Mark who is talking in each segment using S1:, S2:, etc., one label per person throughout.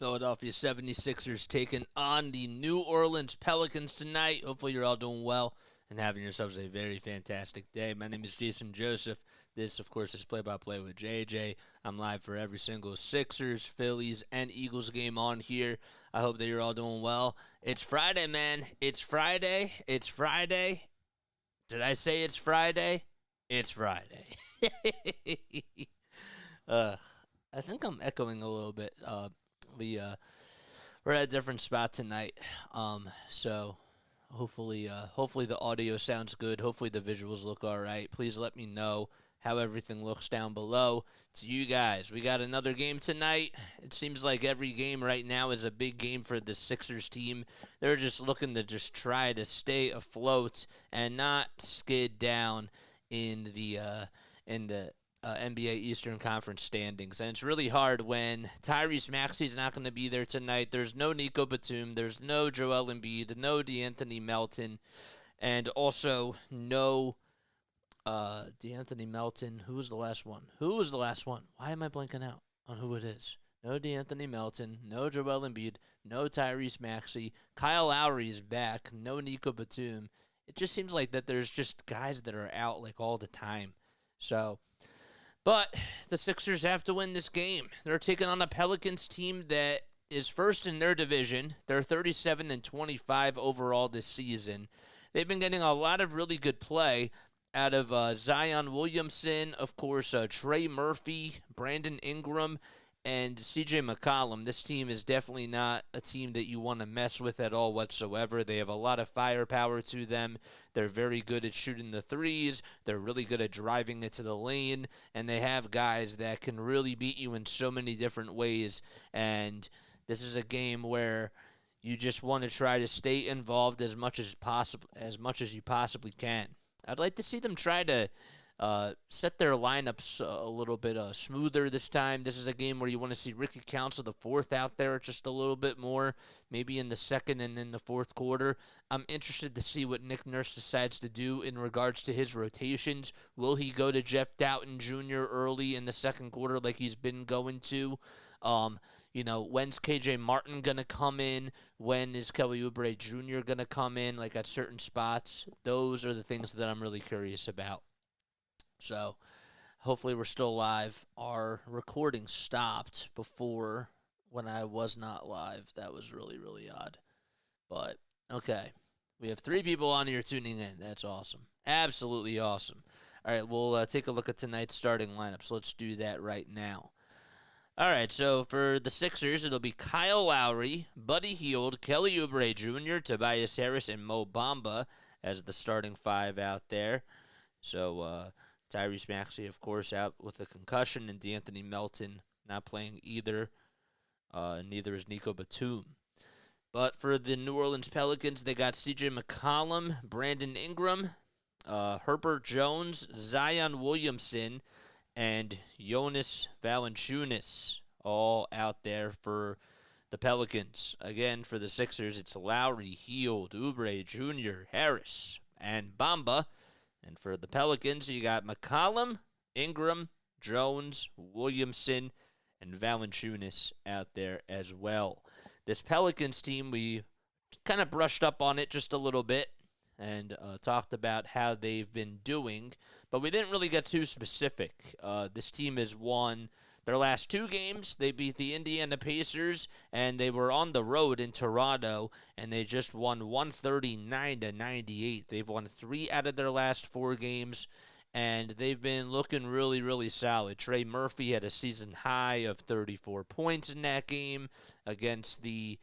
S1: Philadelphia 76ers taking on the New Orleans Pelicans tonight. Hopefully you're all doing well and having yourselves a very fantastic day. My name is Jason Joseph. This, of course, is Play-by-Play with JJ. I'm live for every single Sixers, Phillies, and Eagles game on here. I hope that you're all doing well. It's Friday, man. It's Friday. It's Friday. Did I say it's Friday? It's Friday. uh, I think I'm echoing a little bit. We're at a different spot tonight. So hopefully the audio sounds good. Hopefully the visuals look all right. Please let me know how everything looks down below. To you guys, we got another game tonight. It seems like every game right now is a big game for the Sixers team. They're just looking to just try to stay afloat and not skid down in the NBA Eastern Conference standings. And it's really hard when Tyrese Maxey's not going to be there tonight. There's no Nico Batum. There's no Joel Embiid. No DeAnthony Melton. And also no DeAnthony Melton. Who was the last one? Why am I blanking out on who it is? No DeAnthony Melton. No Joel Embiid. No Tyrese Maxey. Kyle Lowry is back. No Nico Batum. It just seems like that there's just guys that are out like all the time. But the Sixers have to win this game. They're taking on a Pelicans team that is first in their division. They're 37-25 overall this season. They've been getting a lot of really good play out of Zion Williamson, of course, Trey Murphy, Brandon Ingram, and CJ McCollum. This team is definitely not a team that you want to mess with at all whatsoever. They have a lot of firepower to them. They're very good at shooting the threes. They're really good at driving it to the lane. And they have guys that can really beat you in so many different ways. And this is a game where you just want to try to stay involved as much as you possibly can. I'd like to see them try to set their lineups a little bit smoother this time. This is a game where you want to see Ricky Council the fourth out there just a little bit more, maybe in the second and in the fourth quarter. I'm interested to see what Nick Nurse decides to do in regards to his rotations. Will he go to Jeff Doughton Jr. early in the second quarter like he's been going to? When's KJ Martin going to come in? When is Kelly Oubre Jr. going to come in, like at certain spots? Those are the things that I'm really curious about. So, hopefully we're still live. Our recording stopped before when I was not live. That was really, really odd. But, okay. We have 3 people on here tuning in. That's awesome. Absolutely awesome. All right, we'll take a look at tonight's starting lineup. So, let's do that right now. All right, so for the Sixers, it'll be Kyle Lowry, Buddy Hield, Kelly Oubre Jr., Tobias Harris, and Mo Bamba as the starting 5 out there. So Tyrese Maxey, of course, out with a concussion, and DeAnthony Melton not playing either. Neither is Nico Batum. But for the New Orleans Pelicans, they got CJ McCollum, Brandon Ingram, Herbert Jones, Zion Williamson, and Jonas Valanciunas all out there for the Pelicans. Again, for the Sixers, it's Lowry, Hield, Oubre Jr., Harris, and Bamba. And for the Pelicans, you got McCollum, Ingram, Jones, Williamson, and Valanciunas out there as well. This Pelicans team, we kind of brushed up on it just a little bit and talked about how they've been doing, but we didn't really get too specific. This team has won their last 2 games. They beat the Indiana Pacers, and they were on the road in Toronto, and they just won 139-98. They've won 3 out of their last 4 games, and they've been looking really, really solid. Trey Murphy had a season high of 34 points in that game against the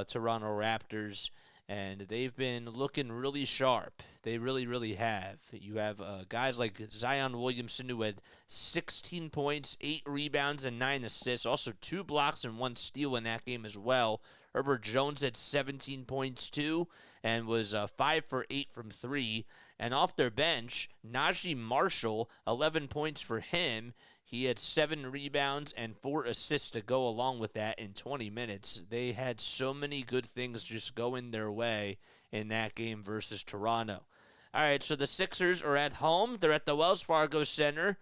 S1: Toronto Raptors. And they've been looking really sharp. They really, really have. You have guys like Zion Williamson, who had 16 points, 8 rebounds, and 9 assists. Also 2 blocks and 1 steal in that game as well. Herbert Jones had 17 points too, and was 5 for 8 from 3. And off their bench, Najee Marshall, 11 points for him. He had 7 rebounds and 4 assists to go along with that in 20 minutes. They had so many good things just going their way in that game versus Toronto. All right, so the Sixers are at home. They're at the Wells Fargo Center.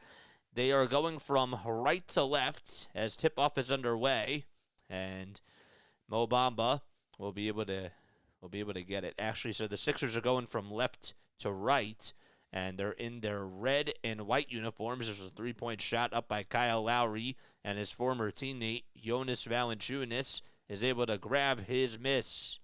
S1: They are going from right to left as tip-off is underway. And Mo Bamba will be able to get it. Actually, so the Sixers are going from left to right, and they're in their red and white uniforms. There's a 3-point shot up by Kyle Lowry and his former teammate, Jonas Valanciunas. is able to grab his miss.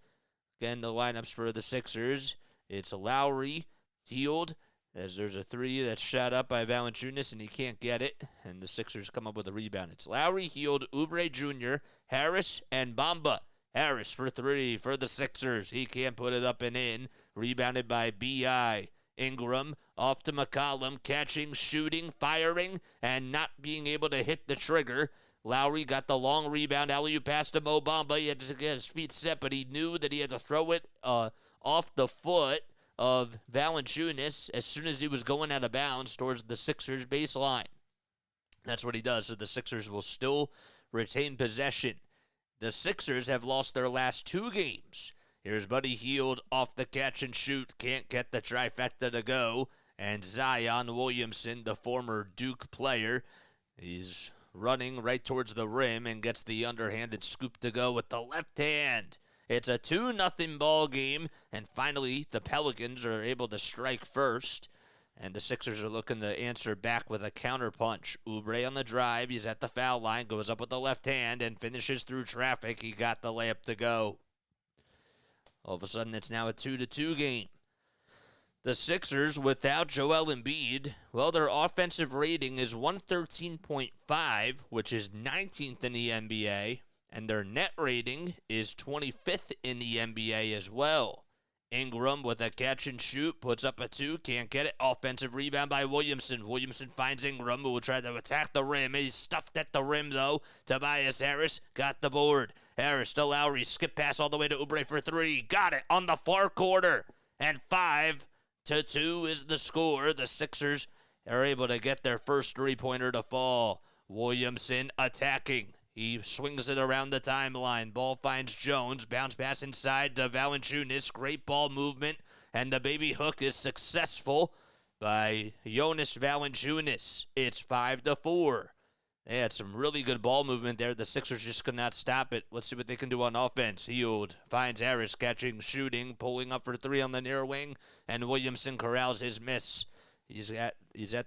S1: Again, the lineups for the Sixers. It's Lowry, Hield, as there's a three that's shot up by Valanciunas, and he can't get it, and the Sixers come up with a rebound. It's Lowry, Hield, Oubre Jr., Harris, and Bamba. Harris for three for the Sixers. He can't put it up and in. Rebounded by B.I. Ingram off to McCollum, catching, shooting, firing, and not being able to hit the trigger. Lowry got the long rebound. Alley-oop pass to Mo Bamba. He had to get his feet set, but he knew that he had to throw it off the foot of Valanciunas as soon as he was going out of bounds towards the Sixers baseline. That's what he does, so the Sixers will still retain possession. The Sixers have lost their last two games. Here's Buddy Hield off the catch and shoot. Can't get the trifecta to go. And Zion Williamson, the former Duke player, he's running right towards the rim and gets the underhanded scoop to go with the left hand. It's a 2-0 ball game, and finally the Pelicans are able to strike first. And the Sixers are looking to answer back with a counterpunch. Oubre on the drive. He's at the foul line. Goes up with the left hand and finishes through traffic. He got the layup to go. All of a sudden, it's now a 2-2 game. The Sixers, without Joel Embiid, well, their offensive rating is 113.5, which is 19th in the NBA. And their net rating is 25th in the NBA as well. Ingram with a catch and shoot, puts up a two, can't get it. Offensive rebound by Williamson. Williamson finds Ingram, who will try to attack the rim. He's stuffed at the rim, though. Tobias Harris got the board. Harris to Lowry, skip pass all the way to Oubre for three. Got it on the far quarter. And 5-2 is the score. The Sixers are able to get their first three-pointer to fall. Williamson attacking. He swings it around the timeline. Ball finds Jones. Bounce pass inside to Valanciunas. Great ball movement. And the baby hook is successful by Jonas Valanciunas. It's 5-4. They had some really good ball movement there. The Sixers just could not stop it. Let's see what they can do on offense. Hield finds Harris catching, shooting, pulling up for three on the near wing. And Williamson corrals his miss. He's at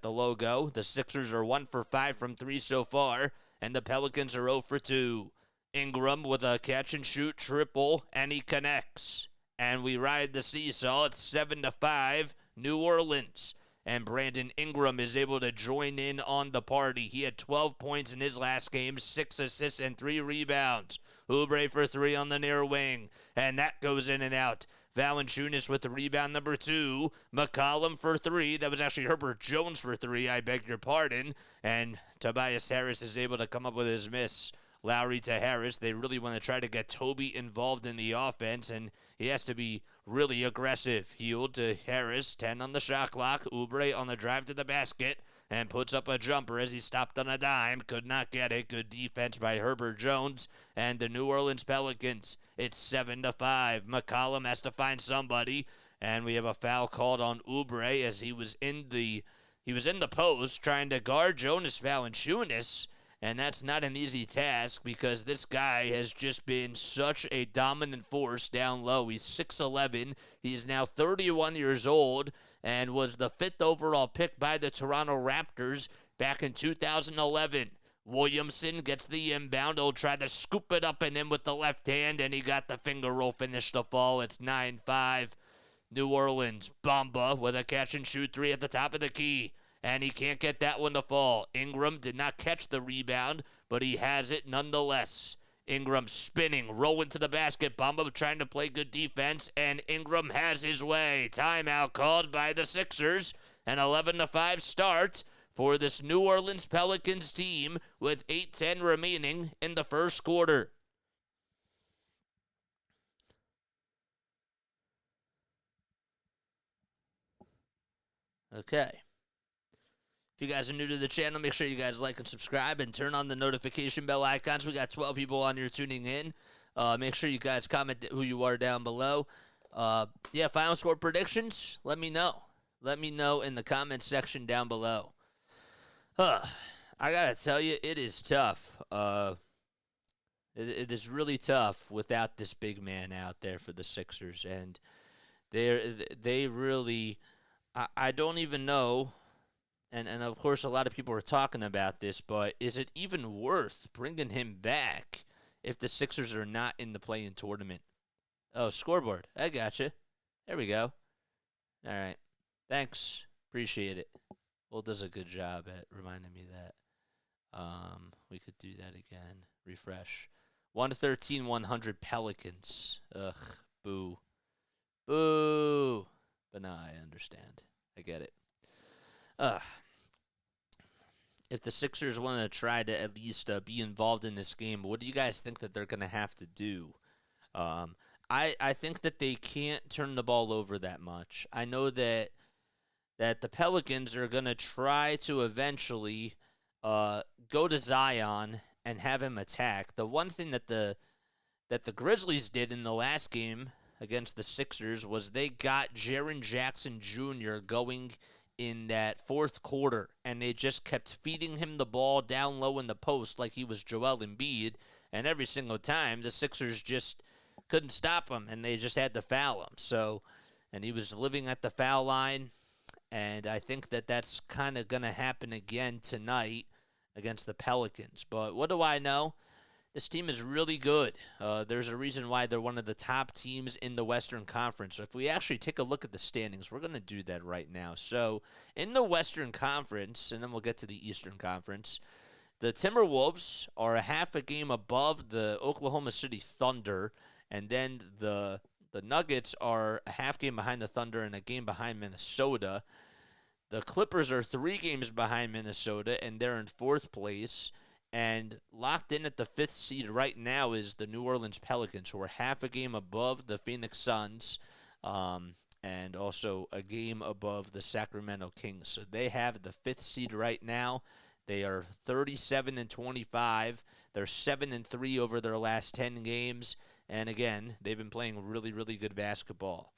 S1: the logo. The Sixers are 1 for 5 from three so far. And the Pelicans are 0 for 2. Ingram with a catch-and-shoot triple, and he connects. And we ride the seesaw. It's 7-5, New Orleans. And Brandon Ingram is able to join in on the party. He had 12 points in his last game, 6 assists and 3 rebounds. Oubre for 3 on the near wing, and that goes in and out. Valanciunas with the rebound number 2. McCollum for 3. That was actually Herbert Jones for 3. I beg your pardon. And Tobias Harris is able to come up with his miss. Lowry to Harris. They really want to try to get Toby involved in the offense, and he has to be really aggressive. Hield to Harris. 10 on the shot clock. Oubre on the drive to the basket and puts up a jumper as he stopped on a dime. Could not get it. Good defense by Herbert Jones and the New Orleans Pelicans. It's 7-5. McCollum has to find somebody, and we have a foul called on Oubre as he was in the post trying to guard Jonas Valanciunas, and that's not an easy task because this guy has just been such a dominant force down low. He's 6'11". He's now 31 years old and was the 5th overall pick by the Toronto Raptors back in 2011. Williamson gets the inbound. He'll try to scoop it up and in with the left hand, and he got the finger roll finish to fall. It's 9-5. New Orleans. Bamba with a catch-and-shoot 3 at the top of the key, and he can't get that one to fall. Ingram did not catch the rebound, but he has it nonetheless. Ingram spinning, rolling to the basket. Bamba trying to play good defense, and Ingram has his way. Timeout called by the Sixers. An 11-5 start for this New Orleans Pelicans team with 8:10 remaining in the first quarter. Okay. If you guys are new to the channel, make sure you guys like and subscribe and turn on the notification bell icons. We got 12 people on here tuning in. Make sure you guys comment who you are down below. Final score predictions, let me know. Let me know in the comments section down below. I got to tell you, it is tough. It is really tough without this big man out there for the Sixers. And they really, I don't even know, and of course a lot of people are talking about this, but is it even worth bringing him back if the Sixers are not in the play-in tournament. Oh, scoreboard. I gotcha. There we go. All right. Thanks. Appreciate it. Will does a good job at reminding me that. We could do that again. Refresh. 113-100 Pelicans. Ugh. Boo. Boo. But no, I understand. I get it. If the Sixers want to try to at least be involved in this game, what do you guys think that they're going to have to do? I think that they can't turn the ball over that much. I know that the Pelicans are going to try to eventually go to Zion and have him attack. The one thing that the Grizzlies did in the last game against the Sixers was they got Jaren Jackson Jr. going in that fourth quarter, and they just kept feeding him the ball down low in the post like he was Joel Embiid, and every single time the Sixers just couldn't stop him, and they just had to foul him. So, and he was living at the foul line, and I think that that's kind of going to happen again tonight against the Pelicans. But what do I know? This team is really good. There's a reason why they're one of the top teams in the Western Conference. So if we actually take a look at the standings, we're going to do that right now. So in the Western Conference, and then we'll get to the Eastern Conference, the Timberwolves are a half a game above the Oklahoma City Thunder, and then the Nuggets are a half game behind the Thunder and a game behind Minnesota. The Clippers are 3 games behind Minnesota, and they're in 4th place. And locked in at the 5th seed right now is the New Orleans Pelicans, who are half a game above the Phoenix Suns, and also a game above the Sacramento Kings. So they have the 5th seed right now. They are 37-25. They're 7-3 over their last 10 games. And again, they've been playing really, really good basketball.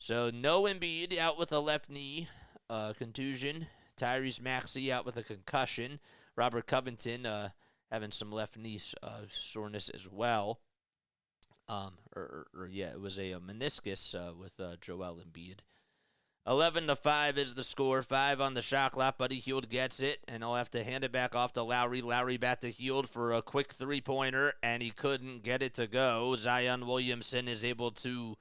S1: So no Embiid, out with a left knee contusion. Tyrese Maxey out with a concussion. Robert Covington having some left knee soreness as well. It was a meniscus with Joel Embiid. 11-5 is the score. 5 on the shot clock. Buddy Hield gets it, and I'll have to hand it back off to Lowry. Lowry back to Hield for a quick 3-pointer, and he couldn't get it to go. Zion Williamson is able to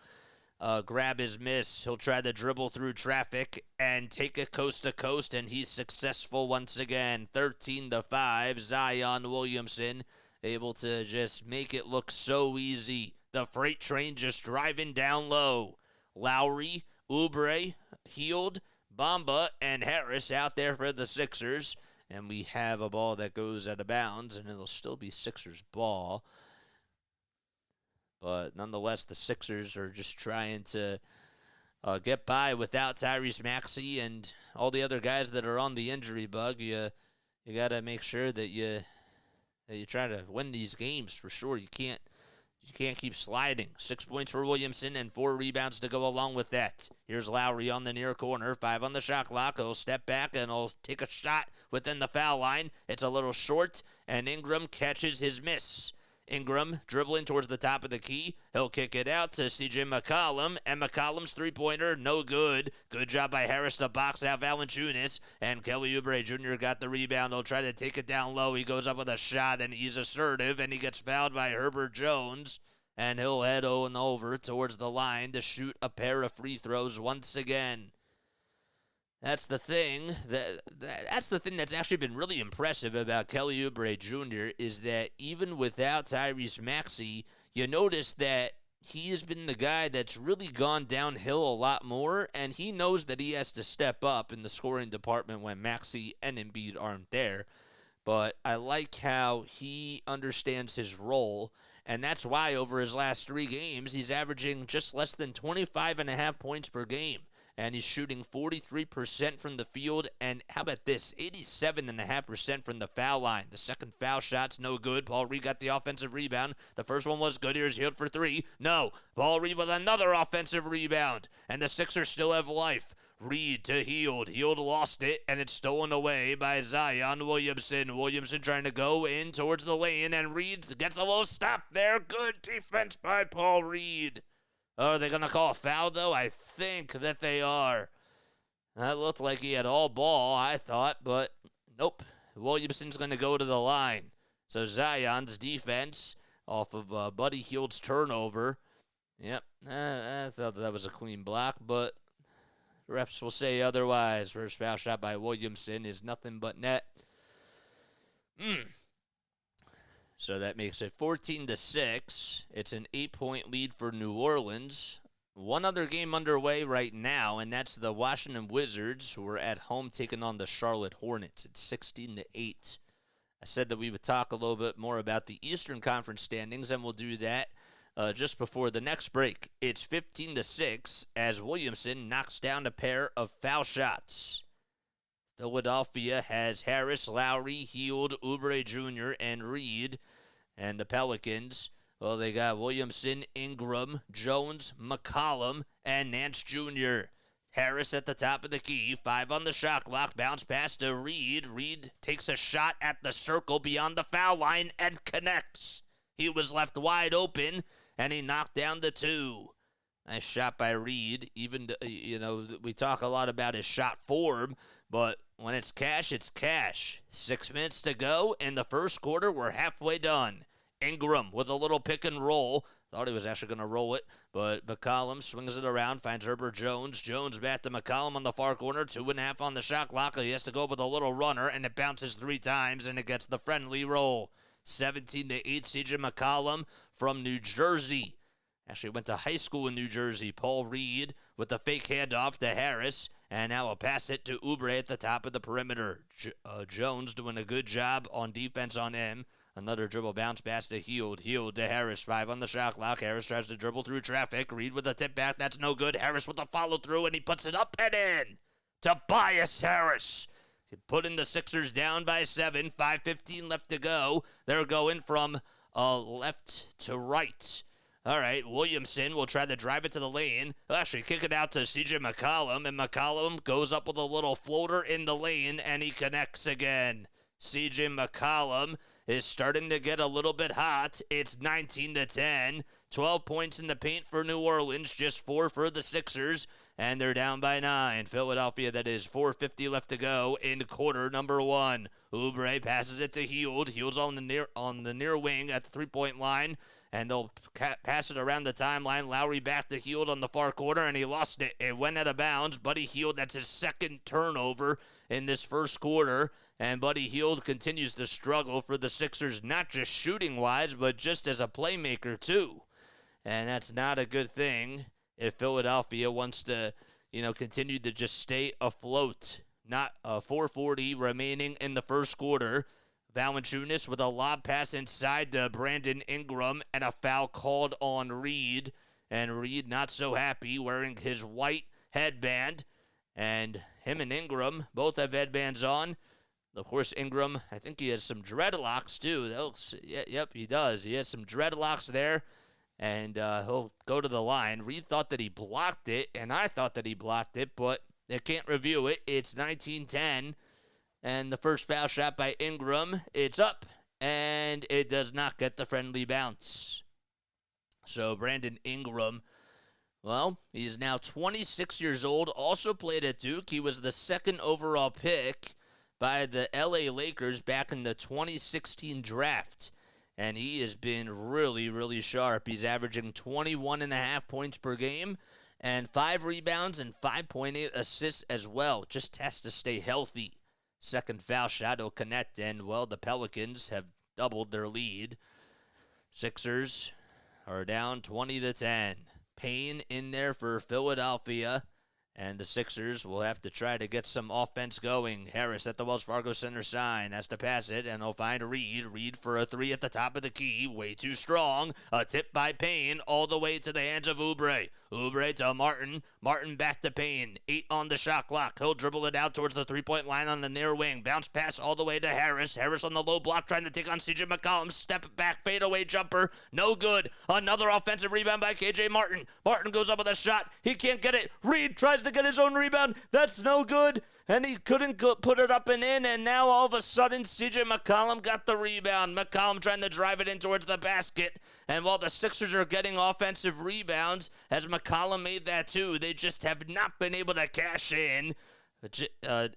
S1: grab his miss. He'll try to dribble through traffic and take it coast to coast, and he's successful once again. 13-5. Zion Williamson able to just make it look so easy. The freight train just driving down low. Lowry, Oubre, Hield, Bamba, and Harris out there for the Sixers. And we have a ball that goes out of bounds, and it'll still be Sixers ball. But nonetheless, the Sixers are just trying to get by without Tyrese Maxey and all the other guys that are on the injury bug. You got to make sure that you try to win these games for sure. You can't keep sliding. 6 points for Williamson and 4 rebounds to go along with that. Here's Lowry on the near corner. 5 on the shot clock. He'll step back and he'll take a shot within the foul line. It's a little short, and Ingram catches his miss. Ingram dribbling towards the top of the key. He'll kick it out to C.J. McCollum, and McCollum's 3-pointer, no good. Good job by Harris to box out Valanciunas, and Kelly Oubre Jr. got the rebound. He'll try to take it down low. He goes up with a shot, and he's assertive, and he gets fouled by Herbert Jones, and he'll head on over towards the line to shoot a pair of free throws once again. That's the thing. That's the thing that's actually been really impressive about Kelly Oubre Jr. is that even without Tyrese Maxey, you notice that he has been the guy that's really gone downhill a lot more, and he knows that he has to step up in the scoring department when Maxey and Embiid aren't there. But I like how he understands his role, and that's why over his last 3 games, he's averaging just less than 25.5 points per game. And he's shooting 43% from the field, and how about this, 87.5% from the foul line. The second foul shot's no good. Paul Reed got the offensive rebound. The first one was good. Here's Hield for 3. No. Paul Reed with another offensive rebound, and the Sixers still have life. Reed to Hield. Hield lost it, and it's stolen away by Zion Williamson. Williamson trying to go in towards the lane, and Reed gets a little stop there. Good defense by Paul Reed. Oh, are they going to call a foul, though? I think that they are. That looked like he had all ball, I thought, but nope. Williamson's going to go to the line. So Zion's defense off of Buddy Hield's turnover. Yep, I thought that was a clean block, but refs will say otherwise. First foul shot by Williamson is nothing but net. So that makes it 14-6. It's an 8-point lead for New Orleans. One other game underway right now, and that's the Washington Wizards, who are at home taking on the Charlotte Hornets. It's 16-8. I said that we would talk a little bit more about the Eastern Conference standings, and we'll do that just before the next break. It's 15-6 as Williamson knocks down a pair of foul shots. Philadelphia has Harris, Lowry, Hield, Oubre Jr., and Reed. And the Pelicans, well, they got Williamson, Ingram, Jones, McCollum, and Nance Jr. Harris at the top of the key, 5 on the shot clock, bounce pass to Reed. Reed takes a shot at the circle beyond the foul line and connects. He was left wide open, and he knocked down the 2. Nice shot by Reed. Even, we talk a lot about his shot form, but when it's cash, it's cash. 6 minutes to go in the first quarter. We're halfway done. Ingram with a little pick and roll. Thought he was actually going to roll it, but McCollum swings it around, finds Herbert Jones. Jones back to McCollum on the far corner. 2.5 on the shot clock. He has to go with a little runner, and it bounces 3 times, and it gets the friendly roll. 17-8, CJ McCollum from New Jersey. Actually went to high school in New Jersey. Paul Reed with the fake handoff to Harris. And now I'll pass it to Oubre at the top of the perimeter. Jones doing a good job on defense on him. Another dribble bounce pass to Hield. Hield to Harris. 5 on the shot clock. Harris tries to dribble through traffic. Reed with a tip back. That's no good. Harris with a follow through, and he puts it up and in. Tobias Harris. He put in the Sixers down by 7. 5:15 left to go. They're going from left to right. All right, Williamson will try to drive it to the lane. He'll actually kick it out to CJ McCollum, and McCollum goes up with a little floater in the lane, and he connects again. CJ McCollum is starting to get a little bit hot. It's 19-10. 12 points in the paint for New Orleans, just 4 for the Sixers, and they're down by 9. Philadelphia, that is 4:50 left to go in quarter number 1. Oubre passes it to Hield. Hield's on the near wing at the three-point line, and they'll pass it around the timeline. Lowry back to Hield on the far corner, and he lost it. It went out of bounds. Buddy Hield, that's his second turnover in this first quarter, and Buddy Hield continues to struggle for the Sixers, not just shooting-wise, but just as a playmaker, too. And that's not a good thing if Philadelphia wants to, continue to just stay afloat. Not 4:40 remaining in the first quarter. Valanciunas with a lob pass inside to Brandon Ingram, and a foul called on Reed. And Reed not so happy, wearing his white headband. And him and Ingram both have headbands on. Of course, Ingram, I think he has some dreadlocks too. Yep, he does. He has some dreadlocks there. And he'll go to the line. Reed thought that he blocked it, and I thought that he blocked it, but they can't review it. It's 19-10. And the first foul shot by Ingram, it's up, and it does not get the friendly bounce. So Brandon Ingram, well, he's now 26 years old, also played at Duke. He was the second overall pick by the LA Lakers back in the 2016 draft. And he has been really, really sharp. He's averaging 21.5 points per game and 5 rebounds and 5.8 assists as well. Just has to stay healthy. Second foul shot will connect, and, well, the Pelicans have doubled their lead. Sixers are down 20-10. Payne in there for Philadelphia, and the Sixers will have to try to get some offense going. Harris at the Wells Fargo Center sign has to pass it, and they'll find Reed. Reed for a 3 at the top of the key. Way too strong. A tip by Payne all the way to the hands of Oubre. Oubre to Martin. Martin back to Payne. 8 on the shot clock. He'll dribble it out towards the three-point line on the near wing. Bounce pass all the way to Harris. Harris on the low block trying to take on CJ McCollum. Step back, fadeaway jumper. No good. Another offensive rebound by KJ Martin. Martin goes up with a shot. He can't get it. Reed tries to get his own rebound. That's no good. And he couldn't put it up and in, and now all of a sudden CJ McCollum got the rebound. McCollum trying to drive it in towards the basket, and while the Sixers are getting offensive rebounds, as McCollum made that too, they just have not been able to cash in.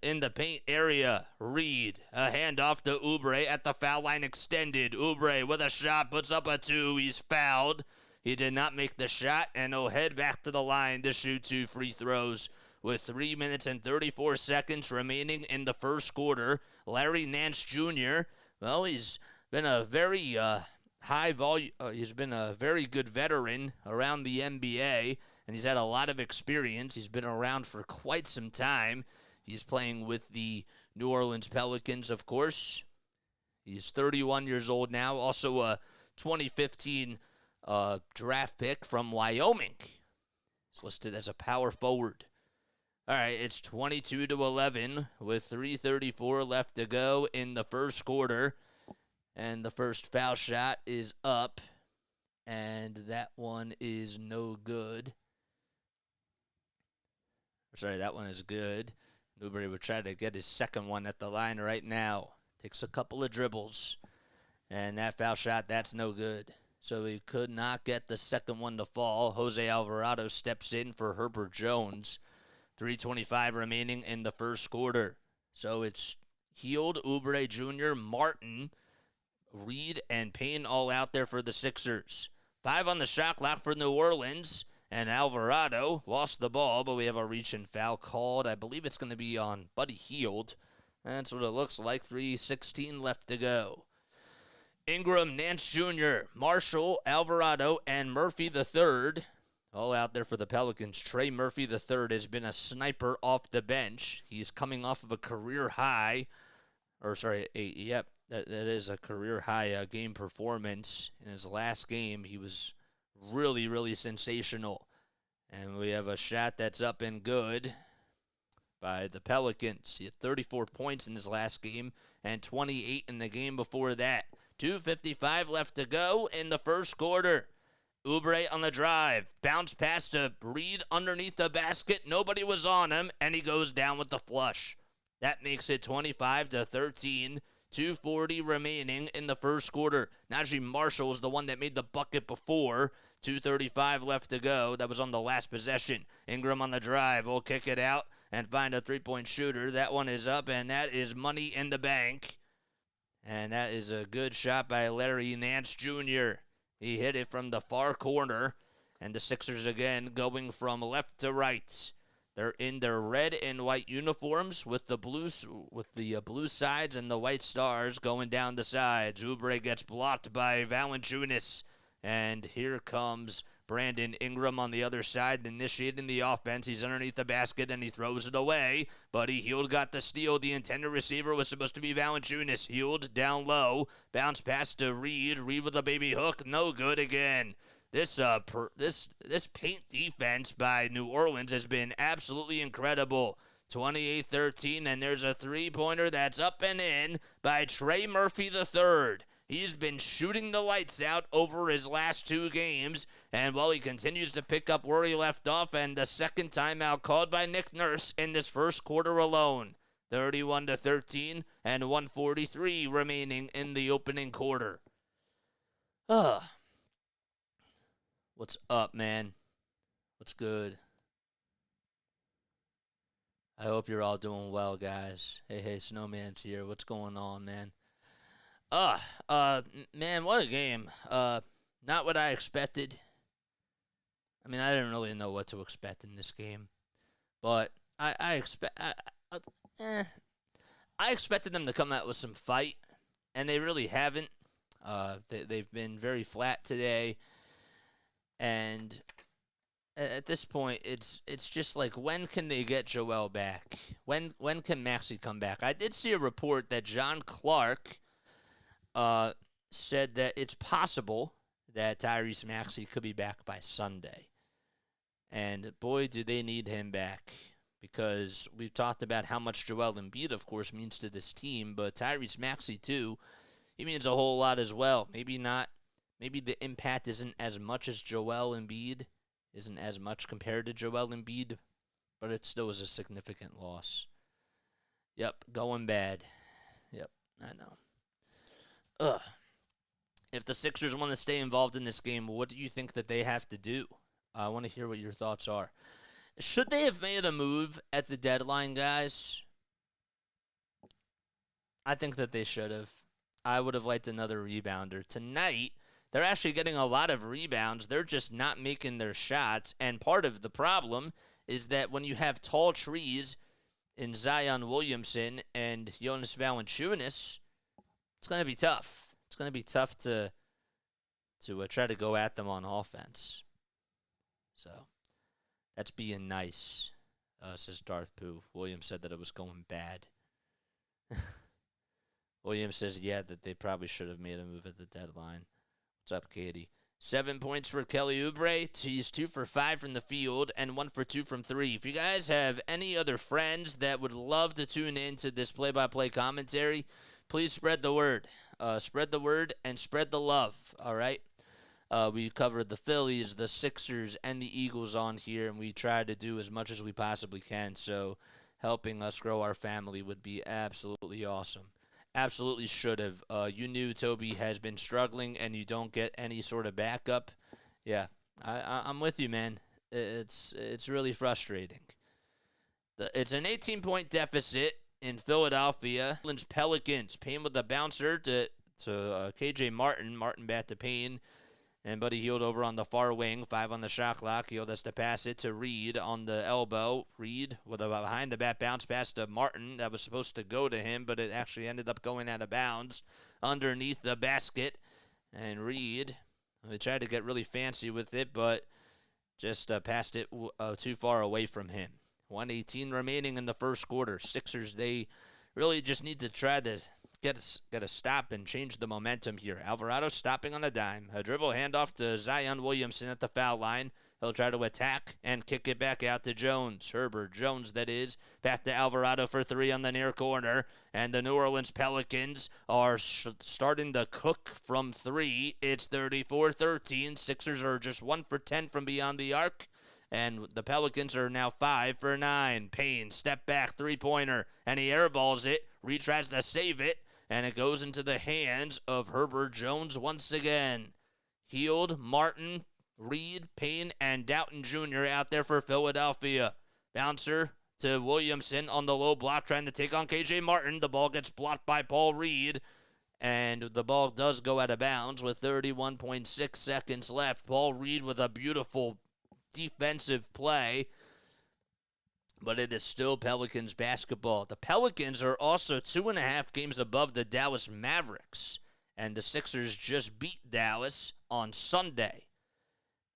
S1: In the paint area, Reed, a handoff to Oubre at the foul line extended. Oubre with a shot, puts up a 2. He's fouled. He did not make the shot, and he'll head back to the line to shoot 2 free throws. With 3 minutes and 34 seconds remaining in the first quarter, Larry Nance Jr., well, he's been a very high volume. He's been a very good veteran around the NBA, and he's had a lot of experience. He's been around for quite some time. He's playing with the New Orleans Pelicans, of course. He's 31 years old now, also a 2015 draft pick from Wyoming. He's listed as a power forward. All right, it's 22-11 with 3:34 left to go in the first quarter. And the first foul shot is up, and that one is no good. Sorry, that one is good. Newberry would try to get his second one at the line right now. Takes a couple of dribbles, and that foul shot, that's no good. So he could not get the second one to fall. Jose Alvarado steps in for Herbert Jones. 3:25 remaining in the first quarter. So it's Hield, Oubre Jr., Martin, Reed, and Payne all out there for the Sixers. 5 on the shot clock for New Orleans. And Alvarado lost the ball, but we have a reach and foul called. I believe it's going to be on Buddy Hield. That's what it looks like. 3:16 left to go. Ingram, Nance Jr., Marshall, Alvarado, and Murphy III all out there for the Pelicans. Trey Murphy III has been a sniper off the bench. He's coming off of a career high. That is a career high game performance. In his last game, he was really, really sensational. And we have a shot that's up and good by the Pelicans. He had 34 points in his last game and 28 in the game before that. 2:55 left to go in the first quarter. Oubre on the drive. Bounce pass to Reed underneath the basket. Nobody was on him, and he goes down with the flush. That makes it 25-13. 2:40 remaining in the first quarter. Najee Marshall is the one that made the bucket before. 2:35 left to go. That was on the last possession. Ingram on the drive. Will kick it out and find a three-point shooter. That one is up, and that is money in the bank. And that is a good shot by Larry Nance Jr. He hit it from the far corner. And the Sixers again going from left to right. They're in their red and white uniforms with the blue sides and the white stars going down the sides. Oubre gets blocked by Valanciunas. And here comes Brandon Ingram on the other side, initiating the offense. He's underneath the basket, and he throws it away. Buddy Hield got the steal. The intended receiver was supposed to be Valanciunas. Hield down low. Bounce pass to Reed. Reed with a baby hook. No good again. This paint defense by New Orleans has been absolutely incredible. 28-13, and there's a three-pointer that's up and in by Trey Murphy III. He's been shooting the lights out over his last 2 games, and while he continues to pick up where he left off, and the second timeout called by Nick Nurse in this first quarter alone. 31-13, and 1:43 remaining in the opening quarter. What's up, man? What's good? I hope you're all doing well, guys. Hey, Snowman's here. What's going on, man? Man, what a game. Not what I expected. I mean, I didn't really know what to expect in this game. But I expected them to come out with some fight, and they really haven't. They've been very flat today. And at this point, it's just like, when can they get Joel back? When can Maxey come back? I did see a report that John Clark said that it's possible that Tyrese Maxey could be back by Sunday. And boy, do they need him back, because we've talked about how much Joel Embiid, of course, means to this team, but Tyrese Maxey, too, he means a whole lot as well. Maybe the impact isn't as much as Joel Embiid, isn't as much compared to Joel Embiid, but it still is a significant loss. Yep, going bad. Yep, I know. If the Sixers want to stay involved in this game, what do you think that they have to do? I want to hear what your thoughts are. Should they have made a move at the deadline, guys? I think that they should have. I would have liked another rebounder. Tonight, they're actually getting a lot of rebounds. They're just not making their shots. And part of the problem is that when you have tall trees in Zion Williamson and Jonas Valanciunas, it's going to be tough. It's going to be tough to try to go at them on offense. So that's being nice, says Darth Pooh. Williams said that it was going bad. Williams says, yeah, that they probably should have made a move at the deadline. What's up, Katie? 7 points for Kelly Oubre. He's 2 for 5 from the field and 1 for 2 from 3. If you guys have any other friends that would love to tune in to this play-by-play commentary, please spread the word. Spread the word and spread the love, all right? We covered the Phillies, the Sixers, and the Eagles on here, and we try to do as much as we possibly can. So helping us grow our family would be absolutely awesome. Absolutely should have. You knew Toby has been struggling, and you don't get any sort of backup. Yeah, I'm with you, man. It's really frustrating. It's an 18-point deficit in Philadelphia. Pelicans. Payne with a bouncer to KJ Martin. Martin back to Payne. And Buddy Hield over on the far wing. 5 on the shot clock. Hield has to pass it to Reed on the elbow. Reed with a behind-the-back bounce pass to Martin. That was supposed to go to him, but it actually ended up going out of bounds underneath the basket. And Reed, they tried to get really fancy with it, but just passed it too far away from him. 1:18 remaining in the first quarter. Sixers, they really just need to try to get a stop and change the momentum here. Alvarado stopping on a dime. A dribble handoff to Zion Williamson at the foul line. He'll try to attack and kick it back out to Jones. Herbert Jones, that is. Back to Alvarado for 3 on the near corner. And the New Orleans Pelicans are starting to cook from 3. It's 34-13. Sixers are just 1 for 10 from beyond the arc. And the Pelicans are now 5 for 9. Payne, step back, three-pointer. And he airballs it. Reed tries to save it. And it goes into the hands of Herbert Jones once again. Hield, Martin, Reed, Payne, and Doughton Jr. out there for Philadelphia. Bouncer to Williamson on the low block, trying to take on KJ Martin. The ball gets blocked by Paul Reed. And the ball does go out of bounds with 31.6 seconds left. Paul Reed with a beautiful defensive play. But it is still Pelicans basketball. The Pelicans are also 2.5 games above the Dallas Mavericks. And the Sixers just beat Dallas on Sunday.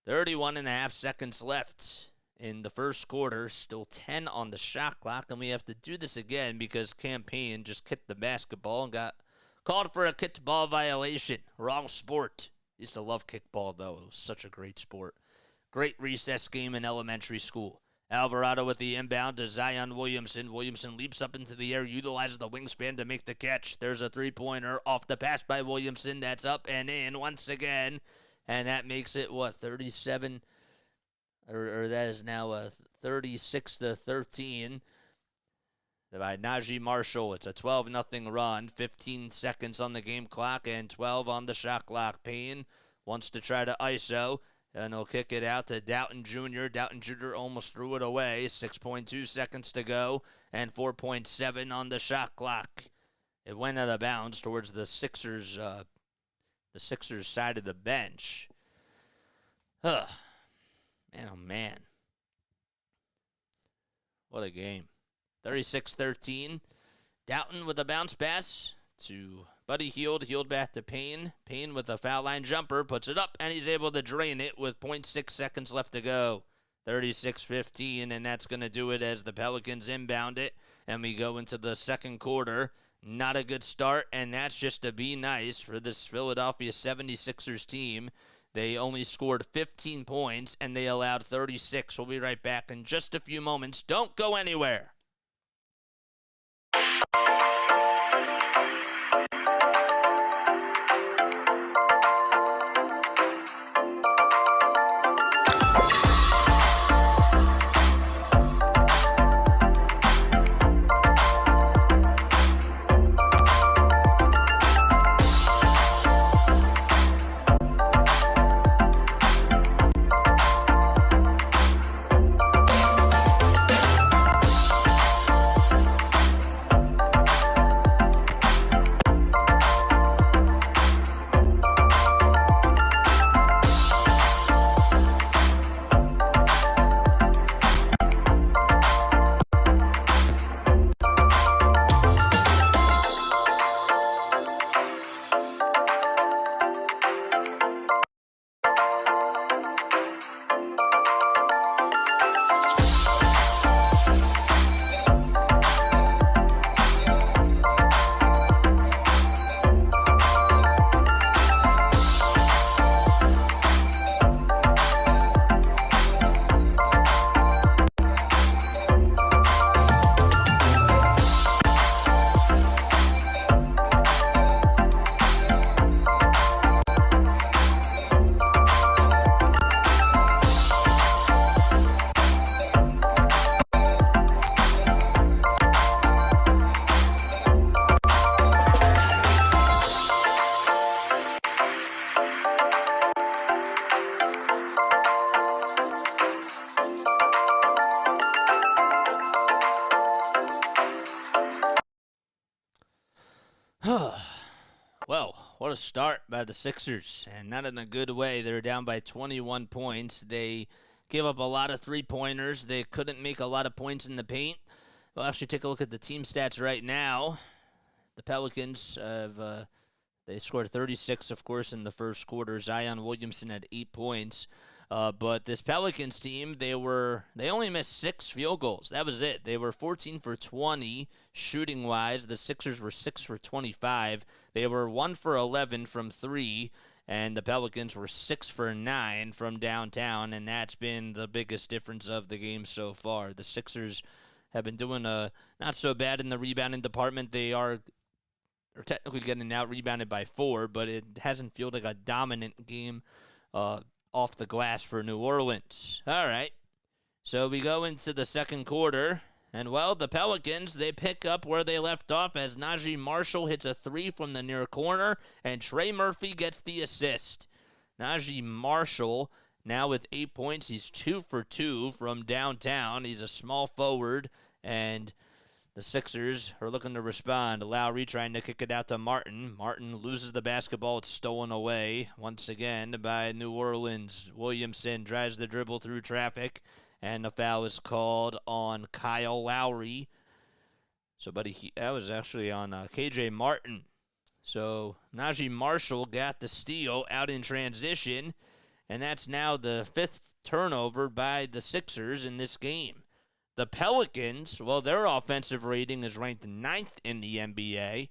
S1: 31.5 seconds left in the first quarter. Still 10 on the shot clock. And we have to do this again because Cam Payne just kicked the basketball and got called for a kickball violation. Wrong sport. Used to love kickball, though. It was such a great sport. Great recess game in elementary school. Alvarado with the inbound to Zion Williamson. Williamson leaps up into the air, utilizes the wingspan to make the catch. There's a three-pointer off the pass by Williamson. That's up and in once again. And that makes it, 37? Or that is now a 36-13 by Najee Marshall. It's a 12-0 run. 15 seconds on the game clock and 12 on the shot clock. Payne wants to try to ISO. And he'll kick it out to Doughton Jr. Doughton Jr. almost threw it away. 6.2 seconds to go and 4.7 on the shot clock. It went out of bounds towards the Sixers side of the bench. Man, oh man. What a game. 36-13. Doughton with a bounce pass to Buddy Hield. Hield back to Payne. Payne with a foul line jumper. Puts it up, and he's able to drain it with 0.6 seconds left to go. 36-15, and that's going to do it as the Pelicans inbound it. And we go into the second quarter. Not a good start, and that's just to be nice for this Philadelphia 76ers team. They only scored 15 points, and they allowed 36. We'll be right back in just a few moments. Don't go anywhere. What a start by the Sixers, and not in a good way. They were down by 21 points. They gave up a lot of three-pointers. They couldn't make a lot of points in the paint. We'll actually take a look at the team stats right now. The Pelicans have they scored 36, of course, in the first quarter. Zion Williamson had 8 points. But this Pelicans team, they only missed 6 field goals. That was it. They were 14 for 20 shooting-wise. The Sixers were 6 for 25. They were 1 for 11 from 3, and the Pelicans were 6 for 9 from downtown, and that's been the biggest difference of the game so far. The Sixers have been doing not so bad in the rebounding department. They're technically getting out-rebounded by 4, but it hasn't felt like a dominant game off the glass for New Orleans. All right, so we go into the second quarter, and, well, the Pelicans, they pick up where they left off as Najee Marshall hits a 3 from the near corner, and Trey Murphy gets the assist. Najee Marshall, now with 8 points, he's 2 for 2 from downtown. He's a small forward, and the Sixers are looking to respond. Lowry trying to kick it out to Martin. Martin loses the basketball. It's stolen away once again by New Orleans. Williamson drives the dribble through traffic, and the foul is called on Kyle Lowry. So, that was actually on KJ Martin. So, Najee Marshall got the steal out in transition, and that's now the 5th turnover by the Sixers in this game. The Pelicans, well, their offensive rating is ranked 9th in the NBA,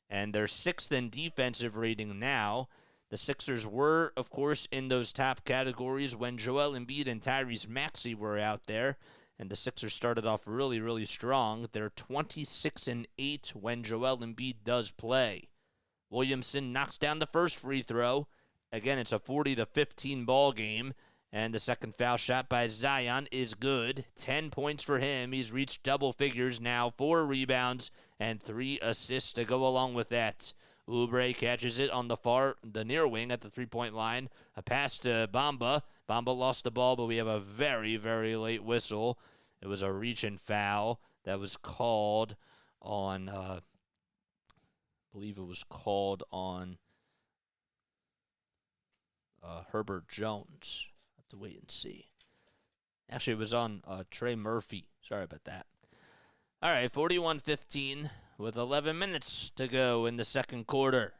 S1: and they're 6th in defensive rating now. The Sixers were, of course, in those top categories when Joel Embiid and Tyrese Maxey were out there, and the Sixers started off really, really strong. They're 26-8 when Joel Embiid does play. Williamson knocks down the first free throw. Again, it's a 40-15 ball game. And the second foul shot by Zion is good. 10 points for him. He's reached double figures now. 4 rebounds and 3 assists to go along with that. Oubre catches it on the near wing at the three-point line. A pass to Bamba. Bamba lost the ball, but we have a very, very late whistle. It was a reach and foul that was called on, I believe it was called on Herbert Jones. To wait and see. Actually, it was on Trey Murphy. Sorry about that. All right, 41-15 with 11 minutes to go in the second quarter.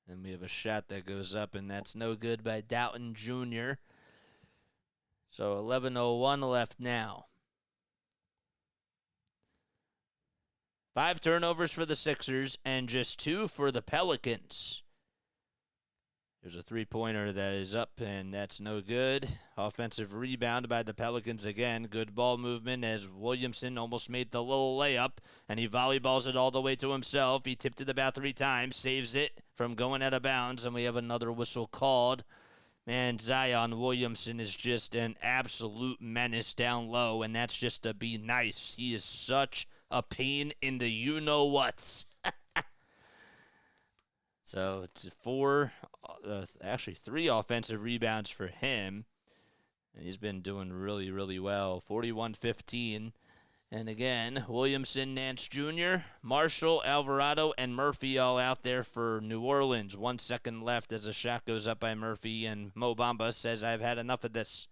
S1: And we have a shot that goes up, and that's no good by Doughton Jr. So 11:01 left now. 5 turnovers for the Sixers and just 2 for the Pelicans. There's a three-pointer that is up, and that's no good. Offensive rebound by the Pelicans again. Good ball movement as Williamson almost made the little layup, and he volleyballs it all the way to himself. He tipped it about 3 times, saves it from going out of bounds, and we have another whistle called. Man, Zion Williamson is just an absolute menace down low, and that's just to be nice. He is such a pain in the you-know-whats. So it's 3 offensive rebounds for him. And he's been doing really, really well. 41-15. And again, Williamson, Nance Jr., Marshall, Alvarado, and Murphy all out there for New Orleans. 1 second left as a shot goes up by Murphy, and Mo Bamba says, "I've had enough of this."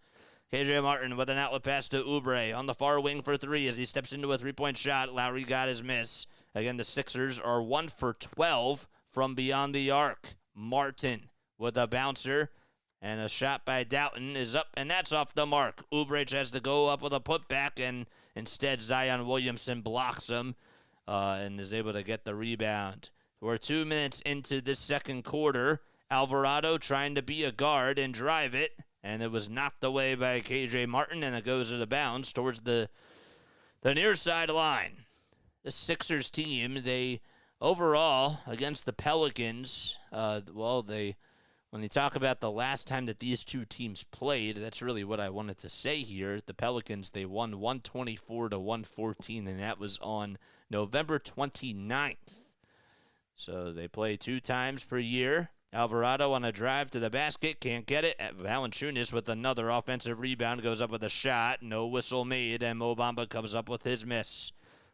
S1: KJ Martin with an outlet pass to Oubre on the far wing for 3 as he steps into a 3-point shot. Lowry got his miss. Again, the Sixers are 1 for 12 from beyond the arc. Martin with a bouncer, and a shot by Doughton is up, and that's off the mark. Oubre has to go up with a putback, and instead Zion Williamson blocks him and is able to get the rebound. We're 2 minutes into this second quarter. Alvarado trying to be a guard and drive it, and it was knocked away by KJ Martin, and it goes to the bounds towards the near sideline. The Sixers team, they overall, against the Pelicans, when you talk about the last time that these two teams played, that's really what I wanted to say here. The Pelicans, they won 124-114, and that was on November 29th. So they play 2 times per year. Alvarado on a drive to the basket, can't get it. Valanciunas with another offensive rebound, goes up with a shot. No whistle made, and Mo Bamba comes up with his miss.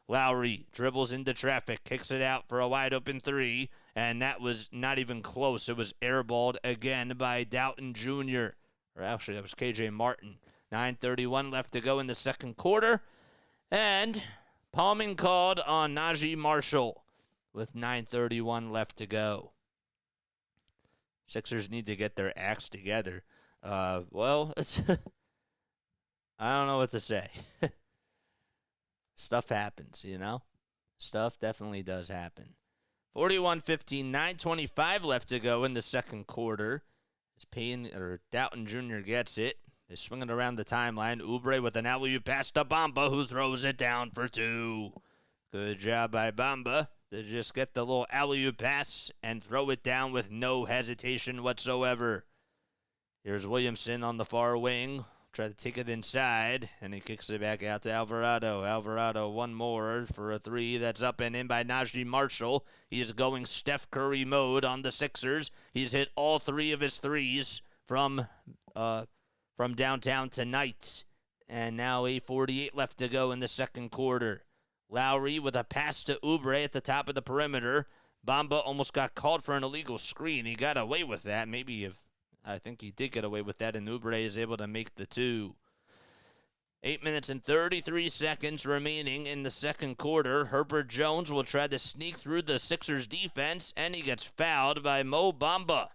S1: Lowry dribbles into traffic, kicks it out for a wide-open three, and that was not even close. It was airballed again by Doughton Jr. Or actually, that was KJ Martin. 9:31 left to go in the second quarter, and palming called on Najee Marshall with 9:31 left to go. Sixers need to get their acts together. Well, I don't know what to say. Stuff happens, you know? Stuff definitely does happen. 41-15, 9:25 left to go in the second quarter. As Doughton Jr. gets it. They swing it around the timeline. Oubre with an alley-oop pass to Bamba, who throws it down for two. Good job by Bamba to just get the little alley-oop pass and throw it down with no hesitation whatsoever. Here's Williamson on the far wing. Try to take it inside, and he kicks it back out to Alvarado. Alvarado, one more for a three. That's up and in by Najee Marshall. He is going Steph Curry mode on the Sixers. He's hit all three of his threes from downtown tonight. And now 8:48 left to go in the second quarter. Lowry with a pass to Oubre at the top of the perimeter. Bamba almost got called for an illegal screen. He got away with that. I think he did get away with that, and Oubre is able to make the two. 8 minutes and 33 seconds remaining in the second quarter. Herbert Jones will try to sneak through the Sixers defense, and he gets fouled by Mo Bamba.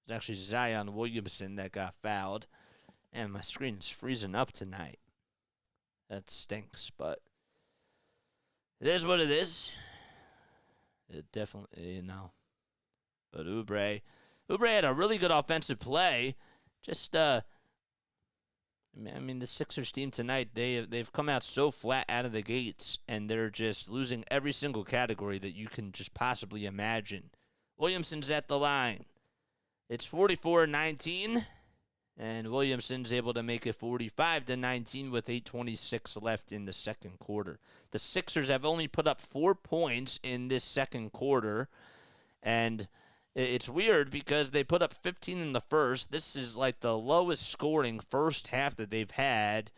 S1: It's actually Zion Williamson that got fouled. And my screen is freezing up tonight. That stinks, but it is what it is. It definitely, But Oubre had a really good offensive play. Just, the Sixers team tonight, they've come out so flat out of the gates, and they're just losing every single category that you can just possibly imagine. Williamson's at the line. It's 44-19, and Williamson's able to make it 45-19 with 8:26 left in the second quarter. The Sixers have only put up 4 points in this second quarter, and it's weird because they put up 15 in the first. This is like the lowest scoring first half that they've had.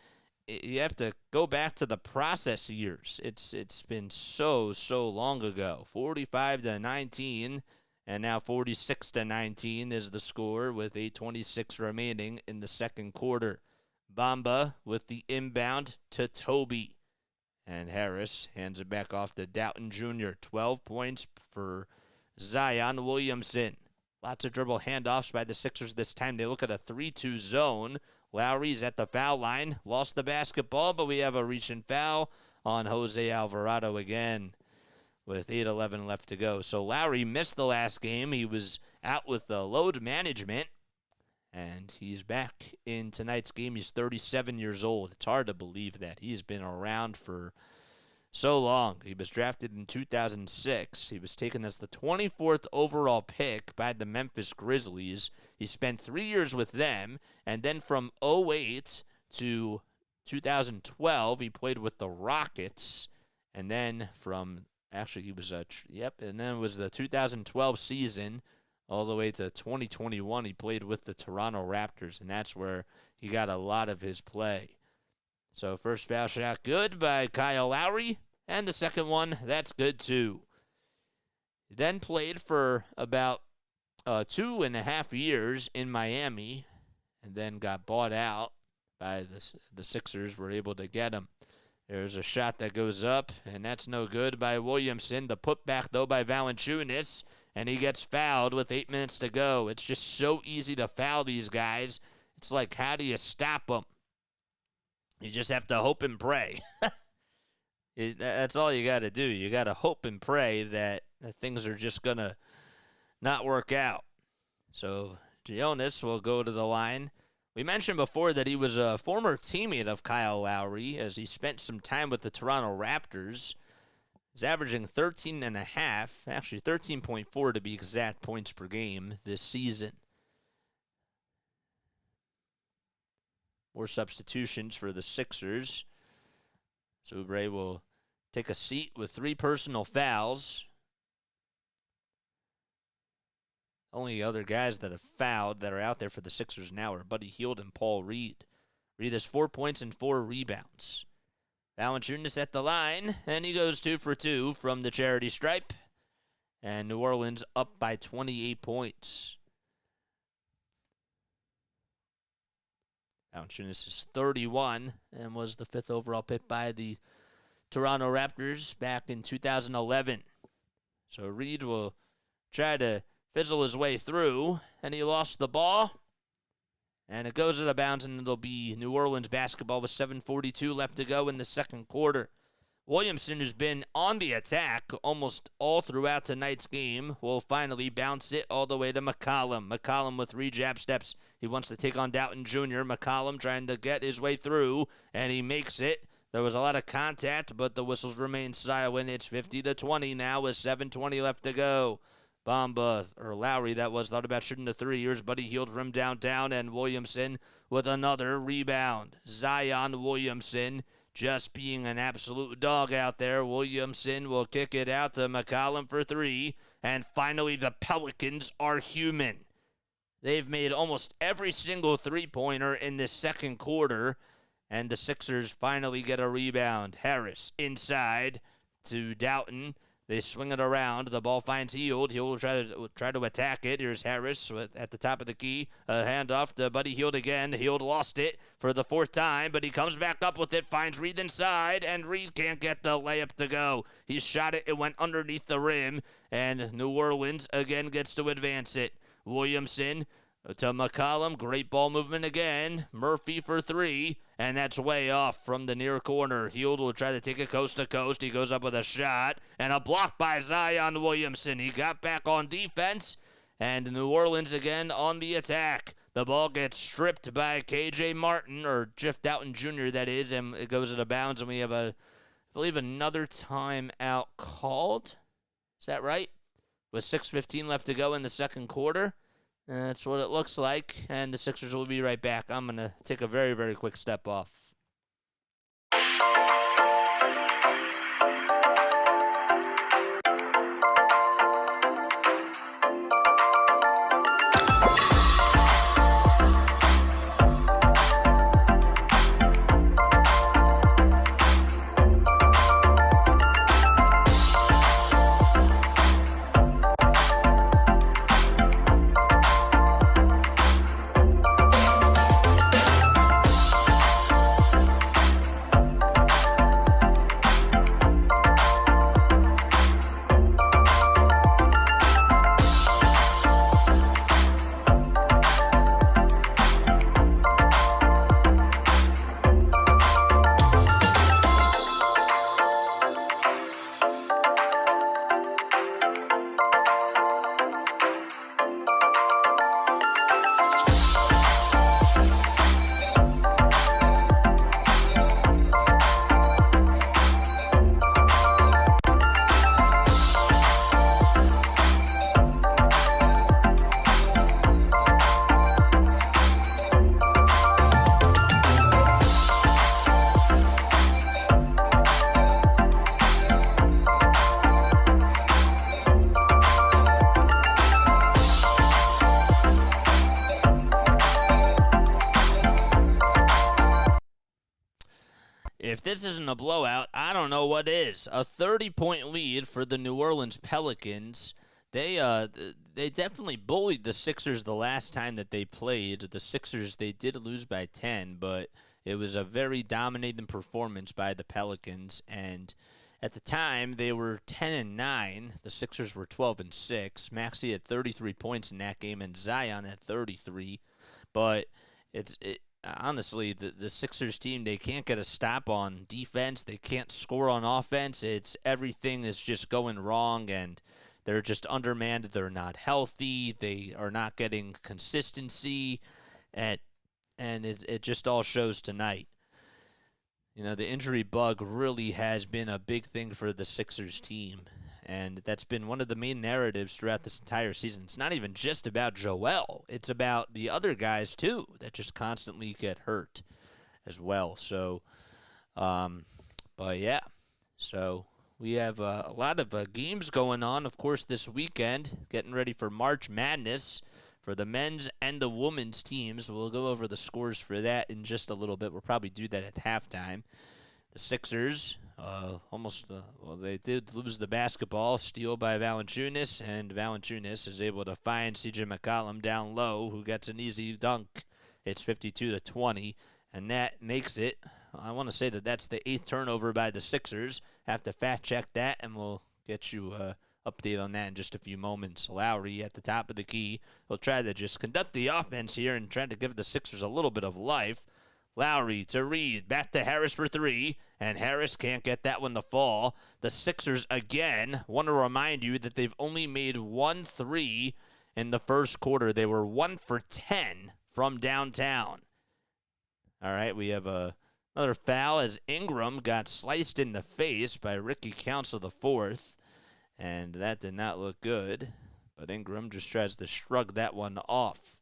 S1: You have to go back to the process years. It's been so long ago. 45-19, and now 46-19 is the score with 8:26 remaining in the second quarter. Bamba with the inbound to Toby, and Harris hands it back off to Doughton Jr. 12 points for Zion Williamson. Lots of dribble handoffs by the Sixers this time. They look at a 3-2 zone. Lowry's at the foul line. Lost the basketball, but we have a reach and foul on Jose Alvarado again with 8:11 left to go. So Lowry missed the last game. He was out with the load management, and he's back in tonight's game. He's 37 years old. It's hard to believe that. He's been around for so long. He was drafted in 2006. He was taken as the 24th overall pick by the Memphis Grizzlies. He spent 3 years with them, and then from 2008 to 2012, he played with the Rockets, and then and then it was the 2012 season all the way to 2021. He played with the Toronto Raptors, and that's where he got a lot of his play. So first foul shot good by Kyle Lowry, and the second one, that's good too. He then played for about 2.5 years in Miami, and then got bought out by the Sixers. Were able to get him. There's a shot that goes up, and that's no good by Williamson. The putback, though, by Valanciunas, and he gets fouled with 8 minutes to go. It's just so easy to foul these guys. It's like, how do you stop them? You just have to hope and pray. That's all you got to do. You got to hope and pray that things are just going to not work out. So Gionis will go to the line. We mentioned before that he was a former teammate of Kyle Lowry as he spent some time with the Toronto Raptors. He's averaging 13.5, actually 13.4 to be exact, points per game this season. More substitutions for the Sixers. So Oubre will take a seat with 3 personal fouls. Only other guys that have fouled that are out there for the Sixers now are Buddy Hield and Paul Reed. Reed has 4 points and 4 rebounds. Valanciunas at the line, and he goes 2 for 2 from the charity stripe. And New Orleans up by 28 points. Valanciunas is 31 and was the 5th overall pick by the Toronto Raptors back in 2011. So Reed will try to fizzle his way through, and he lost the ball. And it goes out of bounds, and it'll be New Orleans basketball with 7:42 left to go in the second quarter. Williamson, who's been on the attack almost all throughout tonight's game, will finally bounce it all the way to McCollum. McCollum with 3 jab steps. He wants to take on Doughton Jr. McCollum trying to get his way through, and he makes it. There was a lot of contact, but the whistles remain silent. It's 50-20 now with 7:20 left to go. Lowry, that was, thought about shooting the 3 years, but he healed from downtown, and Williamson with another rebound. Zion Williamson just being an absolute dog out there. Williamson will kick it out to McCollum for 3, and finally the Pelicans are human. They've made almost every single three-pointer in this second quarter, and the Sixers finally get a rebound. Harris inside to Doughton. They swing it around. The ball finds Hield. Hield will try to attack it. Here's Harris at the top of the key. A handoff to Buddy Hield again. Hield lost it for the 4th time, but he comes back up with it, finds Reed inside, and Reed can't get the layup to go. He shot it. It went underneath the rim, and New Orleans again gets to advance it. Williamson to McCollum. Great ball movement again. Murphy for 3, and that's way off from the near corner. Hield will try to take it coast to coast. He goes up with a shot, and a block by Zion Williamson. He got back on defense, and New Orleans again on the attack. The ball gets stripped by K.J. Martin, or Jeff Doughton Jr., that is, and it goes out of bounds, and we have, I believe, another timeout called. Is that right? With 6:15 left to go in the second quarter. That's what it looks like, and the Sixers will be right back. I'm going to take a very, very quick step off. If this isn't a blowout, I don't know what is. A 30-point lead for the New Orleans Pelicans. They definitely bullied the Sixers the last time that they played. The Sixers, they did lose by 10, but it was a very dominating performance by the Pelicans. And at the time, they were 10-9. The Sixers were 12-6. Maxey had 33 points in that game, and Zion had 33. But honestly, the Sixers team, they can't get a stop on defense. They can't score on offense. Everything is just going wrong, and they're just undermanned. They're not healthy. They are not getting consistency, and it just all shows tonight. You know, the injury bug really has been a big thing for the Sixers team, and that's been one of the main narratives throughout this entire season. It's not even just about Joel. It's about the other guys, too, that just constantly get hurt as well. So, but yeah. So we have a lot of games going on, of course, this weekend, getting ready for March Madness for the men's and the women's teams. We'll go over the scores for that in just a little bit. We'll probably do that at halftime. The Sixers they did lose the basketball, steal by Valanciunas, and Valanciunas is able to find C.J. McCollum down low, who gets an easy dunk. It's 52-20, and that makes it. I want to say that that's the 8th turnover by the Sixers. Have to fact check that, and we'll get you update on that in just a few moments. Lowry at the top of the key. He'll try to just conduct the offense here and try to give the Sixers a little bit of life. Lowry to Reed, back to Harris for 3, and Harris can't get that one to fall. The Sixers, again, want to remind you that they've only made 1 3 in the first quarter. They were 1 for 10 from downtown. All right, we have another foul as Ingram got sliced in the face by Ricky Council IV, and that did not look good, but Ingram just tries to shrug that one off.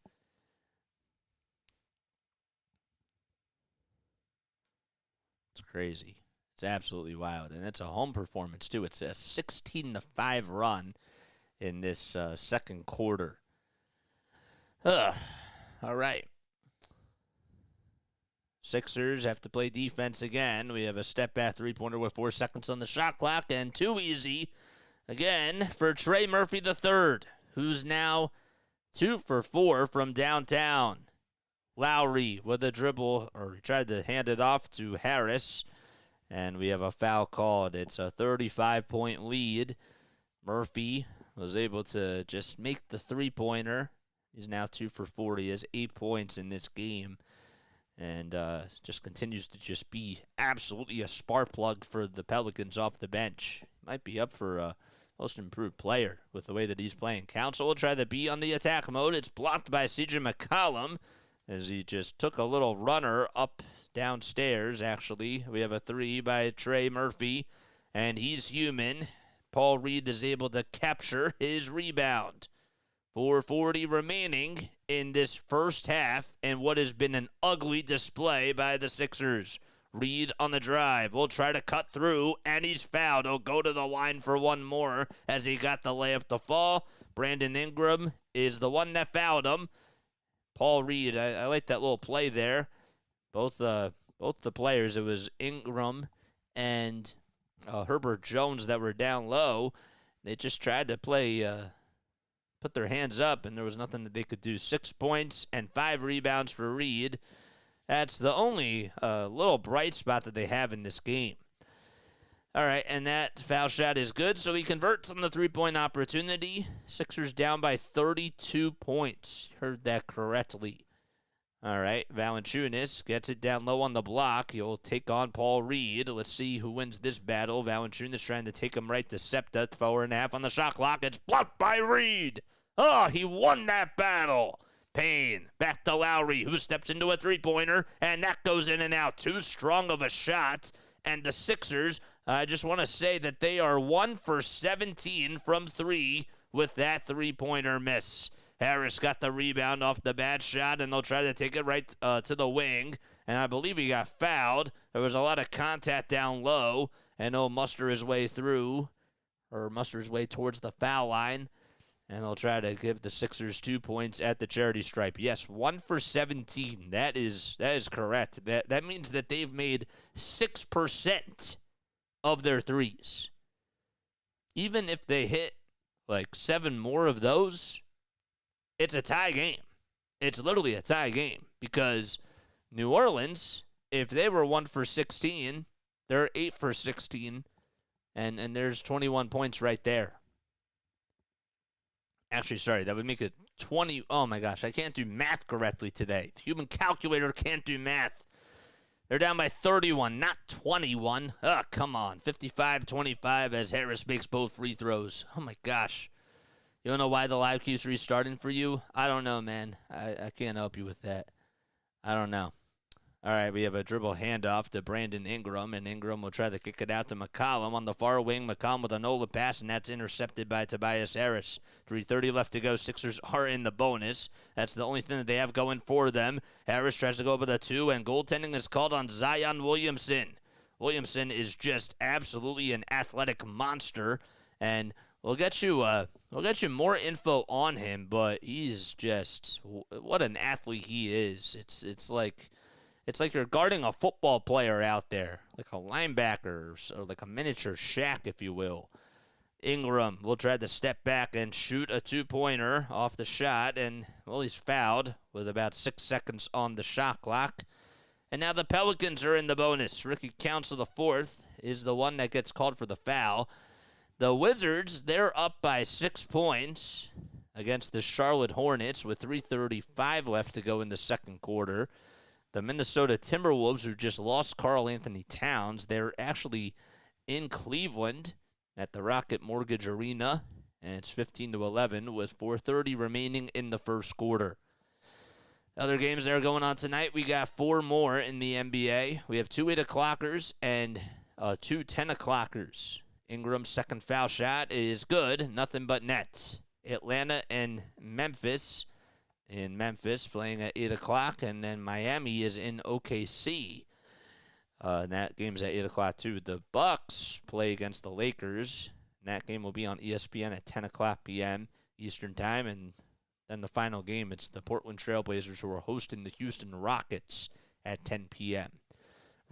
S1: It's crazy. It's absolutely wild. And it's a home performance, too. It's a 16-5 run in this second quarter. All right. Sixers have to play defense again. We have a step-back three-pointer with 4 seconds on the shot clock, and too easy again for Trey Murphy III, who's now 2 for 4 from downtown. Lowry with a dribble, or he tried to hand it off to Harris, and we have a foul called. It's a 35-point lead. Murphy was able to just make the three-pointer. He's now 2 for 4. He has 8 points in this game, and just continues to just be absolutely a spark plug for the Pelicans off the bench. Might be up for most improved player with the way that he's playing. Council will try to be on the attack mode. It's blocked by C.J. McCollum, as he just took a little runner up downstairs, actually. We have a 3 by Trey Murphy, and he's human. Paul Reed is able to capture his rebound. 4:40 remaining in this first half, and what has been an ugly display by the Sixers. Reed on the drive will try to cut through, and he's fouled. He'll go to the line for one more as he got the layup to fall. Brandon Ingram is the one that fouled him. Paul Reed, I like that little play there. Both the players, it was Ingram and Herbert Jones that were down low. They just tried to put their hands up, and there was nothing that they could do. 6 points and 5 rebounds for Reed. That's the only little bright spot that they have in this game. All right, and that foul shot is good, so he converts on the three-point opportunity. Sixers down by 32 points. Heard that correctly. All right, Valanciunas gets it down low on the block. He'll take on Paul Reed. Let's see who wins this battle. Valanciunas trying to take him right to Septa. 4.5 on the shot clock. It's blocked by Reed. Oh, he won that battle. Payne back to Lowry, who steps into a three-pointer, and that goes in and out. Too strong of a shot. And the Sixers, I just want to say that they are 1 for 17 from 3 with that three-pointer miss. Harris got the rebound off the bad shot, and they'll try to take it right to the wing. And I believe he got fouled. There was a lot of contact down low, and he'll muster his way through, or muster his way towards the foul line. And they'll try to give the Sixers 2 points at the charity stripe. Yes, 1 for 17. That is correct. That means that they've made 6% of their threes. Even if they hit like 7 more of those, it's a tie game. It's literally a tie game because New Orleans, if they were 1 for 16, they're 8 for 16, and there's 21 points right there. Actually, sorry, that would make it 20. Oh, my gosh, I can't do math correctly today. The human calculator can't do math. They're down by 31, not 21. Oh, come on. 55-25 as Harris makes both free throws. Oh, my gosh. You don't know why the live keeps restarting for you? I don't know, man. I can't help you with that. I don't know. All right, we have a dribble handoff to Brandon Ingram, and Ingram will try to kick it out to McCollum on the far wing. McCollum with a NOLA pass, and that's intercepted by Tobias Harris. 3:30 left to go. Sixers are in the bonus. That's the only thing that they have going for them. Harris tries to go up with a 2, and goaltending is called on Zion Williamson. Williamson is just absolutely an athletic monster, and we'll get you more info on him, but he's just, what an athlete he is. It's It's like you're guarding a football player out there, like a linebacker or like a miniature Shaq, if you will. Ingram will try to step back and shoot a two-pointer off the shot, and, well, he's fouled with about 6 seconds on the shot clock. And now the Pelicans are in the bonus. Ricky Council, the fourth, is the one that gets called for the foul. The Wizards, they're up by 6 points against the Charlotte Hornets with 3:35 left to go in the second quarter. The Minnesota Timberwolves, who just lost Karl Anthony Towns, they're actually in Cleveland at the Rocket Mortgage Arena, and it's 15-11 with 4:30 remaining in the first quarter. Other games that are going on tonight, we got 4 more in the NBA. We have 2 8 o'clockers and 2 10 o'clockers. Ingram's second foul shot is good, nothing but net. Atlanta and Memphis. In Memphis, playing at 8 o'clock, and then Miami is in OKC. And that game's at 8 o'clock, too. The Bucks play against the Lakers, and that game will be on ESPN at 10 o'clock p.m. Eastern Time. And then the final game, it's the Portland Trailblazers who are hosting the Houston Rockets at 10 p.m.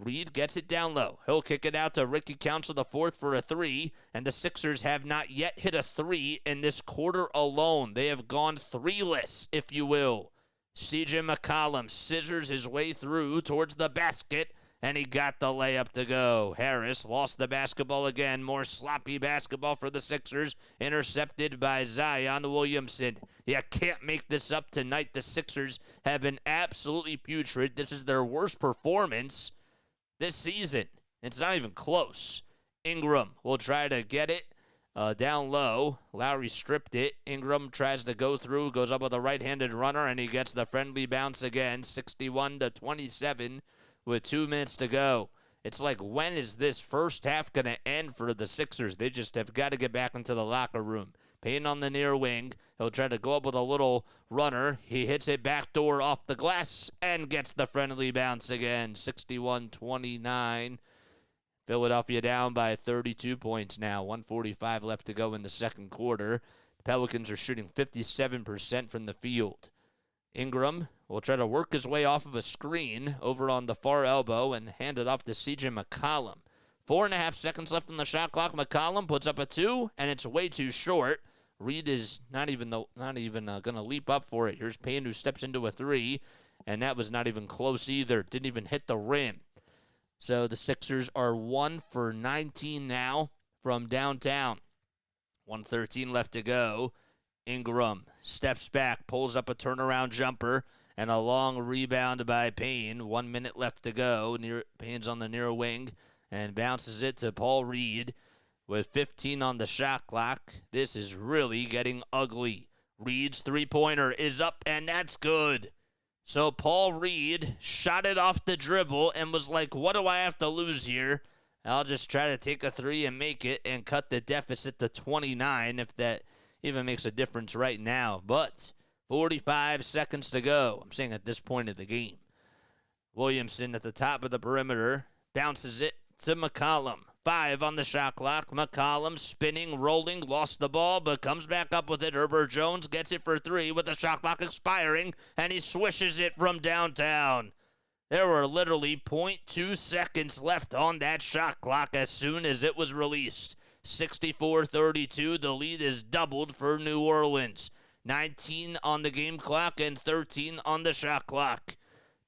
S1: Reed gets it down low. He'll kick it out to Ricky Council, the fourth, for a 3, and the Sixers have not yet hit a 3 in this quarter alone. They have gone 3-less, if you will. CJ McCollum scissors his way through towards the basket, and he got the layup to go. Harris lost the basketball again. More sloppy basketball for the Sixers, intercepted by Zion Williamson. You can't make this up tonight. The Sixers have been absolutely putrid. This is their worst performance this season. It's not even close. Ingram will try to get it down low. Lowry stripped it. Ingram tries to go through, goes up with a right-handed runner, and he gets the friendly bounce again, 61-27 with 2 minutes to go. It's like, when is this first half going to end for the Sixers? They just have got to get back into the locker room. Payne on the near wing. He'll try to go up with a little runner. He hits it backdoor off the glass and gets the friendly bounce again. 61-29. Philadelphia down by 32 points now. 1:45 left to go in the second quarter. The Pelicans are shooting 57% from the field. Ingram will try to work his way off of a screen over on the far elbow and hand it off to CJ McCollum. 4.5 seconds left on the shot clock. McCollum puts up a 2, and it's way too short. Reed is not even going to leap up for it. Here's Payne, who steps into a 3, and that was not even close either. Didn't even hit the rim. So the Sixers are 1 for 19 now from downtown. 1:13 left to go. Ingram steps back, pulls up a turnaround jumper, and a long rebound by Payne. 1 minute left to go. Payne's on the near wing and bounces it to Paul Reed with 15 on the shot clock. This is really getting ugly. Reed's three-pointer is up, and that's good. So Paul Reed shot it off the dribble and was like, what do I have to lose here? I'll just try to take a 3 and make it and cut the deficit to 29, if that even makes a difference right now. But 45 seconds to go. I'm saying at this point of the game. Williamson at the top of the perimeter bounces it to McCollum. 5 on the shot clock. McCollum spinning, rolling, lost the ball, but comes back up with it. Herbert Jones gets it for 3 with the shot clock expiring, and he swishes it from downtown. There were literally 0.2 seconds left on that shot clock as soon as it was released. 64-32, the lead is doubled for New Orleans. 19 on the game clock and 13 on the shot clock.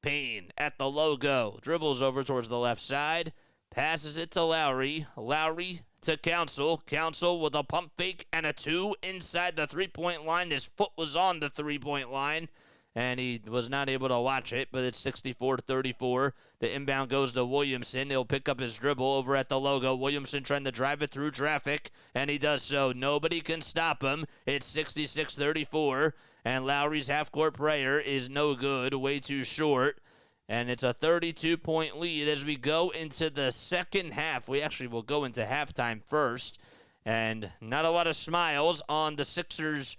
S1: Payne at the logo, dribbles over towards the left side, passes it to Lowry. Lowry to Council. Council with a pump fake and a 2 inside the three-point line. His foot was on the three-point line, and he was not able to watch it, but it's 64-34. The inbound goes to Williamson. He'll pick up his dribble over at the logo. Williamson trying to drive it through traffic, and he does so. Nobody can stop him. It's 66-34, and Lowry's half-court prayer is no good, way too short. And it's a 32-point lead as we go into the second half. We actually will go into halftime first. And not a lot of smiles on the Sixers'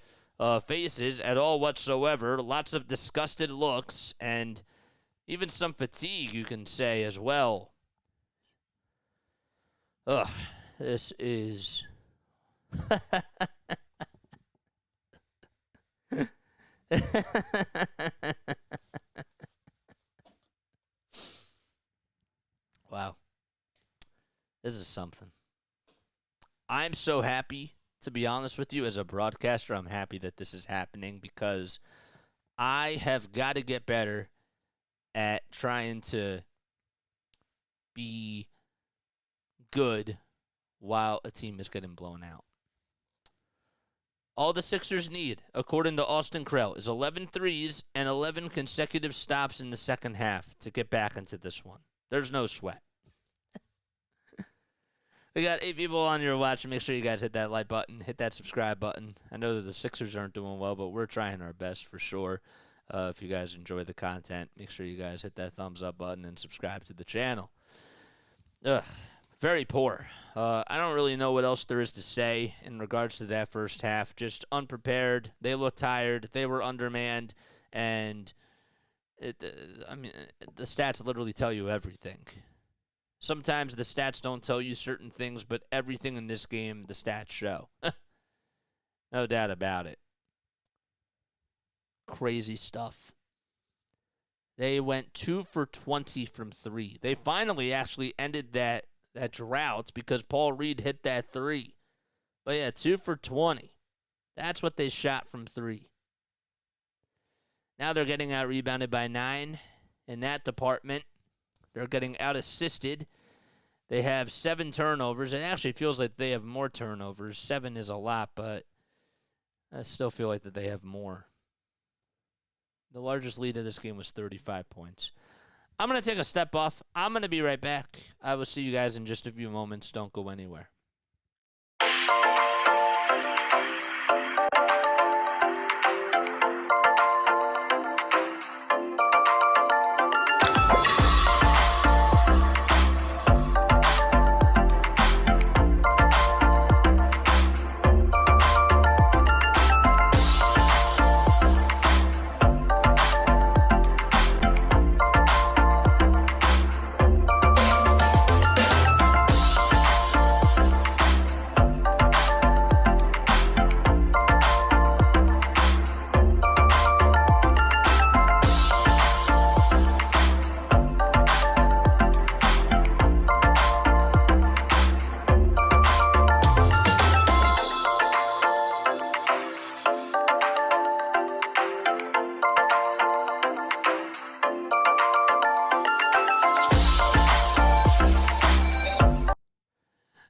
S1: faces at all whatsoever. Lots of disgusted looks and even some fatigue, you can say, as well. Ugh, this is... I'm so happy, to be honest with you, as a broadcaster. I'm happy that this is happening because I have got to get better at trying to be good while a team is getting blown out. All the Sixers need, according to Austin Krell, is 11 threes and 11 consecutive stops in the second half to get back into this one. There's no sweat. We got 8 people on your watch. Make sure you guys hit that like button, hit that subscribe button. I know that the Sixers aren't doing well, but we're trying our best for sure. If you guys enjoy the content, make sure you guys hit that thumbs up button and subscribe to the channel. Very poor. I don't really know what else there is to say in regards to that first half. Just unprepared. They looked tired. They were undermanned. And, the stats literally tell you everything. Sometimes the stats don't tell you certain things, but everything in this game, the stats show. No doubt about it. Crazy stuff. They went 2 for 20 from 3. They finally actually ended that drought because Paul Reed hit that 3. But yeah, 2 for 20. That's what they shot from 3. Now they're getting out-rebounded by 9 in that department. They're getting out-assisted. They have 7 turnovers. It actually feels like they have more turnovers. 7 is a lot, but I still feel like that they have more. The largest lead of this game was 35 points. I'm going to take a step off. I'm going to be right back. I will see you guys in just a few moments. Don't go anywhere.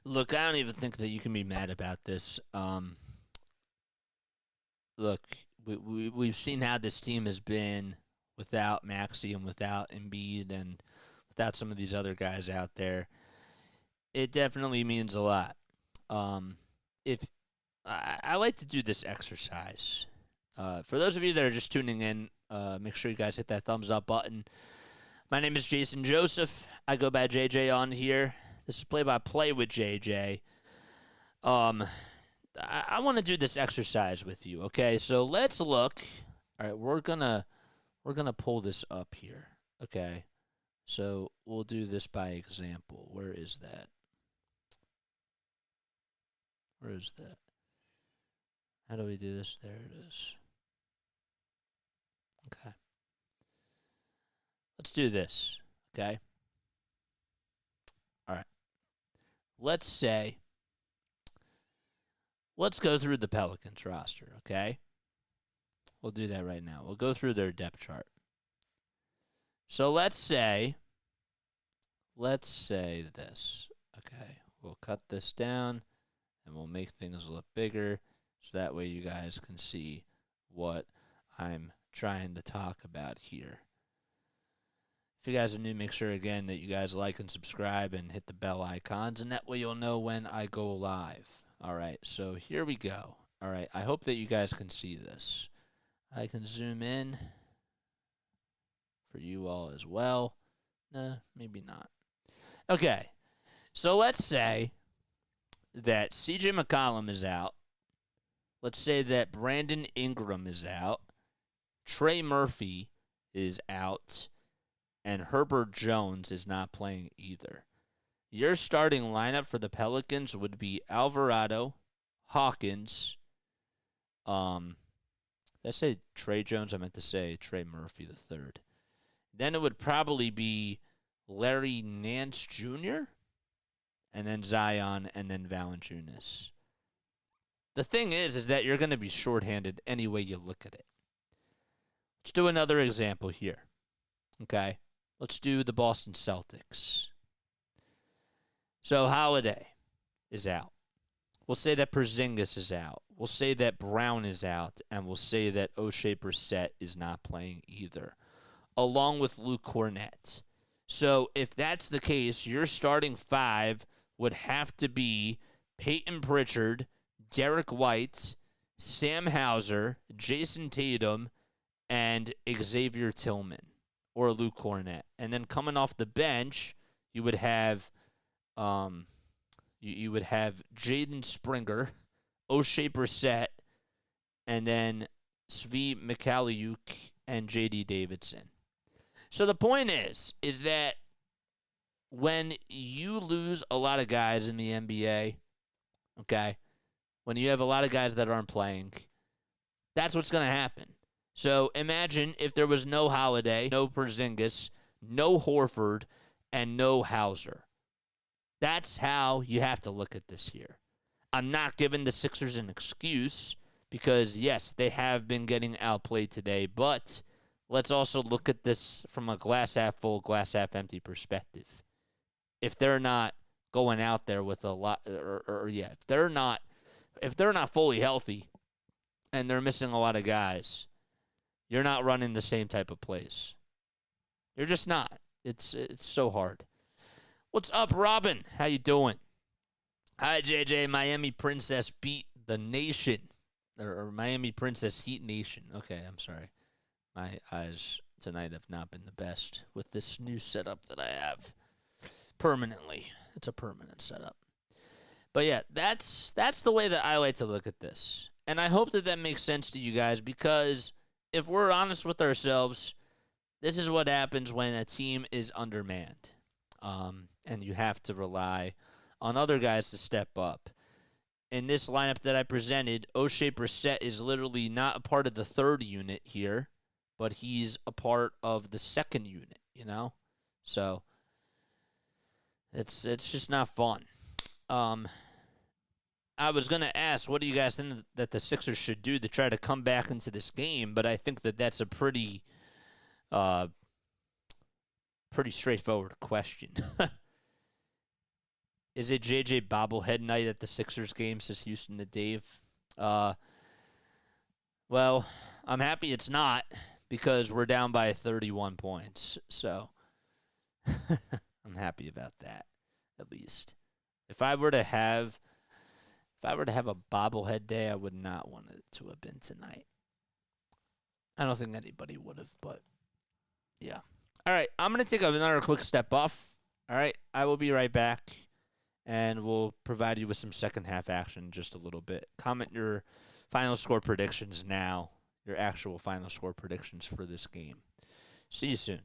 S1: Look, I don't even think that you can be mad about this. Look, we've seen how this team has been without Maxey and without Embiid and without some of these other guys out there. It definitely means a lot. If I like to do this exercise. For those of you that are just tuning in, make sure you guys hit that thumbs up button. My name is Jason Joseph. I go by JJ on here. This is play-by-play with JJ. I want to do this exercise with you, okay? So let's look. All right, we're gonna pull this up here, okay? So we'll do this by example. Where is that? Where is that? How do we do this? There it is. Okay. Let's do this, okay? All right. Let's go through the Pelicans roster, okay? We'll do that right now. We'll go through their depth chart. So let's say this, okay? We'll cut this down, and we'll make things look bigger, so that way you guys can see what I'm trying to talk about here. If you guys are new, make sure, again, that you guys like and subscribe and hit the bell icons, and that way you'll know when I go live. All right, so here we go. All right, I hope that you guys can see this. I can zoom in for you all as well. Nah, maybe not. Okay, so let's say that CJ McCollum is out. Let's say that Brandon Ingram is out. Trey Murphy is out. And Herbert Jones is not playing either. Your starting lineup for the Pelicans would be Alvarado, Hawkins. Did I say Trey Jones? I meant to say Trey Murphy III. Then it would probably be Larry Nance Jr. and then Zion, and then Valanciunas. The thing is that you're going to be shorthanded any way you look at it. Let's do another example here. Okay? Let's do the Boston Celtics. So Holiday is out. We'll say that Porzingis is out. We'll say that Brown is out. And we'll say that O'Shea Brissett is not playing either, along with Luke Cornett. So if that's the case, your starting five would have to be Peyton Pritchard, Derek White, Sam Hauser, Jason Tatum, and Xavier Tillman or Luke Cornett. And then coming off the bench, you would have Jaden Springer, O'Shea Brissett, and then Svi Mikhailiuk and J.D. Davidson. So the point is that when you lose a lot of guys in the NBA, okay, when you have a lot of guys that aren't playing, that's what's going to happen. So imagine if there was no Holiday, no Porzingis, no Horford, and no Hauser. That's how you have to look at this here. I'm not giving the Sixers an excuse because, yes, they have been getting outplayed today, but let's also look at this from a glass half full, glass half empty perspective. If they're not going out there with a lot, if they're not fully healthy and they're missing a lot of guys, you're not running the same type of plays. You're just not. It's so hard. What's up, Robin? How you doing? Hi, JJ. Miami Princess beat the nation. Or Miami Princess Heat Nation. Okay, I'm sorry. My eyes tonight have not been the best with this new setup that I have permanently. It's a permanent setup. But yeah, that's the way that I like to look at this. And I hope that makes sense to you guys because if we're honest with ourselves, this is what happens when a team is undermanned. And you have to rely on other guys to step up. In this lineup that I presented, O'Shea Brissett is literally not a part of the third unit here, but he's a part of the second unit, you know? So it's just not fun. I was going to ask, what do you guys think that the Sixers should do to try to come back into this game? But I think that that's a pretty straightforward question. Is it JJ bobblehead night at the Sixers game, says Houston to Dave? Well, I'm happy it's not because we're down by 31 points. So I'm happy about that, at least. If I were to have a bobblehead day, I would not want it to have been tonight. I don't think anybody would have, but yeah. All right, I'm going to take another quick step off. All right, I will be right back, and we'll provide you with some second-half action in just a little bit. Comment your final score predictions now, your actual final score predictions for this game. See you soon.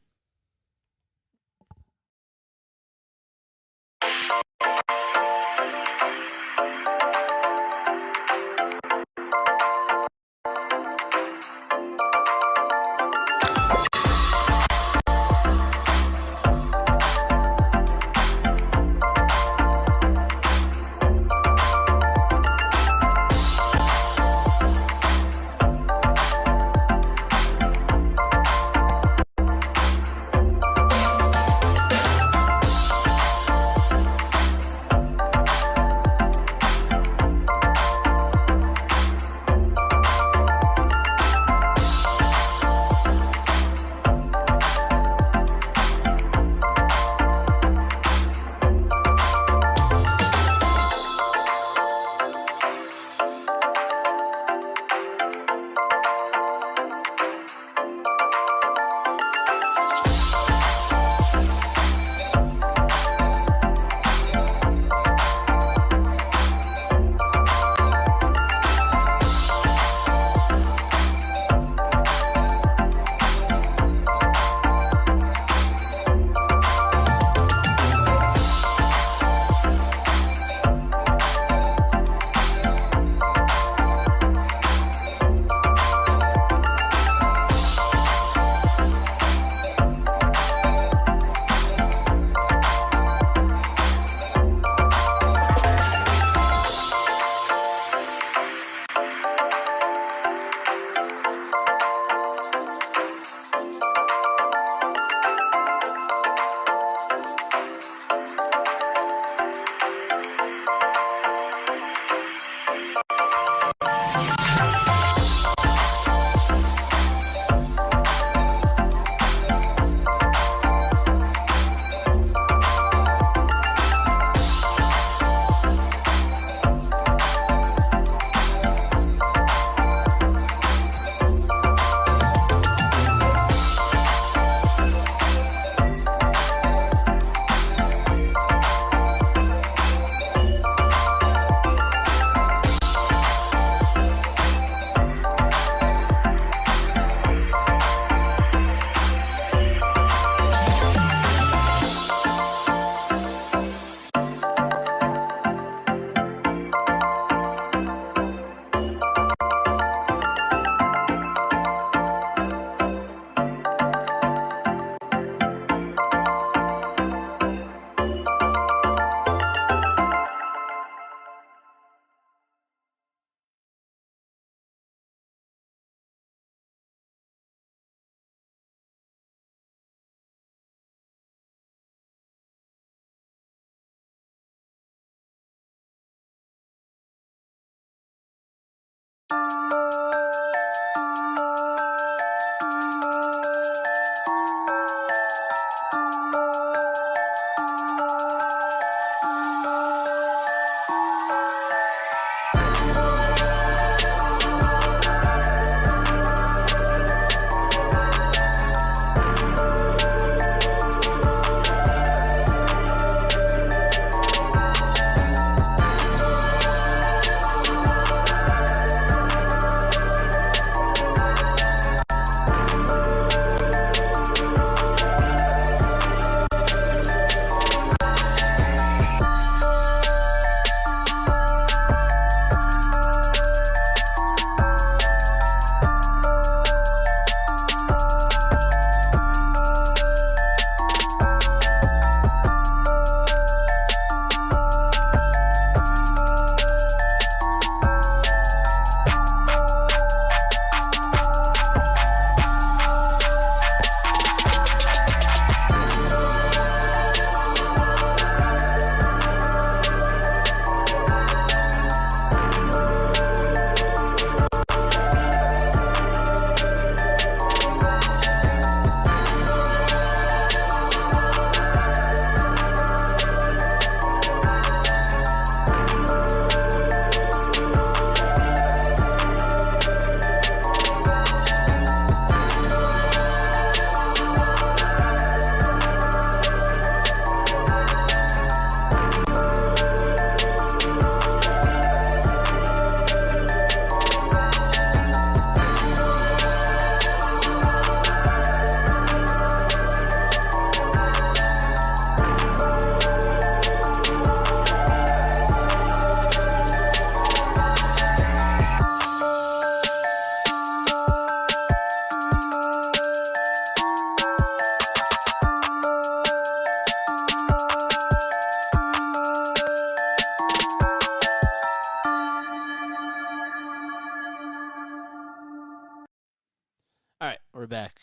S1: All right, we're back.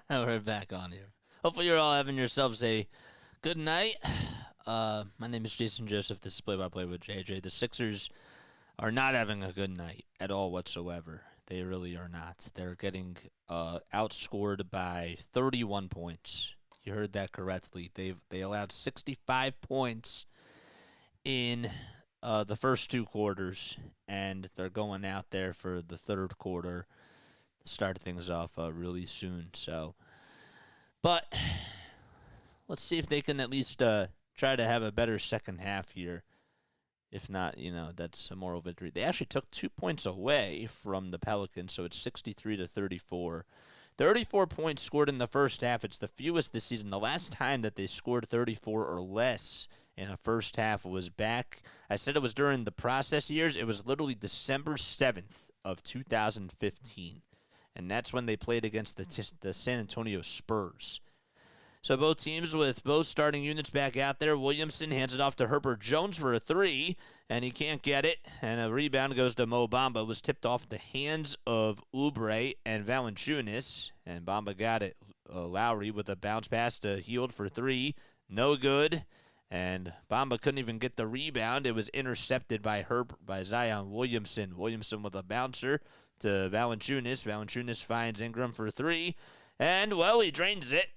S1: We're back on here. Hopefully, you're all having yourselves a good night. My name is Jason Joseph. This is Play-by-Play with JJ. The Sixers are not having a good night at all whatsoever. They really are not. They're getting outscored by 31 points. You heard that correctly. They allowed 65 points in the first two quarters, and they're going out there for the third quarter to start things off really soon. But let's see if they can at least try to have a better second half here. If not, that's a moral victory. They actually took 2 points away from the Pelicans, so it's 63-34. 34 points scored in the first half. It's the fewest this season. The last time that they scored 34 or less in a first half was back. I said it was during the process years. It was literally December 7th of 2015. And that's when they played against the San Antonio Spurs. So both teams with both starting units back out there. Williamson hands it off to Herbert Jones for a three, and he can't get it. And a rebound goes to Mo Bamba. It was tipped off the hands of Oubre and Valanciunas, and Bamba got it. Lowry with a bounce pass to Hield for three. No good. And Bamba couldn't even get the rebound. It was intercepted by Zion Williamson. Williamson with a bouncer to Valanciunas. Valanciunas finds Ingram for three. And, well, he drains it.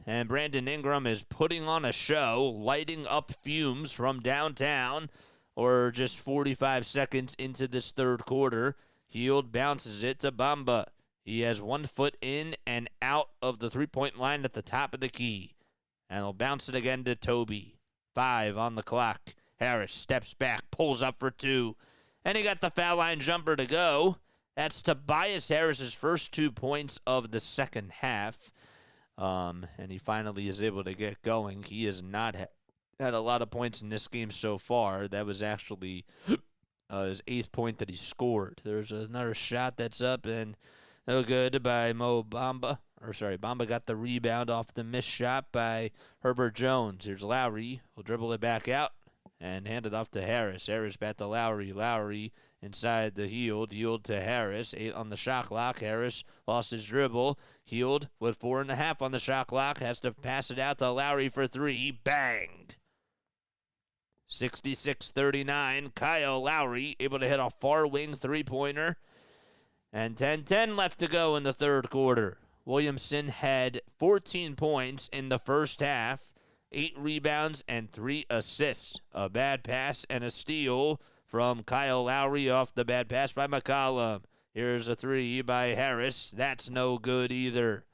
S1: And Brandon Ingram is putting on a show, lighting up fumes from downtown. Or just 45 seconds into this third quarter. Hield bounces it to Bamba. He has 1 foot in and out of the three-point line at the top of the key. And he'll bounce it again to Toby. 5 on the clock. Harris steps back, pulls up for 2. And he got the foul line jumper to go. That's Tobias Harris's first 2 points of the second half. And he finally is able to get going. He has not had a lot of points in this game so far. That was actually his 8th point that he scored. There's another shot that's up and no good by Mo Bamba. Bamba got the rebound off the missed shot by Herbert Jones. Here's Lowry. He'll dribble it back out and hand it off to Harris. Harris back to Lowry. Lowry inside the Hield. Hield to Harris. 8 on the shot clock. Harris lost his dribble. Hield with 4.5 on the shot clock. Has to pass it out to Lowry for 3. Bang! 66-39. Kyle Lowry able to hit a far wing three-pointer. And 10-10 left to go in the third quarter. Williamson had 14 points in the first half, 8 rebounds and 3 assists. A bad pass and a steal from Kyle Lowry off the bad pass by McCollum. Here's a three by Harris. That's no good either.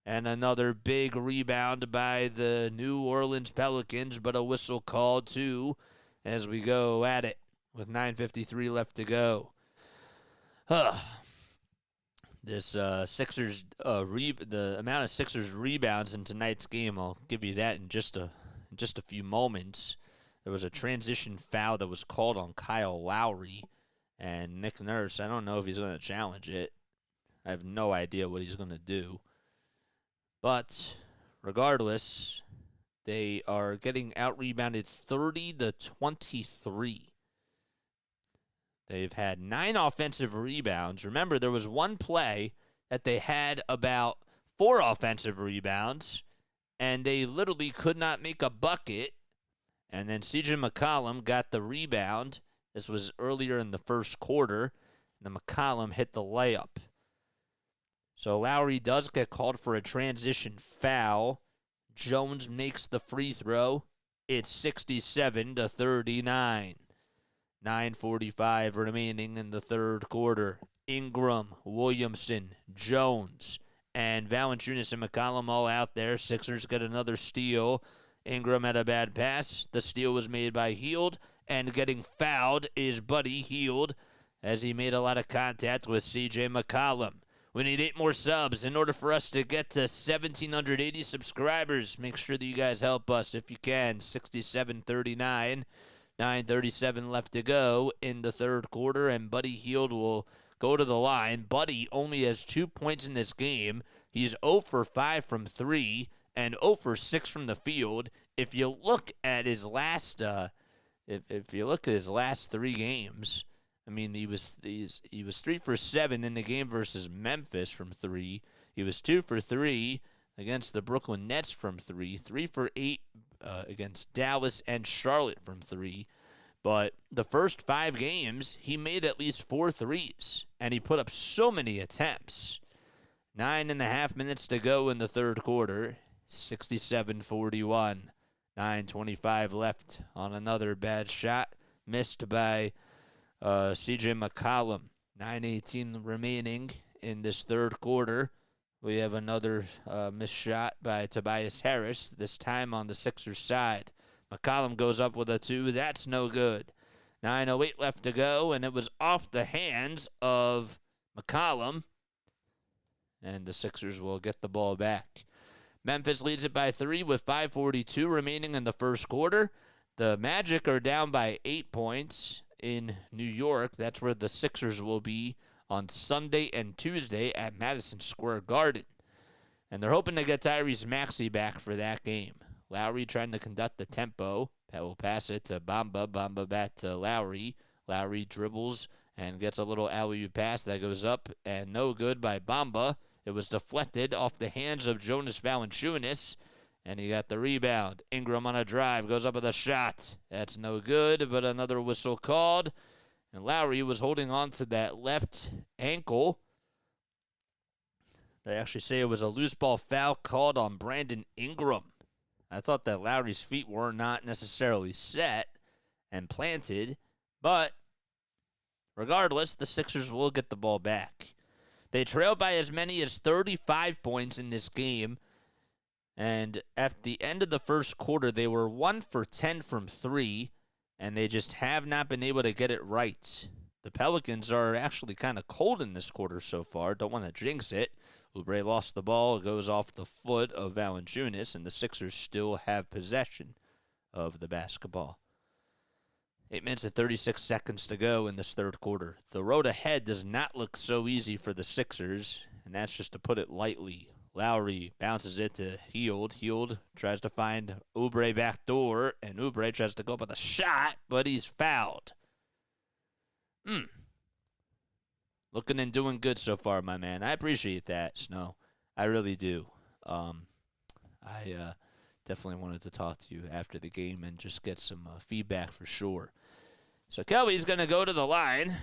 S1: And another big rebound by the New Orleans Pelicans, but a whistle called too as we go at it with 9:53 left to go. This Sixers the amount of Sixers rebounds in tonight's game, I'll give you that in just a few moments. There was a transition foul that was called on Kyle Lowry, and Nick Nurse, I don't know if he's going to challenge it. I have no idea what he's going to do. But regardless, they are getting out-rebounded 30-23. They've had 9 offensive rebounds. Remember, there was one play that they had about 4 offensive rebounds, and they literally could not make a bucket. And then CJ McCollum got the rebound. This was earlier in the first quarter. And then McCollum hit the layup. So Lowry does get called for a transition foul. Jones makes the free throw. It's 67-39. 9:45 remaining in the third quarter. Ingram, Williamson, Jones, and Valanciunas and McCollum all out there. Sixers get another steal. Ingram had a bad pass. The steal was made by Hield, and getting fouled is Buddy Hield as he made a lot of contact with C.J. McCollum. We need 8 more subs in order for us to get to 1,780 subscribers. Make sure that you guys help us if you can. 67-39. 9:37 left to go in the third quarter, and Buddy Hield will go to the line. Buddy only has 2 points in this game. He's 0 for 5 from 3 and 0 for 6 from the field. If you look at his last, if you look at his last 3 games, I mean, he was 3 for 7 in the game versus Memphis from 3. He was 2 for 3 against the Brooklyn Nets from 3. 3 for 8 against Dallas and Charlotte from 3. But the first 5 games, he made at least 4 threes, and he put up so many attempts. 9.5 minutes to go in the third quarter. 67-41. 9:25 left on another bad shot. Missed by C.J. McCollum. 9:18 remaining in this third quarter. We have another missed shot by Tobias Harris, this time on the Sixers side. McCollum goes up with a 2. That's no good. 9:08 left to go, and it was off the hands of McCollum. And the Sixers will get the ball back. Memphis leads it by 3 with 5:42 remaining in the first quarter. The Magic are down by 8 points in New York. That's where the Sixers will be on Sunday and Tuesday at Madison Square Garden. And they're hoping to get Tyrese Maxey back for that game. Lowry trying to conduct the tempo. That will pass it to Bamba. Bamba back to Lowry. Lowry dribbles and gets a little alley-oop pass that goes up and no good by Bamba. It was deflected off the hands of Jonas Valanciunas, and he got the rebound. Ingram on a drive, goes up with a shot. That's no good, but another whistle called. And Lowry was holding on to that left ankle. They actually say it was a loose ball foul called on Brandon Ingram. I thought that Lowry's feet were not necessarily set and planted, but regardless, the Sixers will get the ball back. They trailed by as many as 35 points in this game, and at the end of the first quarter, they were 1 for 10 from 3, and they just have not been able to get it right. The Pelicans are actually kind of cold in this quarter so far. Don't want to jinx it. Oubre lost the ball. It goes off the foot of Valanciunas, and the Sixers still have possession of the basketball. 8 minutes and 36 seconds to go in this third quarter. The road ahead does not look so easy for the Sixers, and that's just to put it lightly. Lowry bounces it to Hield. Hield tries to find Oubre back door, and Oubre tries to go up with a shot, but he's fouled. Looking and doing good so far, my man. I appreciate that, Snow. I really do. I definitely wanted to talk to you after the game and just get some feedback for sure. So Kelly's going to go to the line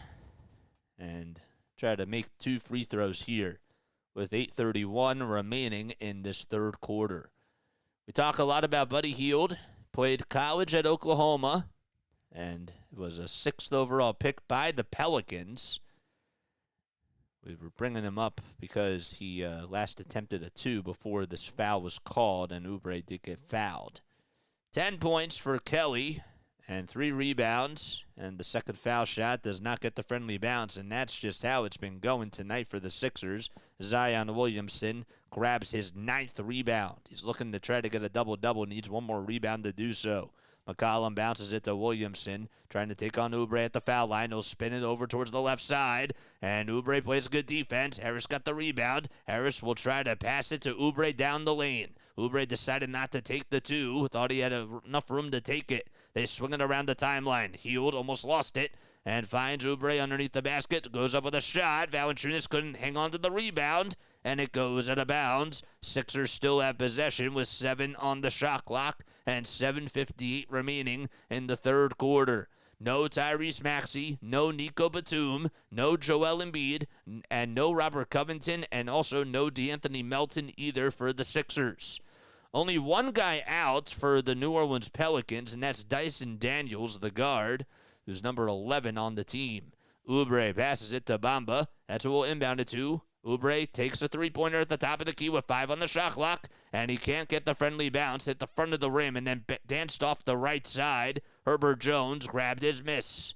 S1: and try to make 2 free throws here with 8:31 remaining in this third quarter. We talk a lot about Buddy Hield. Played college at Oklahoma and was a 6th overall pick by the Pelicans. We were bringing him up because he last attempted a 2 before this foul was called, and Oubre did get fouled. 10 points for Kelly and 3 rebounds, and the second foul shot does not get the friendly bounce, and that's just how it's been going tonight for the Sixers. Zion Williamson grabs his 9th rebound. He's looking to try to get a double-double, needs 1 more rebound to do so. McCollum bounces it to Williamson, trying to take on Oubre at the foul line. He'll spin it over towards the left side, and Oubre plays good defense. Harris got the rebound. Harris will try to pass it to Oubre down the lane. Oubre decided not to take the 2, thought he had enough room to take it. They swing it around the timeline. Hield almost lost it and finds Oubre underneath the basket, goes up with a shot. Valanciunas couldn't hang on to the rebound, and it goes out of bounds. Sixers still have possession with 7 on the shot clock and 7:58 remaining in the third quarter. No Tyrese Maxey, no Nico Batum, no Joel Embiid, and no Robert Covington, and also no DeAnthony Melton either for the Sixers. Only one guy out for the New Orleans Pelicans, and that's Dyson Daniels, the guard, who's number 11 on the team. Oubre passes it to Bamba. That's who we'll inbound it to. Oubre takes a three-pointer at the top of the key with 5 on the shot clock, and he can't get the friendly bounce. Hit the front of the rim and then danced off the right side. Herbert Jones grabbed his miss.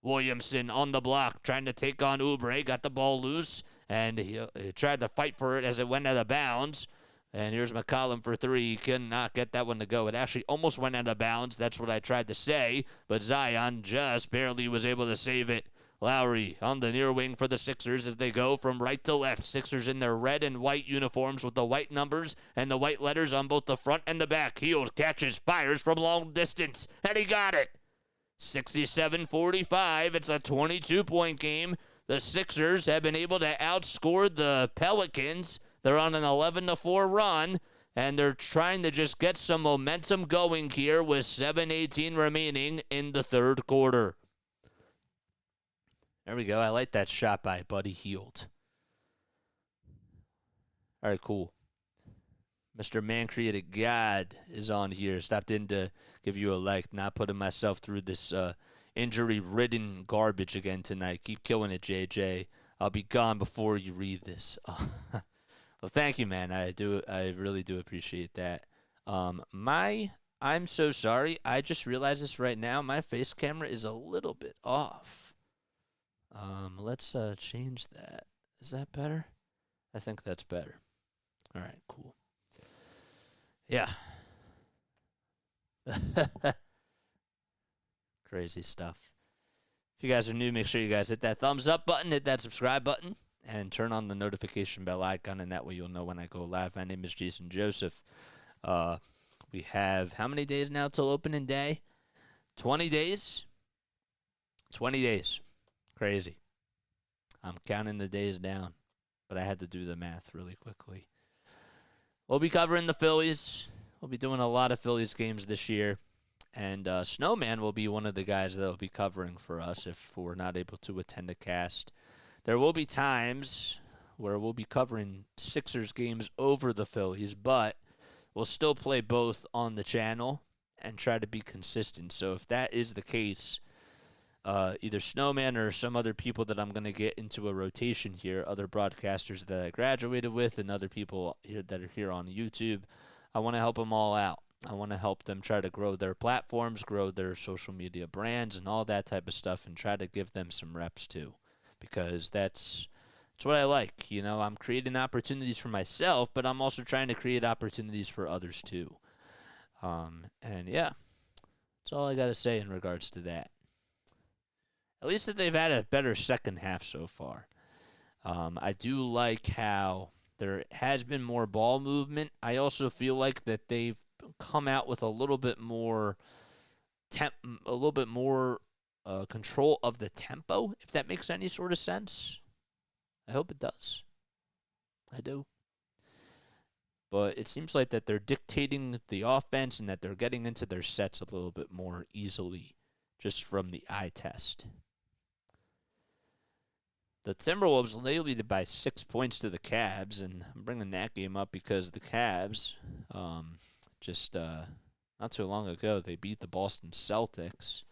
S1: Williamson on the block, trying to take on Oubre. Got the ball loose, and he tried to fight for it as it went out of bounds. And here's McCollum for 3. He cannot get that one to go. It actually almost went out of bounds. That's what I tried to say. But Zion just barely was able to save it. Lowry on the near wing for the Sixers as they go from right to left. Sixers in their red and white uniforms with the white numbers and the white letters on both the front and the back. Hield catches, fires from long distance, and he got it. 67-45. It's a 22-point game. The Sixers have been able to outscore the Pelicans. They're on an 11-4 run, and they're trying to just get some momentum going here with 7:18 remaining in the third quarter. There we go. I like that shot by Buddy Hield. All right, cool. Mr. Man Created God is on here. Stopped in to give you a like. Not putting myself through this injury-ridden garbage again tonight. Keep killing it, JJ. I'll be gone before you read this. Well, thank you, man. I really do appreciate that. I'm so sorry. I just realized this right now. My face camera is a little bit off. Let's change that. Is that better? I think that's better. All right, cool. Yeah. Crazy stuff. If you guys are new, make sure you guys hit that thumbs up button, hit that subscribe button, and turn on the notification bell icon, and that way you'll know when I go live. My name is Jason Joseph. We have how many days now till opening day? 20 days? 20 days. Crazy. I'm counting the days down, but I had to do the math really quickly. We'll be covering the Phillies. We'll be doing a lot of Phillies games this year. And Snowman will be one of the guys that will be covering for us if we're not able to attend a cast. There will be times where we'll be covering Sixers games over the Phillies, but we'll still play both on the channel and try to be consistent. So if that is the case, either Snowman or some other people that I'm going to get into a rotation here, other broadcasters that I graduated with and other people here that are here on YouTube, I want to help them all out. I want to help them try to grow their platforms, grow their social media brands, and all that type of stuff, and try to give them some reps too, because that's what I like. You know, I'm creating opportunities for myself, but I'm also trying to create opportunities for others too. And yeah, that's all I got to say in regards to that. At least that they've had a better second half so far. I do like how there has been more ball movement. I also feel like that they've come out with a little bit more control of the tempo, if that makes any sort of sense. I hope it does. I do. but it seems like that they're dictating the offense and that they're getting into their sets a little bit more easily just from the eye test. The Timberwolves, they lead by 6 points to the Cavs, and I'm bringing that game up because the Cavs, not too long ago, they beat the Boston Celtics.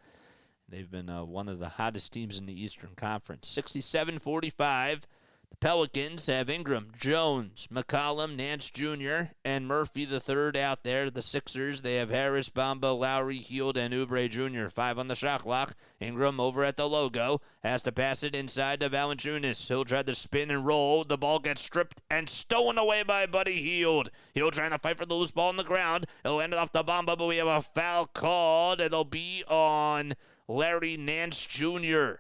S1: They've been one of the hottest teams in the Eastern Conference. 67-45. The Pelicans have Ingram, Jones, McCollum, Nance Jr., and Murphy III out there. The Sixers, they have Harris, Bamba, Lowry, Hield, and Oubre Jr. 5 on the shot clock. Ingram over at the logo. Has to pass it inside to Valanciunas. He'll try to spin and roll. The ball gets stripped and stolen away by Buddy Hield. Hield trying to fight for the loose ball on the ground. It'll end it off to Bamba, but we have a foul called. It'll be on Larry Nance Jr.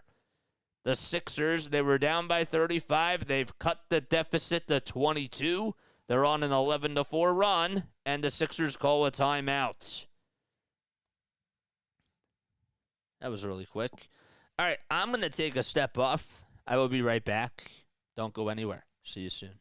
S1: The Sixers, they were down by 35. They've cut the deficit to 22. They're on an 11-4 run, and the Sixers call a timeout. That was really quick. All right, I'm going to take a step off. I will be right back. Don't go anywhere. See you soon.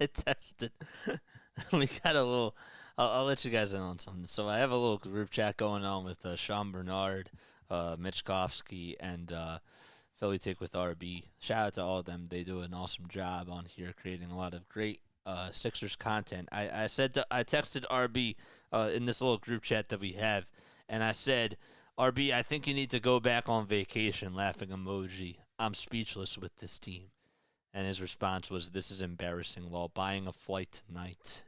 S1: I tested. We got a little. I'll let you guys in on something. So I have a little group chat going on with Sean Bernard, Mitch Kofsky, and Philly Take with RB. Shout out to all of them. They do an awesome job on here, creating a lot of great Sixers content. I texted RB in this little group chat that we have, and I said, RB, I think you need to go back on vacation. Laughing emoji. I'm speechless with this team. And his response was, this is embarrassing while buying a flight tonight.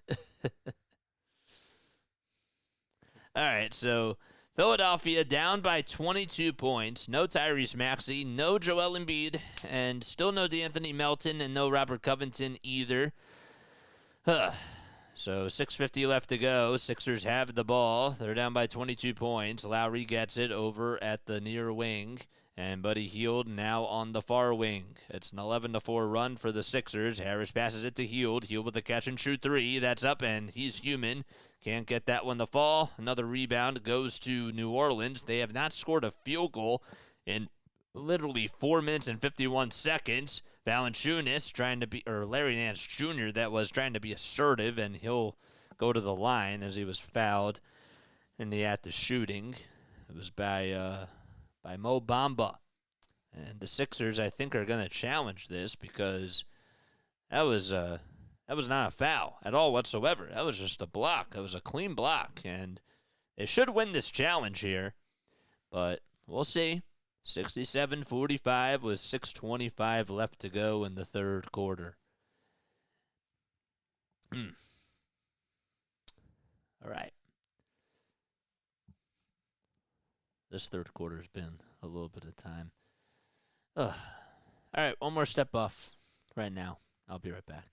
S1: All right, so Philadelphia down by 22 points. No Tyrese Maxey, no Joel Embiid, and still no DeAnthony Melton and no Robert Covington either. So 6:50 left to go. Sixers have the ball. They're down by 22 points. Lowry gets it over at the near wing. And Buddy Hield now on the far wing. It's an 11-4 run for the Sixers. Harris passes it to Hield. Hield with a catch-and-shoot three. That's up, and he's human. Can't get that one to fall. Another rebound goes to New Orleans. They have not scored a field goal in literally 4 minutes and 51 seconds. Valanciunas trying to be, or Larry Nance Jr., that was trying to be assertive, and he'll go to the line as he was fouled in the act of shooting. It was by Mo Bamba. And the Sixers, I think, are going to challenge this because that was not a foul at all whatsoever. That was just a block. It was a clean block, and they should win this challenge here, but we'll see. 67-45 with 6:25 left to go in the third quarter. All right. This third quarter has been a little bit of time. Ugh. All right, one more step off right now. I'll be right back.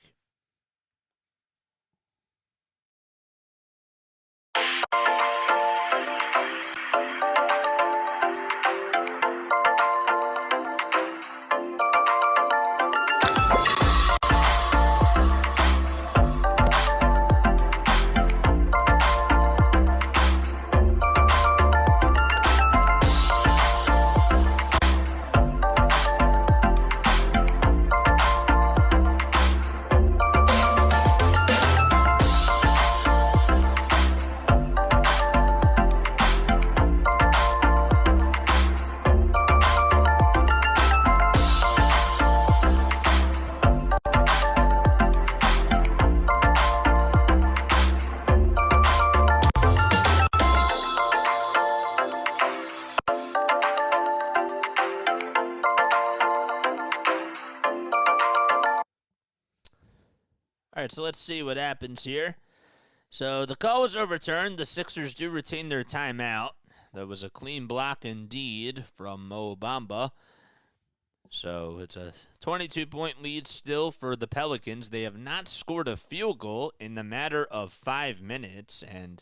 S1: All right, so let's see what happens here. So the call was overturned. The Sixers do retain their timeout. That was a clean block indeed from Mo Bamba. So it's a 22-point lead still for the Pelicans. They have not scored a field goal in the matter of 5 minutes. And,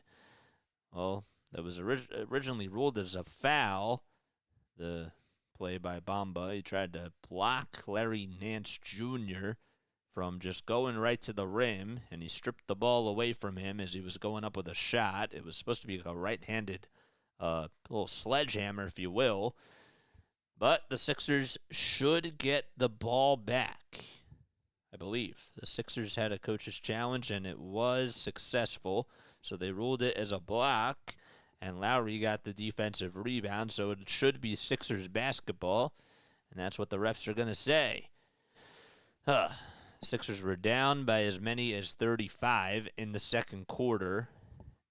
S1: well, that was originally ruled as a foul. The play by Bamba. He tried to block Larry Nance Jr. from just going right to the rim, and he stripped the ball away from him as he was going up with a shot. It was supposed to be a right-handed little sledgehammer, if you will. But the Sixers should get the ball back, I believe. The Sixers had a coach's challenge, and it was successful. So they ruled it as a block, and Lowry got the defensive rebound. So it should be Sixers basketball, and that's what the refs are going to say. Sixers were down by as many as 35 in the second quarter.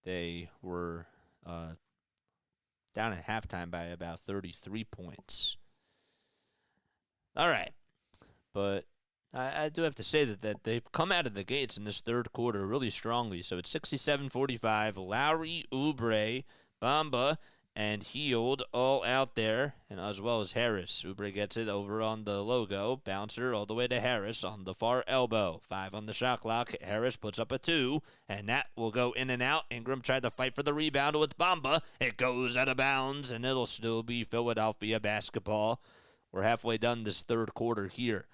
S1: They were down at halftime by about 33 points. All right. But I do have to say that they've come out of the gates in this third quarter really strongly. So it's 67-45. Lowry, Oubre, Bamba, and Hield all out there, and as well as Harris. Oubre gets it over on the logo. Bouncer all the way to Harris on the far elbow. 5 on the shot clock. Harris puts up a 2, and that will go in and out. Ingram tried to fight for the rebound with Bamba. It goes out of bounds, and it'll still be Philadelphia basketball. We're halfway done this third quarter here.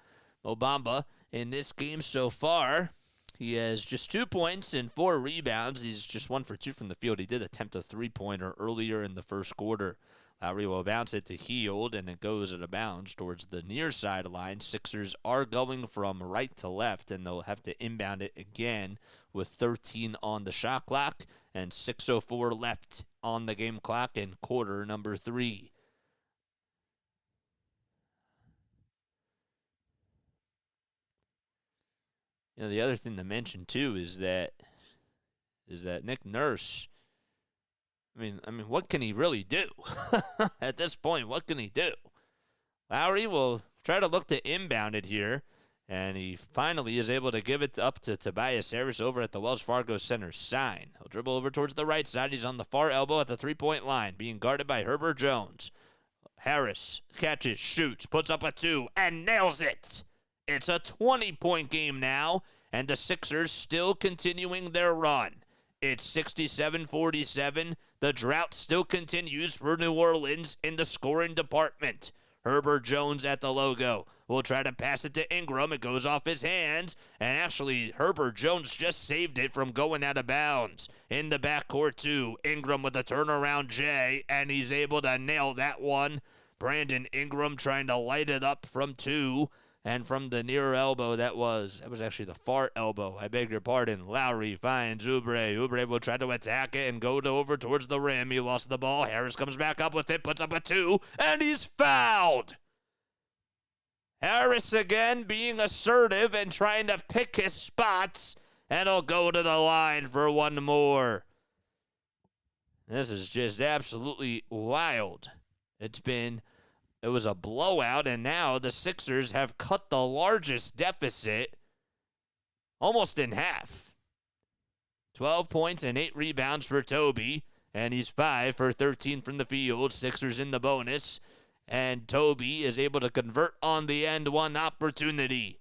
S1: Mo Bamba, in this game so far, he has just 2 points and 4 rebounds. He's just 1 for 2 from the field. He did attempt a three-pointer earlier in the first quarter. Lowry will bounce it to Hield, and it goes out of bounds towards the near sideline. Sixers are going from right to left, and they'll have to inbound it again with 13 on the shot clock and 6:04 left on the game clock in quarter number 3. You know, the other thing to mention too is that Nick Nurse. I mean, what can he really do at this point? What can he do? Lowry will try to look to inbound it here, and he finally is able to give it up to Tobias Harris over at the Wells Fargo Center sign. He'll dribble over towards the right side. He's on the far elbow at the three-point line, being guarded by Herbert Jones. Harris catches, shoots, puts up a 2, and nails it. It's a 20-point game now, and the Sixers still continuing their run. It's 67-47. The drought still continues for New Orleans in the scoring department. Herbert Jones at the logo will try to pass it to Ingram. It goes off his hands, and actually Herbert Jones just saved it from going out of bounds. In the backcourt too, Ingram with a turnaround J, and he's able to nail that one. Brandon Ingram trying to light it up from 2. And from the near elbow, that was actually the far elbow. I beg your pardon. Lowry finds Oubre. Oubre will try to attack it and go over towards the rim. He lost the ball. Harris comes back up with it, puts up a 2, and he's fouled. Harris again being assertive and trying to pick his spots, and he'll go to the line for one more. This is just absolutely wild. It was a blowout, and now the Sixers have cut the largest deficit almost in half. 12 points and 8 rebounds for Toby, and he's 5 for 13 from the field. Sixers in the bonus, and Toby is able to convert on the end one opportunity.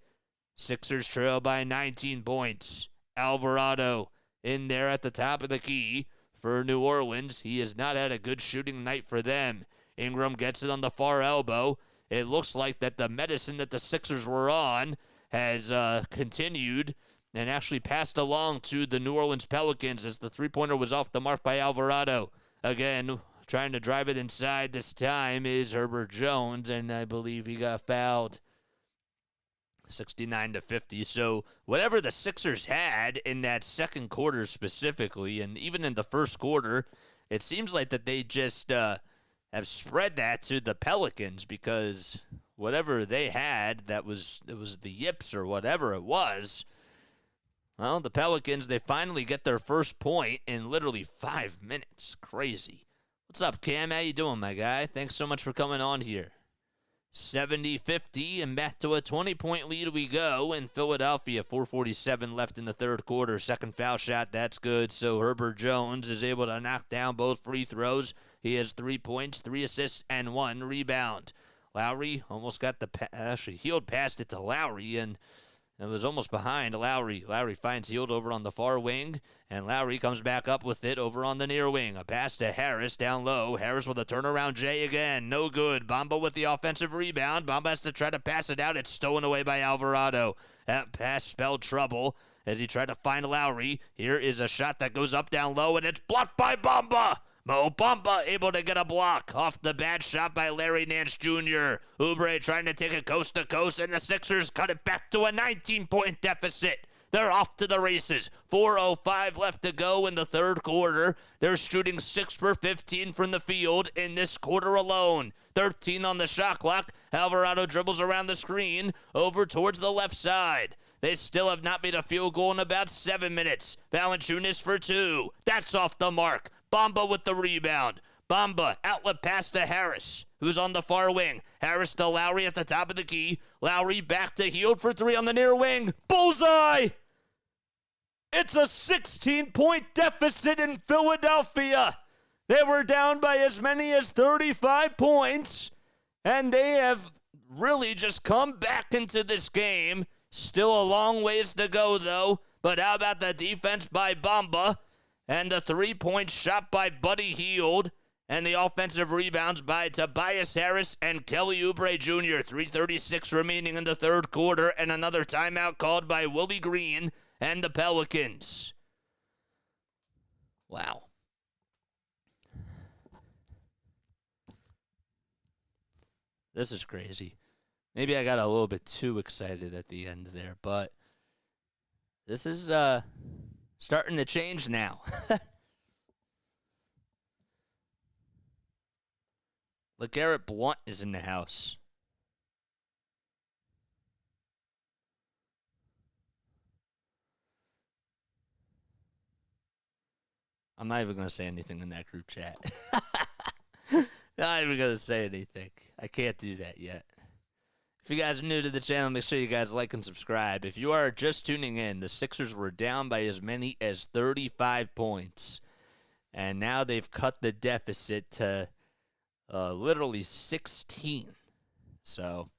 S1: Sixers trail by 19 points. Alvarado in there at the top of the key for New Orleans. He has not had a good shooting night for them. Ingram gets it on the far elbow. It looks like that the medicine that the Sixers were on has continued and actually passed along to the New Orleans Pelicans as the three-pointer was off the mark by Alvarado. Again, trying to drive it inside this time is Herbert Jones, and I believe he got fouled. 69-50. So whatever the Sixers had in that second quarter specifically, and even in the first quarter, it seems like that they just have spread that to the Pelicans, because whatever they had, it was the yips or whatever it was. Well, the Pelicans, they finally get their first point in literally 5 minutes. Crazy. What's up, Cam? How you doing, my guy? Thanks so much for coming on here. 70-50, and back to a 20-point lead we go in Philadelphia. 4:47 left in the third quarter. Second foul shot, that's good. So Herbert Jones is able to knock down both free throws. He has 3 points, 3 assists, and 1 rebound. Lowry almost got actually Hield passed it to Lowry, and it was almost behind Lowry. Lowry finds Hield over on the far wing, and Lowry comes back up with it over on the near wing. A pass to Harris down low. Harris with a turnaround J again. No good. Bamba with the offensive rebound. Bamba has to try to pass it out. It's stolen away by Alvarado. That pass spelled trouble as he tried to find Lowry. Here is a shot that goes up down low, and it's blocked by Bamba. Mo Bamba able to get a block off the bad shot by Larry Nance Jr. Oubre trying to take it coast to coast, and the Sixers cut it back to a 19-point deficit. They're off to the races. 4:05 left to go in the third quarter. They're shooting 6 for 15 from the field in this quarter alone. 13 on the shot clock. Alvarado dribbles around the screen over towards the left side. They still have not made a field goal in about 7 minutes. Valanciunas for 2. That's off the mark. Bamba with the rebound. Bamba, outlet pass to Harris, who's on the far wing. Harris to Lowry at the top of the key. Lowry back to Hield for 3 on the near wing. Bullseye! It's a 16-point deficit in Philadelphia. They were down by as many as 35 points, and they have really just come back into this game. Still a long ways to go, though. But how about the defense by Bamba? And the 3-point shot by Buddy Hield. And the offensive rebounds by Tobias Harris and Kelly Oubre Jr. 3:36 remaining in the third quarter. And another timeout called by Willie Green and the Pelicans. Wow. This is crazy. Maybe I got a little bit too excited at the end there, but this is starting to change now. LeGarrette Blount is in the house. I'm not even going to say anything in that group chat. Not even going to say anything. I can't do that yet. If you guys are new to the channel, make sure you guys like and subscribe. If you are just tuning in, the Sixers were down by as many as 35 points. And now they've cut the deficit to literally 16. So,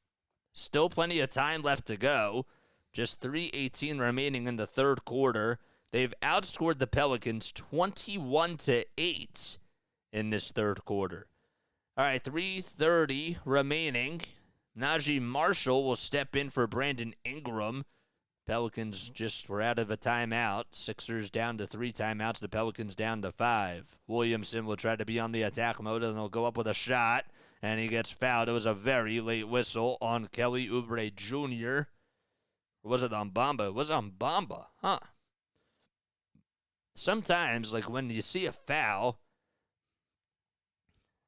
S1: still plenty of time left to go. Just 3:18 remaining in the third quarter. They've outscored the Pelicans 21-8 in this third quarter. All right, 3:30 remaining. Najee Marshall will step in for Brandon Ingram. Pelicans just were out of a timeout. Sixers down to 3 timeouts. The Pelicans down to 5. Williamson will try to be on the attack mode, and he'll go up with a shot, and he gets fouled. It was a very late whistle on Kelly Oubre Jr. Or was it on Bamba? It was on Bamba, huh? Sometimes, like when you see a foul,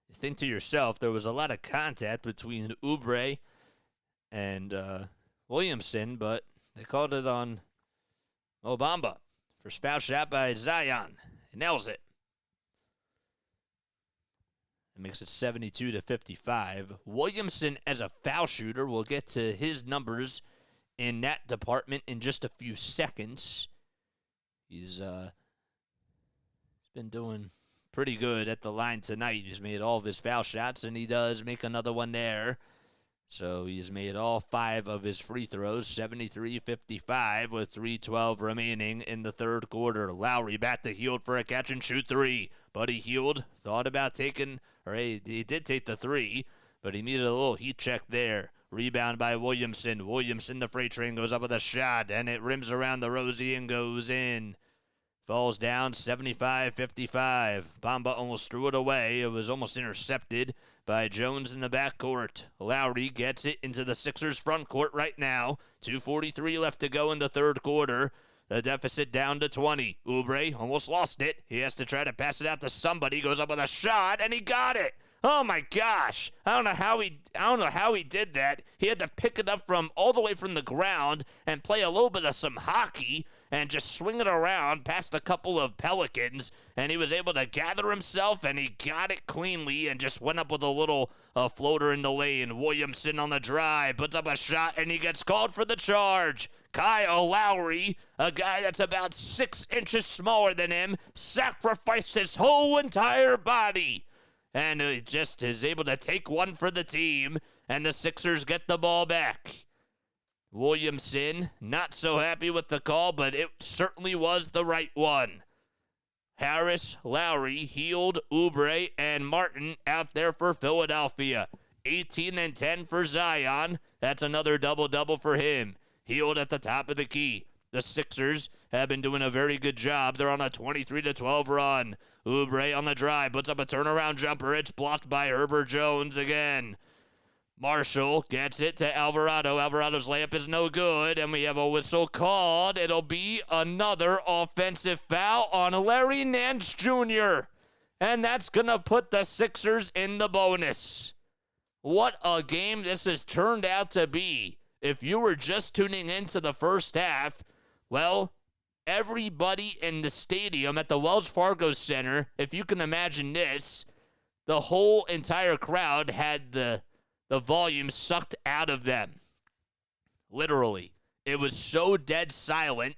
S1: you think to yourself, there was a lot of contact between Oubre and Williamson, but they called it on Bamba. First foul shot by Zion. He nails it. It makes it 72-55. Williamson, as a foul shooter, will get to his numbers in that department in just a few seconds. He's been doing pretty good at the line tonight. He's made all of his foul shots, and he does make another one there. So he's made all 5 of his free throws, 73-55 with 3:12 remaining in the third quarter. Lowry back to Hield for a catch-and-shoot 3. Buddy Hield thought about taking, or he did take the 3, but he needed a little heat check there. Rebound by Williamson. Williamson, the freight train, goes up with a shot, and it rims around the Rosie and goes in. Falls down 75-55. Bamba almost threw it away. It was almost intercepted by Jones in the backcourt. Lowry gets it into the Sixers front court right now. 2:43 left to go in the third quarter. The deficit down to 20. Oubre almost lost it. He has to try to pass it out to somebody. Goes up with a shot, and he got it. Oh my gosh. I don't know how he did that. He had to pick it up from all the way from the ground and play a little bit of some hockey and just swing it around past a couple of Pelicans, and he was able to gather himself, and he got it cleanly and just went up with a little floater in the lane. Williamson on the drive, puts up a shot, and he gets called for the charge. Kyle Lowry, a guy that's about 6 inches smaller than him, sacrificed his whole entire body, and he just is able to take one for the team, and the Sixers get the ball back. Williamson, not so happy with the call, but it certainly was the right one. Harris, Lowry, Hield, Oubre, and Martin out there for Philadelphia. 18 and 10 for Zion. That's another double-double for him. Hield at the top of the key. The Sixers have been doing a very good job. They're on a 23-12 run. Oubre on the drive, puts up a turnaround jumper. It's blocked by Herbert Jones again. Marshall gets it to Alvarado. Alvarado's layup is no good, and we have a whistle called. It'll be another offensive foul on Larry Nance Jr., and that's going to put the Sixers in the bonus. What a game this has turned out to be. If you were just tuning into the first half, well, everybody in the stadium at the Wells Fargo Center, if you can imagine this, the whole entire crowd had the volume sucked out of them. Literally. It was so dead silent,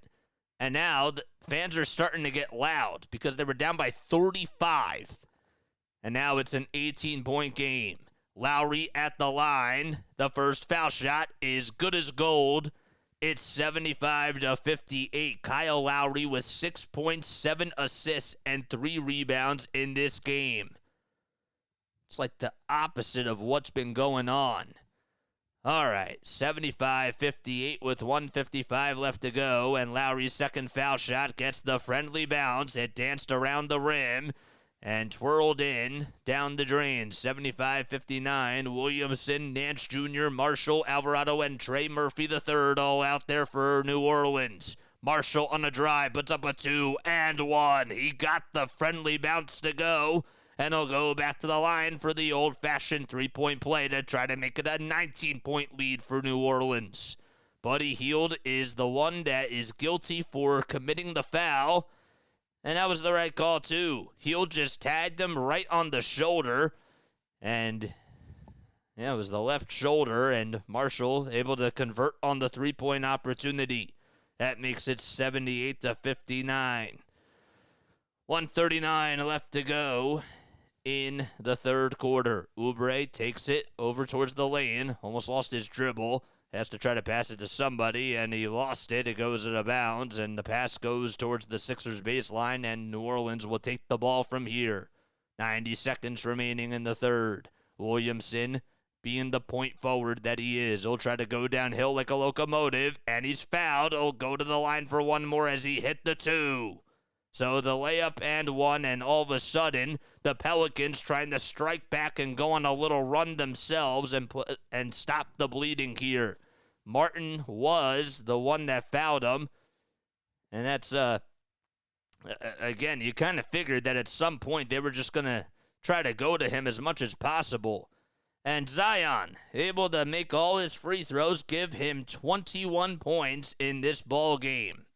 S1: and now the fans are starting to get loud because they were down by 35. And now it's an 18-point game. Lowry at the line. The first foul shot is good as gold. It's 75-58. Kyle Lowry with 6 points, 7 assists, and 3 rebounds in this game. It's like the opposite of what's been going on. All right, 75-58 with 1:55 left to go, and Lowry's second foul shot gets the friendly bounce. It danced around the rim and twirled in down the drain. 75-59. Williamson, Nance Jr., Marshall, Alvarado, and Trey Murphy III all out there for New Orleans. Marshall on a drive, puts up a 2 and 1. He got the friendly bounce to go, and he'll go back to the line for the old-fashioned three-point play to try to make it a 19-point lead for New Orleans. Buddy Hield is the one that is guilty for committing the foul, and that was the right call, too. Hield just tagged him right on the shoulder, and yeah, it was the left shoulder, and Marshall able to convert on the three-point opportunity. That makes it 78-59. 1:39 left to go in the third quarter. Oubre takes it over towards the lane. Almost lost his dribble. Has to try to pass it to somebody, and he lost it. It goes out of bounds, and the pass goes towards the Sixers baseline, and New Orleans will take the ball from here. 90 seconds remaining in the third. Williamson, being the point forward that he is, he'll try to go downhill like a locomotive, and he's fouled. He'll go to the line for one more as he hit the 2. So the layup and 1, and all of a sudden, the Pelicans trying to strike back and go on a little run themselves and stop the bleeding here. Martin was the one that fouled him, and that's, again, you kind of figured that at some point they were just going to try to go to him as much as possible. And Zion, able to make all his free throws, give him 21 points in this ball game.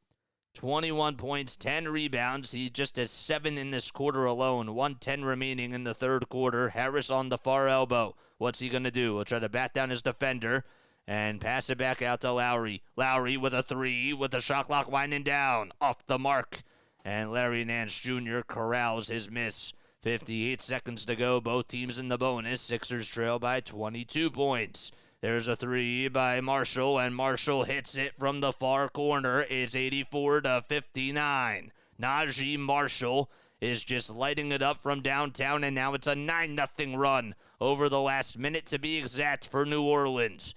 S1: 21 points, 10 rebounds. He just has 7 in this quarter alone. 1:10 remaining in the third quarter. Harris on the far elbow. What's he going to do? He'll try to bat down his defender and pass it back out to Lowry. Lowry with a 3 with the shot clock winding down. Off the mark. And Larry Nance Jr. corrals his miss. 58 seconds to go. Both teams in the bonus. Sixers trail by 22 points. There's a three by Marshall, and Marshall hits it from the far corner. It's 84-59. Najee Marshall is just lighting it up from downtown, and now it's a 9-0 run over the last minute to be exact for New Orleans.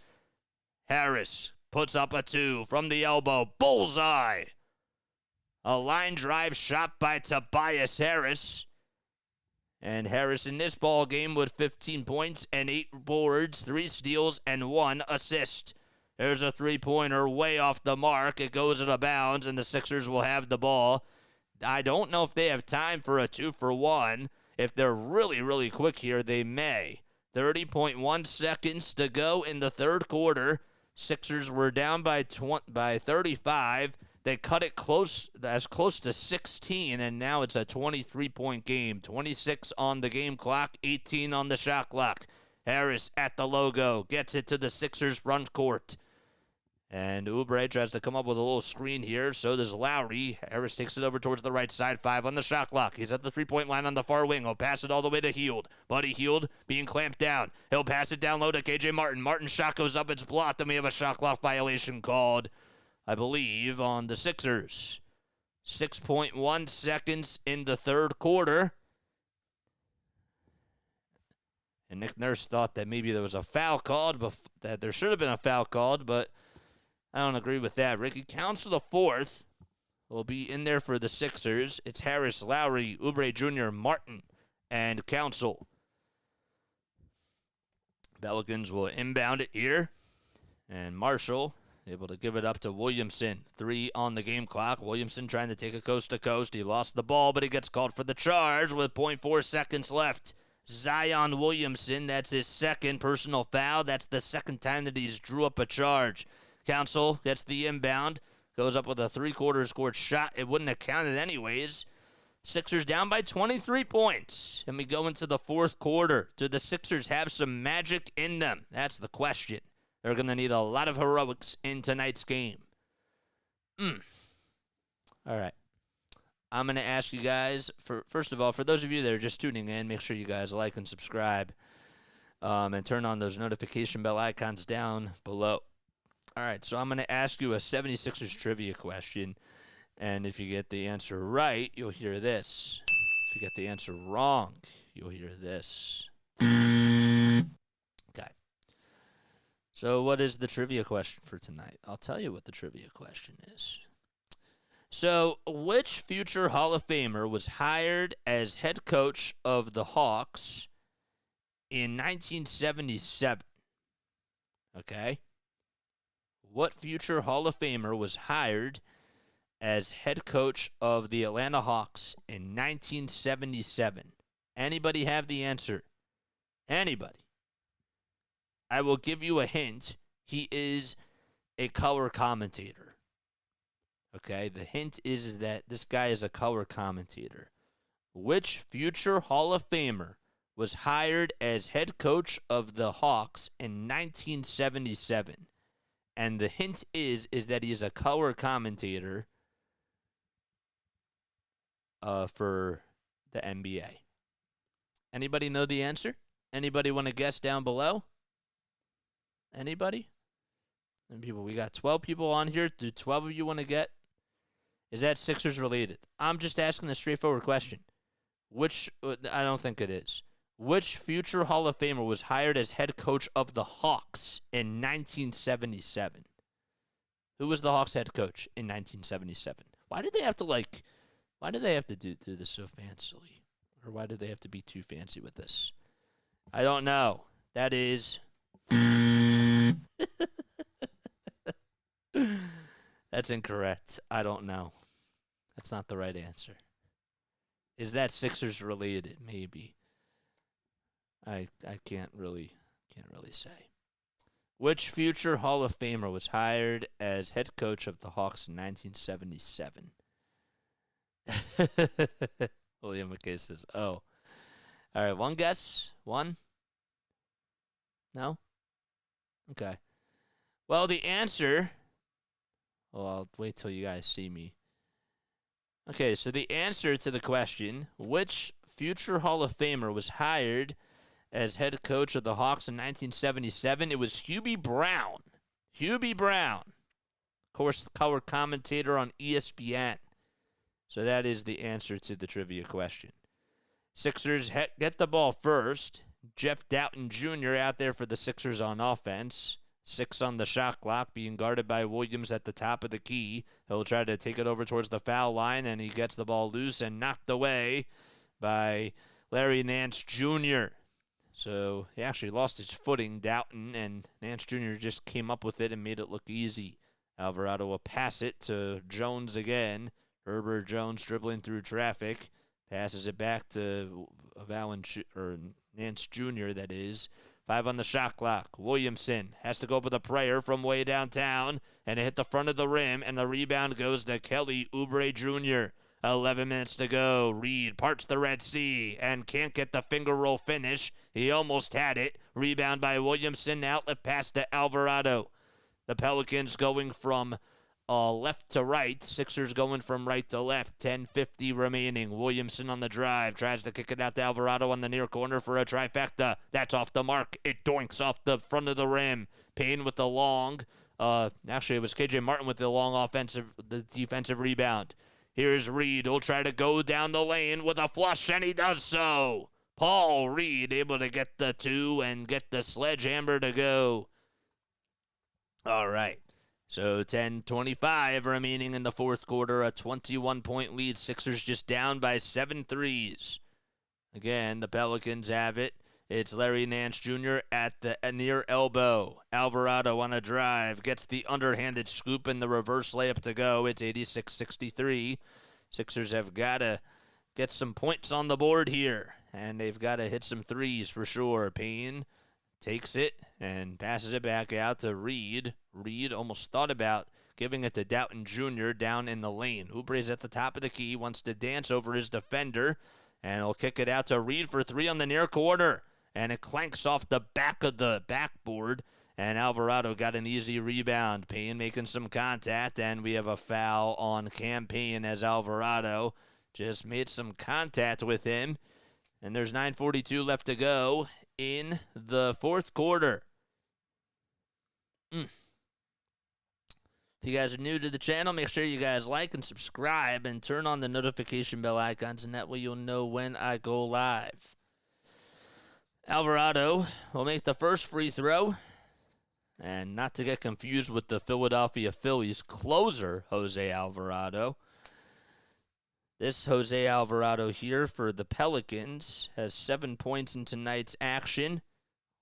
S1: Harris puts up a two from the elbow. Bullseye. A line drive shot by Tobias Harris. And Harris in this ball game with 15 points and 8 boards, 3 steals, and 1 assist. There's a three-pointer way off the mark. It goes out of bounds, and the Sixers will have the ball. I don't know if they have time for a 2-for-1. If they're really, really quick here, they may. 30.1 seconds to go in the third quarter. Sixers were down by 35. They cut it close to 16, and now it's a 23-point game. 26 on the game clock, 18 on the shot clock. Harris at the logo, gets it to the Sixers front court. And Oubre tries to come up with a little screen here. So does Lowry. Harris takes it over towards the right side. 5 on the shot clock. He's at the three-point line on the far wing. He'll pass it all the way to Hield. Buddy Hield being clamped down. He'll pass it down low to KJ Martin. Martin's shot goes up. It's blocked. And we have a shot clock violation called, I believe, on the Sixers. 6.1 seconds in the third quarter. And Nick Nurse thought that maybe there was a foul called, that there should have been a foul called, but I don't agree with that. Ricky counts to the fourth. Will be in there for the Sixers. It's Harris, Lowry, Oubre Jr., Martin, and Council. Pelicans will inbound it here. And Marshall able to give it up to Williamson. 3 on the game clock. Williamson trying to take a coast-to-coast. He lost the ball, but he gets called for the charge with 0.4 seconds left. Zion Williamson, that's his second personal foul. That's the second time that he's drew up a charge. Council gets the inbound, goes up with a three-quarter scored shot. It wouldn't have counted anyways. Sixers down by 23 points. And we go into the fourth quarter. Do the Sixers have some magic in them? That's the question. They're going to need a lot of heroics in tonight's game. All right. I'm going to ask you guys, first of all, for those of you that are just tuning in, make sure you guys like and subscribe and turn on those notification bell icons down below. All right, so I'm going to ask you a 76ers trivia question, and if you get the answer right, you'll hear this. If you get the answer wrong, you'll hear this. Okay. So what is the trivia question for tonight? I'll tell you what the trivia question is. So which future Hall of Famer was hired as head coach of the Hawks in 1977? Okay. What future Hall of Famer was hired as head coach of the Atlanta Hawks in 1977? Anybody have the answer? Anybody? I will give you a hint. He is a color commentator. Okay, the hint is that this guy is a color commentator. Which future Hall of Famer was hired as head coach of the Hawks in 1977? And the hint is that he is a color commentator for the NBA. Anybody know the answer? Anybody want to guess down below? Anybody? And people, we got 12 people on here. Do 12 of you want to get? Is that Sixers related? I'm just asking a straightforward question. Which, I don't think it is. Which future Hall of Famer was hired as head coach of the Hawks in 1977? Who was the Hawks head coach in 1977? Why did they have to do this so fancily? Or why did they have to be too fancy with this? I don't know. That is... That's incorrect. I don't know. That's not the right answer. Is that Sixers related? Maybe. I can't really say. Which future Hall of Famer was hired as head coach of the Hawks in 1977? William McKay says, oh. All right, one guess? One? No? Okay. Well, the answer... Well, I'll wait till you guys see me. Okay, so the answer to the question, which future Hall of Famer was hired as head coach of the Hawks in 1977? It was Hubie Brown. Hubie Brown, of course, color commentator on ESPN. So that is the answer to the trivia question. Sixers get the ball first. Jeff Doughton Jr. out there for the Sixers on offense. 6 on the shot clock, being guarded by Williams at the top of the key. He'll try to take it over towards the foul line, and he gets the ball loose and knocked away by Larry Nance Jr. So he actually lost his footing, Doughton, and Nance Jr. just came up with it and made it look easy. Alvarado will pass it to Jones again. Herbert Jones dribbling through traffic. Passes it back to Nance Jr., that is. 5 on the shot clock. Williamson has to go up with a prayer from way downtown, and it hit the front of the rim, and the rebound goes to Kelly Oubre Jr. 11 minutes to go. Reed parts the Red Sea and can't get the finger roll finish. He almost had it. Rebound by Williamson. Outlet pass to Alvarado. The Pelicans going from left to right. Sixers going from right to left. 10:50 remaining. Williamson on the drive. Tries to kick it out to Alvarado on the near corner for a trifecta. That's off the mark. It doinks off the front of the rim. Payne with the long. Actually, it was KJ Martin with the defensive rebound. Here's Reed. He'll try to go down the lane with a flush, and he does so. Paul Reed able to get the 2 and get the sledgehammer to go. All right. So 10:25 remaining in the fourth quarter, a 21-point lead. Sixers just down by 7 threes. Again, the Pelicans have it. It's Larry Nance Jr. at the near elbow. Alvarado on a drive, gets the underhanded scoop and the reverse layup to go. It's 86-63. Sixers have got to get some points on the board here, and they've got to hit some threes for sure. Payne takes it and passes it back out to Reed. Reed almost thought about giving it to Doughton Jr. down in the lane. Oubre's at the top of the key, wants to dance over his defender, and he'll kick it out to Reed for 3 on the near corner. And it clanks off the back of the backboard, and Alvarado got an easy rebound. Payne making some contact, and we have a foul on Cam Payne as Alvarado just made some contact with him. And there's 9:42 left to go in the fourth quarter. If you guys are new to the channel, make sure you guys like and subscribe and turn on the notification bell icons, and that way you'll know when I go live. Alvarado will make the first free throw, and not to get confused with the Philadelphia Phillies closer, Jose Alvarado. This Jose Alvarado here for the Pelicans has 7 points in tonight's action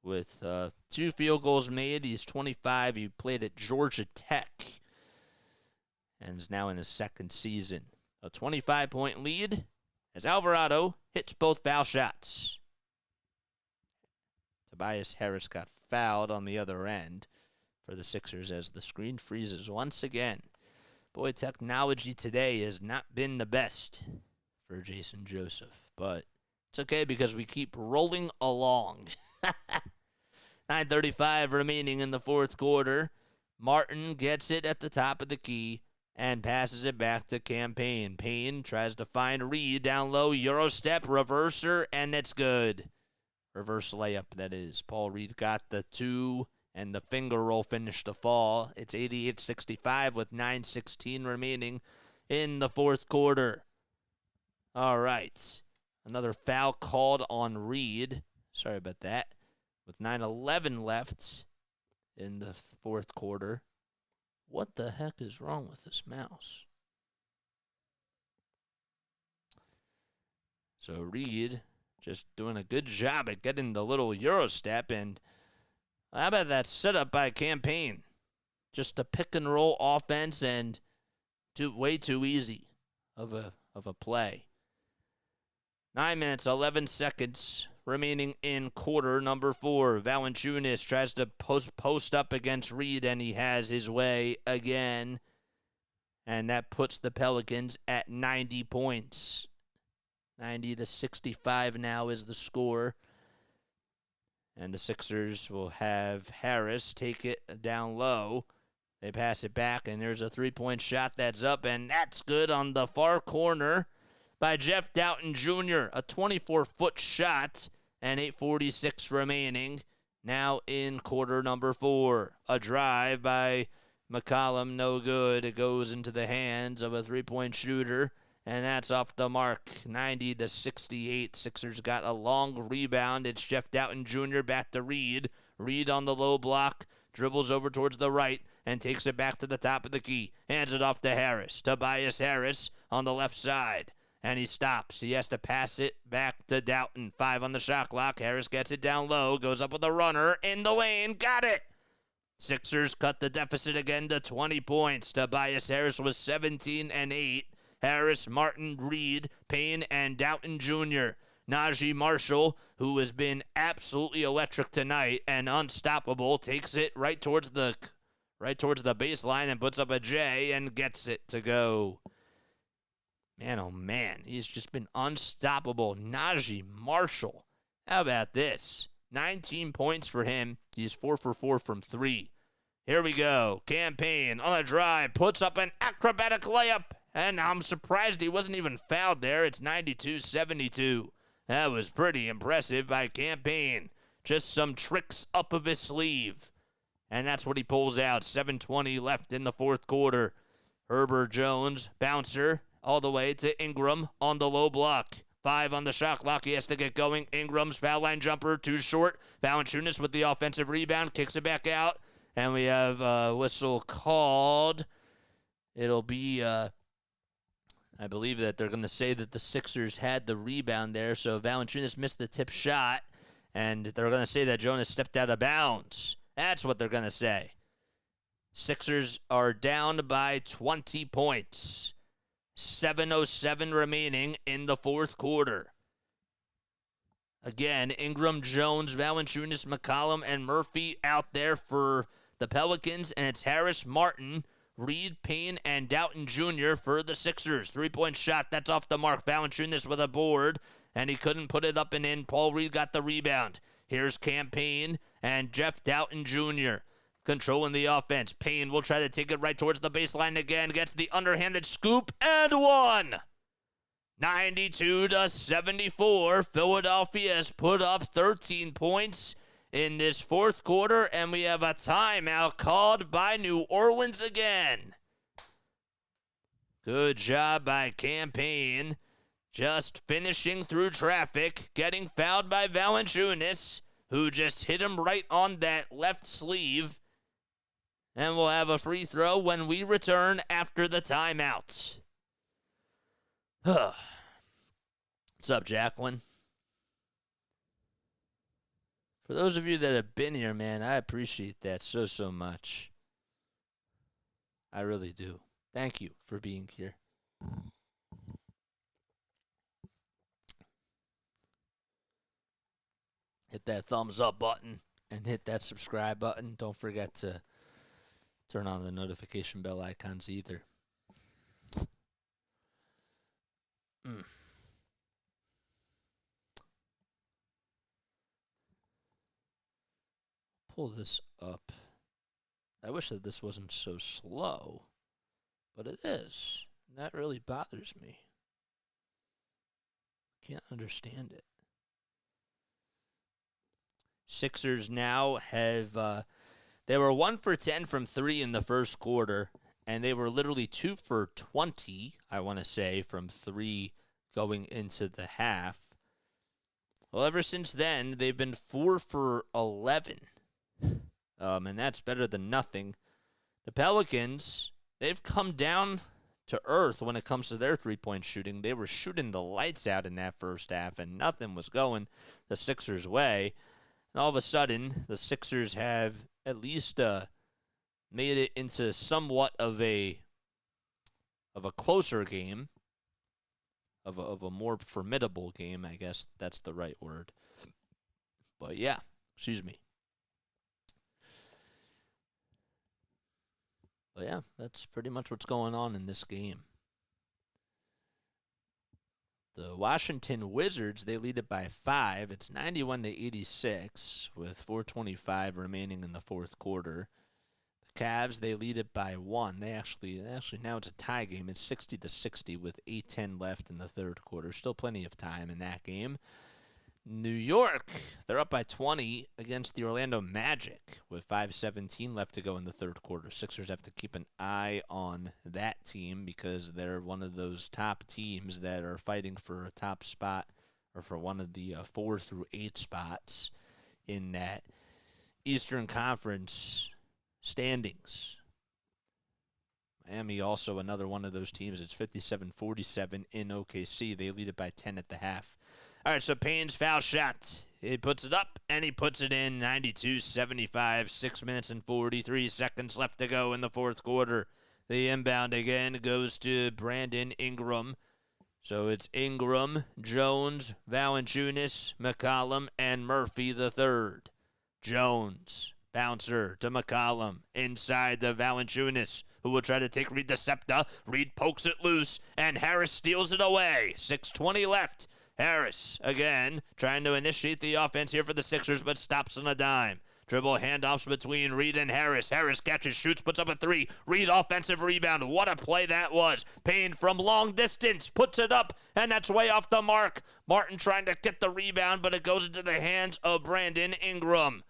S1: with 2 field goals made. He's 25. He played at Georgia Tech and is now in his second season. A 25-point lead as Alvarado hits both foul shots. Tobias Harris got fouled on the other end for the Sixers as the screen freezes once again. Boy, technology today has not been the best for Jason Joseph, but it's okay because we keep rolling along. 9:35 remaining in the fourth quarter. Martin gets it at the top of the key and passes it back to Cam Payne. Payne tries to find Reed down low, Euro step, reverser, and it's good. Reverse layup, that is. Paul Reed got the 2 and the finger roll finish to fall. It's 88-65 with 9:16 remaining in the fourth quarter. All right. Another foul called on Reed. Sorry about that. With 9:11 left in the fourth quarter. What the heck is wrong with this mouse? So Reed just doing a good job at getting the little Euro step, and how about that setup by Cam Payne? Just a pick and roll offense, and way too easy of a play. 9 minutes, 11 seconds remaining in quarter number 4. Valanciunas tries to post up against Reed, and he has his way again. And that puts the Pelicans at 90 points. 90-65 now is the score. And the Sixers will have Harris take it down low. They pass it back, and there's a three-point shot that's up, and that's good on the far corner by Jeff Doughton Jr. A 24-foot shot, and 8:46 remaining. Now in quarter number 4. A drive by McCollum, no good. It goes into the hands of a three-point shooter, and that's off the mark. 90-68. Sixers got a long rebound. It's Jeff Doughton Jr. back to Reed. Reed on the low block, dribbles over towards the right, and takes it back to the top of the key. Hands it off to Harris. Tobias Harris on the left side. And he stops. He has to pass it back to Doughton. 5 on the shot clock. Harris gets it down low. Goes up with a runner. In the lane. Got it. Sixers cut the deficit again to 20 points. Tobias Harris was 17 and 8. Harris, Martin, Reed, Payne, and Doughton Jr. Najee Marshall, who has been absolutely electric tonight and unstoppable, takes it right towards the baseline and puts up a J and gets it to go. Man, oh man, he's just been unstoppable. Najee Marshall. How about this? 19 points for him. He's 4 for 4 from 3. Here we go. Campaign on a drive. Puts up an acrobatic layup. And I'm surprised he wasn't even fouled there. It's 92-72. That was pretty impressive by Campaign. Just some tricks up of his sleeve. And that's what he pulls out. 7:20 left in the fourth quarter. Herbert Jones, bouncer, all the way to Ingram on the low block. 5 on the shot clock. He has to get going. Ingram's foul line jumper, too short. Valanciunas with the offensive rebound, kicks it back out. And we have a whistle called. It'll be, I believe that they're going to say that the Sixers had the rebound there. So Valanciunas missed the tip shot. And they're going to say that Jonas stepped out of bounds. That's what they're going to say. Sixers are down by 20 points. 7:07 remaining in the fourth quarter. Again, Ingram, Jones, Valanciunas, McCollum, and Murphy out there for the Pelicans, and it's Harris, Martin, Reed, Payne, and Doughton Jr. for the Sixers. Three-point shot, that's off the mark. Valanciunas with a board, and he couldn't put it up and in. Paul Reed got the rebound. Here's Campaign and Jeff Doughton Jr. controlling the offense. Payne will try to take it right towards the baseline again. Gets the underhanded scoop and one. 92-74. Philadelphia has put up 13 points in this fourth quarter, and we have a timeout called by New Orleans again. Good job by Campaign. Just finishing through traffic, getting fouled by Valanciunas, who just hit him right on that left sleeve. And we'll have a free throw when we return after the timeout. What's up, Jacqueline? For those of you that have been here, man, I appreciate that so much. I really do. Thank you for being here. Hit that thumbs up button and hit that subscribe button. Don't forget to turn on the notification bell icons either. Pull this up. I wish that this wasn't so slow, but it is. And that really bothers me. Can't understand it. Sixers now have, they were 1 for 10 from 3 in the first quarter, and they were literally 2 for 20, I want to say, from 3 going into the half. Well, ever since then, they've been 4 for 11, and that's better than nothing. The Pelicans, they've come down to earth when it comes to their three-point shooting. They were shooting the lights out in that first half, and nothing was going the Sixers' way. And all of a sudden, the Sixers have at least made it into somewhat of a closer game, of a more formidable game, I guess that's the right word. But yeah, excuse me. But yeah, that's pretty much what's going on in this game. The Washington Wizards, they lead it by 5. It's 91-86 with 4:25 remaining in the fourth quarter. The Cavs, they lead it by 1. They actually now it's a tie game. It's 60-60 with 8:10 left in the third quarter. Still plenty of time in that game. New York, they're up by 20 against the Orlando Magic with 5:17 left to go in the third quarter. Sixers have to keep an eye on that team because they're one of those top teams that are fighting for a top spot or for one of the 4 through 8 spots in that Eastern Conference standings. Miami also another one of those teams. It's 57-47 in OKC. They lead it by 10 at the half. All right, so Payne's foul shot. He puts it up, and he puts it in 92-75. 6 minutes and 43 seconds left to go in the fourth quarter. The inbound again goes to Brandon Ingram. So it's Ingram, Jones, Valanciunas, McCollum, and Murphy the third. Jones, bouncer to McCollum, inside to Valanciunas, who will try to take Reed the scepter. Reed pokes it loose, and Harris steals it away. 6:20 left. Harris, again, trying to initiate the offense here for the Sixers, but stops on a dime. Dribble handoffs between Reed and Harris. Harris catches, shoots, puts up a 3. Reed offensive rebound. What a play that was. Payne from long distance puts it up, and that's way off the mark. Martin trying to get the rebound, but it goes into the hands of Brandon Ingram.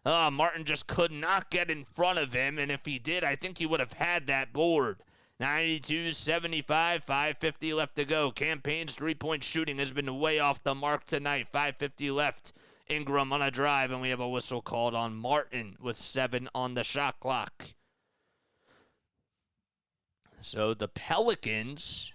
S1: Martin just could not get in front of him, and if he did, I think he would have had that board. 92-75, 5:50 left to go. Campaign's three-point shooting has been way off the mark tonight. 5:50 left. Ingram on a drive, and we have a whistle called on Martin with 7 on the shot clock. So the Pelicans,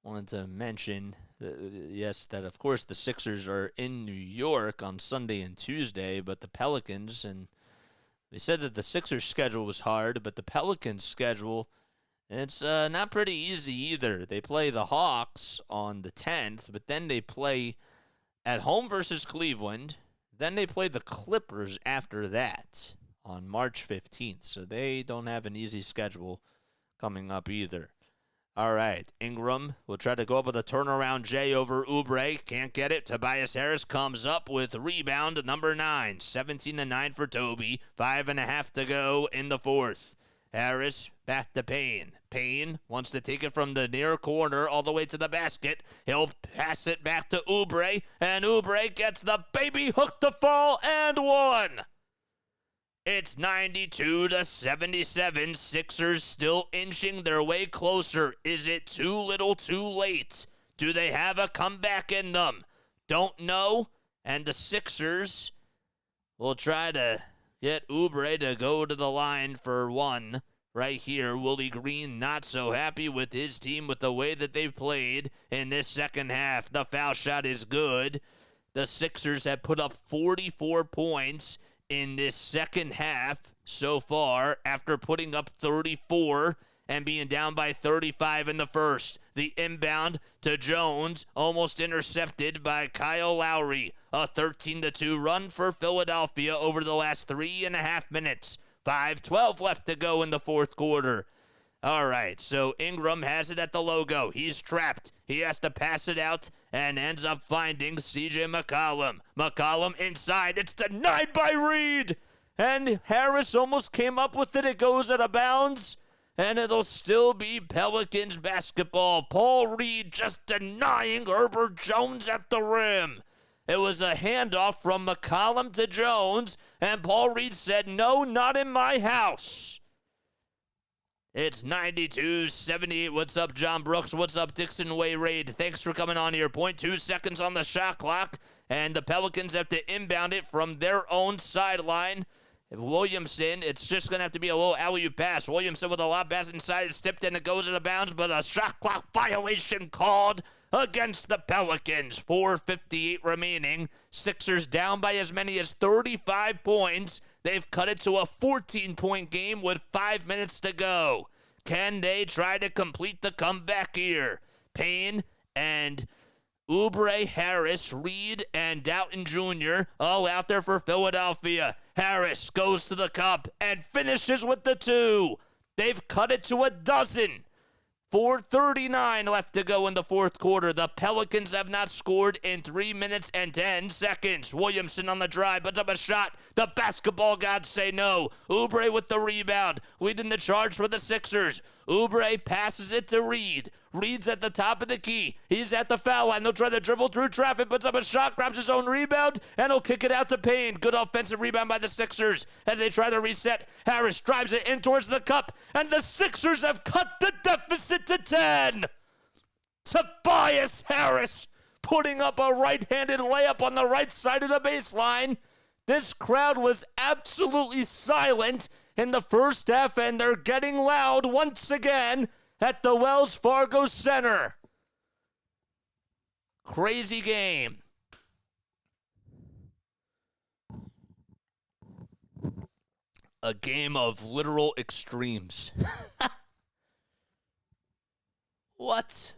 S1: wanted to mention, that of course the Sixers are in New York on Sunday and Tuesday, but the Pelicans, and they said that the Sixers schedule was hard, but the Pelicans schedule, it's not pretty easy either. They play the Hawks on the 10th, but then they play at home versus Cleveland. Then they play the Clippers after that on March 15th. So they don't have an easy schedule coming up either. All right, Ingram will try to go up with a turnaround J over Oubre. Can't get it. Tobias Harris comes up with rebound number 9. 17-9 for Toby. 5.5 to go in the fourth. Harris back to Payne. Payne wants to take it from the near corner all the way to the basket. He'll pass it back to Oubre, and Oubre gets the baby hook to fall and one. It's 92-77. Sixers still inching their way closer. Is it too little too late? Do they have a comeback in them? Don't know. And the Sixers will try to get Oubre to go to the line for one right here. Willie Green not so happy with his team with the way that they've played in this second half. The foul shot is good. The Sixers have put up 44 points in this second half so far after putting up 34 and being down by 35 in the first. The inbound to Jones, almost intercepted by Kyle Lowry. A 13-2 run for Philadelphia over the last 3.5 minutes. 5:12 left to go in the fourth quarter. All right, so Ingram has it at the logo. He's trapped. He has to pass it out and ends up finding C.J. McCollum. McCollum inside. It's denied by Reed. And Harris almost came up with it. It goes out of bounds. And it'll still be Pelicans basketball. Paul Reed just denying Herbert Jones at the rim. It was a handoff from McCollum to Jones, and Paul Reed said, "No, not in my house." It's 92-78. What's up, John Brooks? What's up, Dixon Wayrade? Thanks for coming on here. 0.2 seconds on the shot clock, and the Pelicans have to inbound it from their own sideline. Williamson, it's just going to have to be a little alley-oop pass. Williamson with a lob pass inside. It's tipped and it goes out of bounds, but a shot clock violation called against the Pelicans. 4:58 remaining. Sixers down by as many as 35 points. They've cut it to a 14-point game with 5 minutes to go. Can they try to complete the comeback here? Payne and Oubre, Harris, Reed, and Doughton Jr. all out there for Philadelphia. Harris goes to the cup and finishes with the 2. They've cut it to a dozen. 4:39 left to go in the fourth quarter. The Pelicans have not scored in 3 minutes and 10 seconds. Williamson on the drive, puts up a shot. The basketball gods say no. Oubre with the rebound, leading the charge for the Sixers. Oubre passes it to Reed. Reed's at the top of the key. He's at the foul line. They'll try to dribble through traffic, puts up a shot, grabs his own rebound, and he'll kick it out to Payne. Good offensive rebound by the Sixers as they try to reset. Harris drives it in towards the cup, and the Sixers have cut the deficit to 10. Tobias Harris putting up a right-handed layup on the right side of the baseline. This crowd was absolutely silent in the first half, and they're getting loud once again at the Wells Fargo Center. Crazy game. A game of literal extremes. What?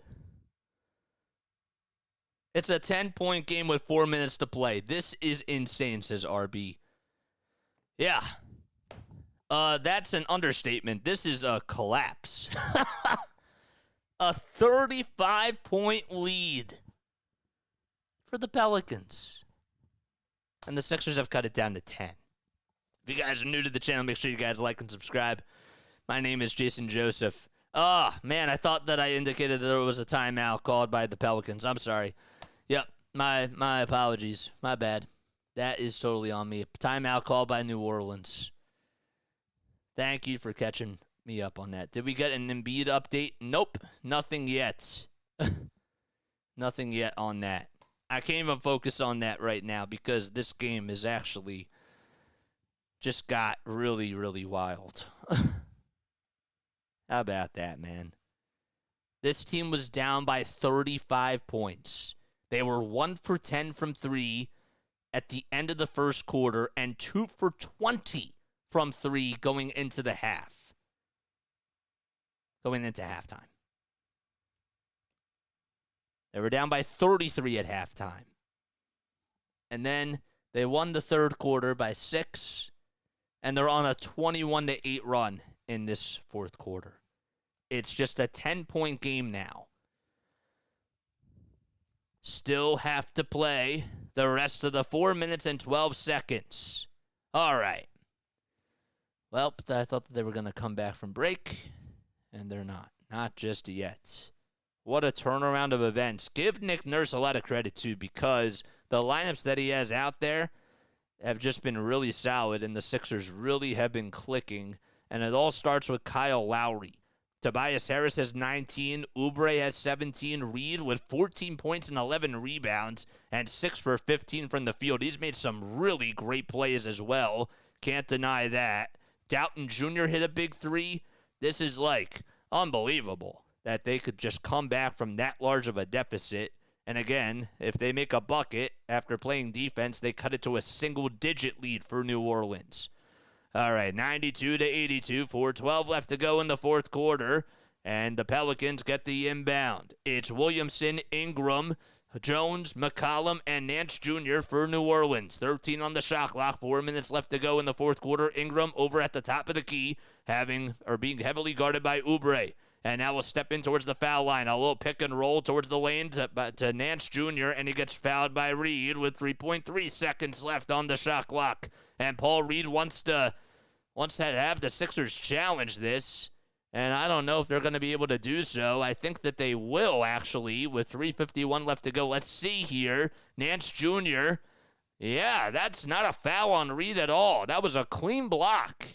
S1: It's a 10-point game with 4 minutes to play. This is insane, says RB. Yeah. That's an understatement. This is a collapse. A 35-point lead for the Pelicans. And the Sixers have cut it down to 10. If you guys are new to the channel, make sure you guys like and subscribe. My name is Jason Joseph. Oh, man, I thought that I indicated that there was a timeout called by the Pelicans. I'm sorry. Yep, my apologies. My bad. That is totally on me. Timeout called by New Orleans. Thank you for catching me up on that. Did we get an Embiid update? Nope, nothing yet. Nothing yet on that. I can't even focus on that right now because this game is actually just got really, really wild. How about that, man? This team was down by 35 points. They were 1 for 10 from 3 at the end of the first quarter and 2 for 20 from 3 going into the half. Going into halftime. They were down by 33 at halftime. And then they won the third quarter by 6, and they're on a 21-8 run in this fourth quarter. It's just a 10-point game now. Still have to play the rest of the 4 minutes and 12 seconds. All right. Well, I thought that they were going to come back from break, and they're not. Not just yet. What a turnaround of events. Give Nick Nurse a lot of credit, too, because the lineups that he has out there have just been really solid, and the Sixers really have been clicking, and it all starts with Kyle Lowry. Tobias Harris has 19, Oubre has 17, Reed with 14 points and 11 rebounds, and 6 for 15 from the field. He's made some really great plays as well. Can't deny that. Doughton Jr. hit a big 3. This is like unbelievable that they could just come back from that large of a deficit. And again, if they make a bucket after playing defense, they cut it to a single-digit lead for New Orleans. All right, 92-82, 4:12 left to go in the fourth quarter, and the Pelicans get the inbound. It's Williamson, Ingram, Jones, McCollum, and Nance Jr. for New Orleans. 13 on the shot clock, 4 minutes left to go in the fourth quarter. Ingram over at the top of the key, being heavily guarded by Oubre. And now we'll step in towards the foul line. A little pick and roll towards the lane to Nance Jr., and he gets fouled by Reed with 3.3 seconds left on the shot clock. And Paul Reed wants to have the Sixers challenge this, and I don't know if they're going to be able to do so. I think that they will, actually, with 3:51 left to go. Let's see here. Nance Jr., yeah, that's not a foul on Reed at all. That was a clean block.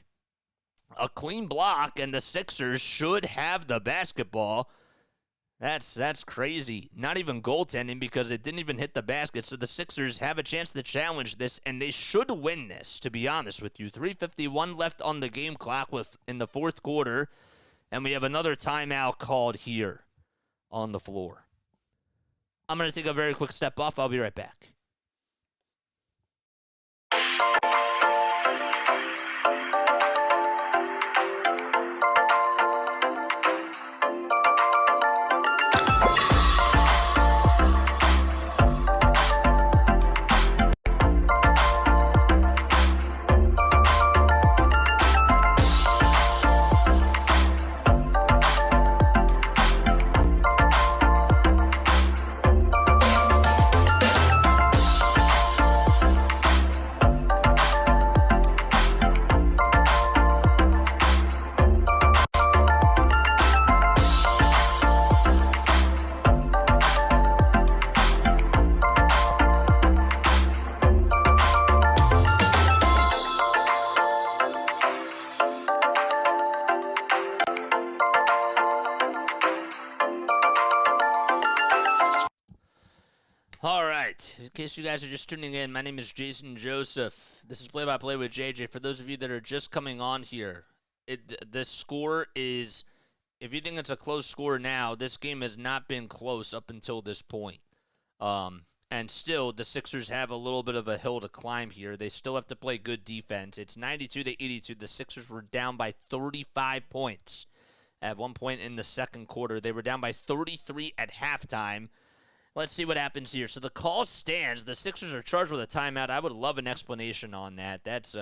S1: A clean block, and the Sixers should have the basketball. That's crazy. Not even goaltending because it didn't even hit the basket. So the Sixers have a chance to challenge this, and they should win this, to be honest with you. 3:51 left on the game clock in the fourth quarter, and we have another timeout called here on the floor. I'm going to take a very quick step off. I'll be right back. case you guys are just tuning in, my name is Jason Joseph. This is Play-by-Play with JJ. For those of you that are just coming on here, this score is, if you think it's a close score now, this game has not been close up until this point. And still, the Sixers have a little bit of a hill to climb here. They still have to play good defense. It's 92-82. The Sixers were down by 35 points at one point in the second quarter. They were down by 33 at halftime. Let's see what happens here. So the call stands. The Sixers are charged with a timeout. I would love an explanation on that. That's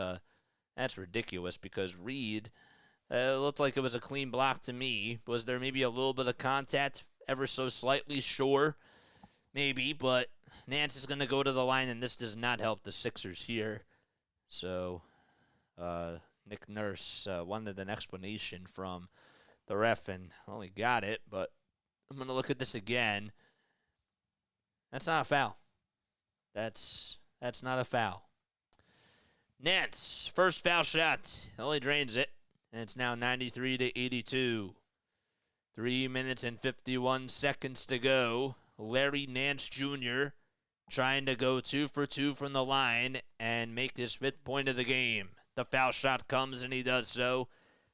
S1: ridiculous because Reed looked like it was a clean block to me. Was there maybe a little bit of contact, ever so slightly? Sure, maybe, but Nance is going to go to the line, and this does not help the Sixers here. So Nick Nurse wanted an explanation from the ref, and only got it, but I'm going to look at this again. That's not a foul. That's not a foul. Nance, first foul shot, only drains it, and it's now 93-82. 3 minutes and 51 seconds to go. Larry Nance Jr. trying to go 2 for 2 from the line and make his 5th point of the game. The foul shot comes, and he does so,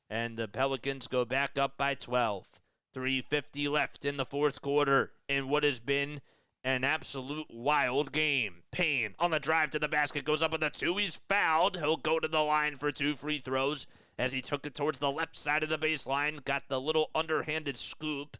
S1: and the Pelicans go back up by 12. 3:50 left in the fourth quarter in what has been an absolute wild game. Payne on the drive to the basket, goes up with a 2. He's fouled. He'll go to the line for 2 free throws as he took it towards the left side of the baseline. Got the little underhanded scoop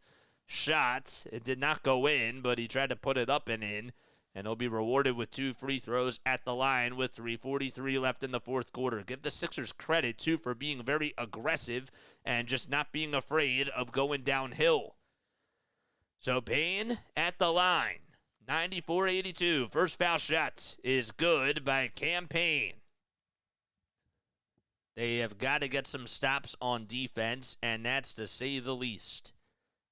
S1: shot. It did not go in, but he tried to put it up and in. And he'll be rewarded with 2 free throws at the line with 3:43 left in the fourth quarter. Give the Sixers credit, too, for being very aggressive and just not being afraid of going downhill. So Payne at the line. 94-82. First foul shot is good by Cam Payne. They have got to get some stops on defense, and that's to say the least.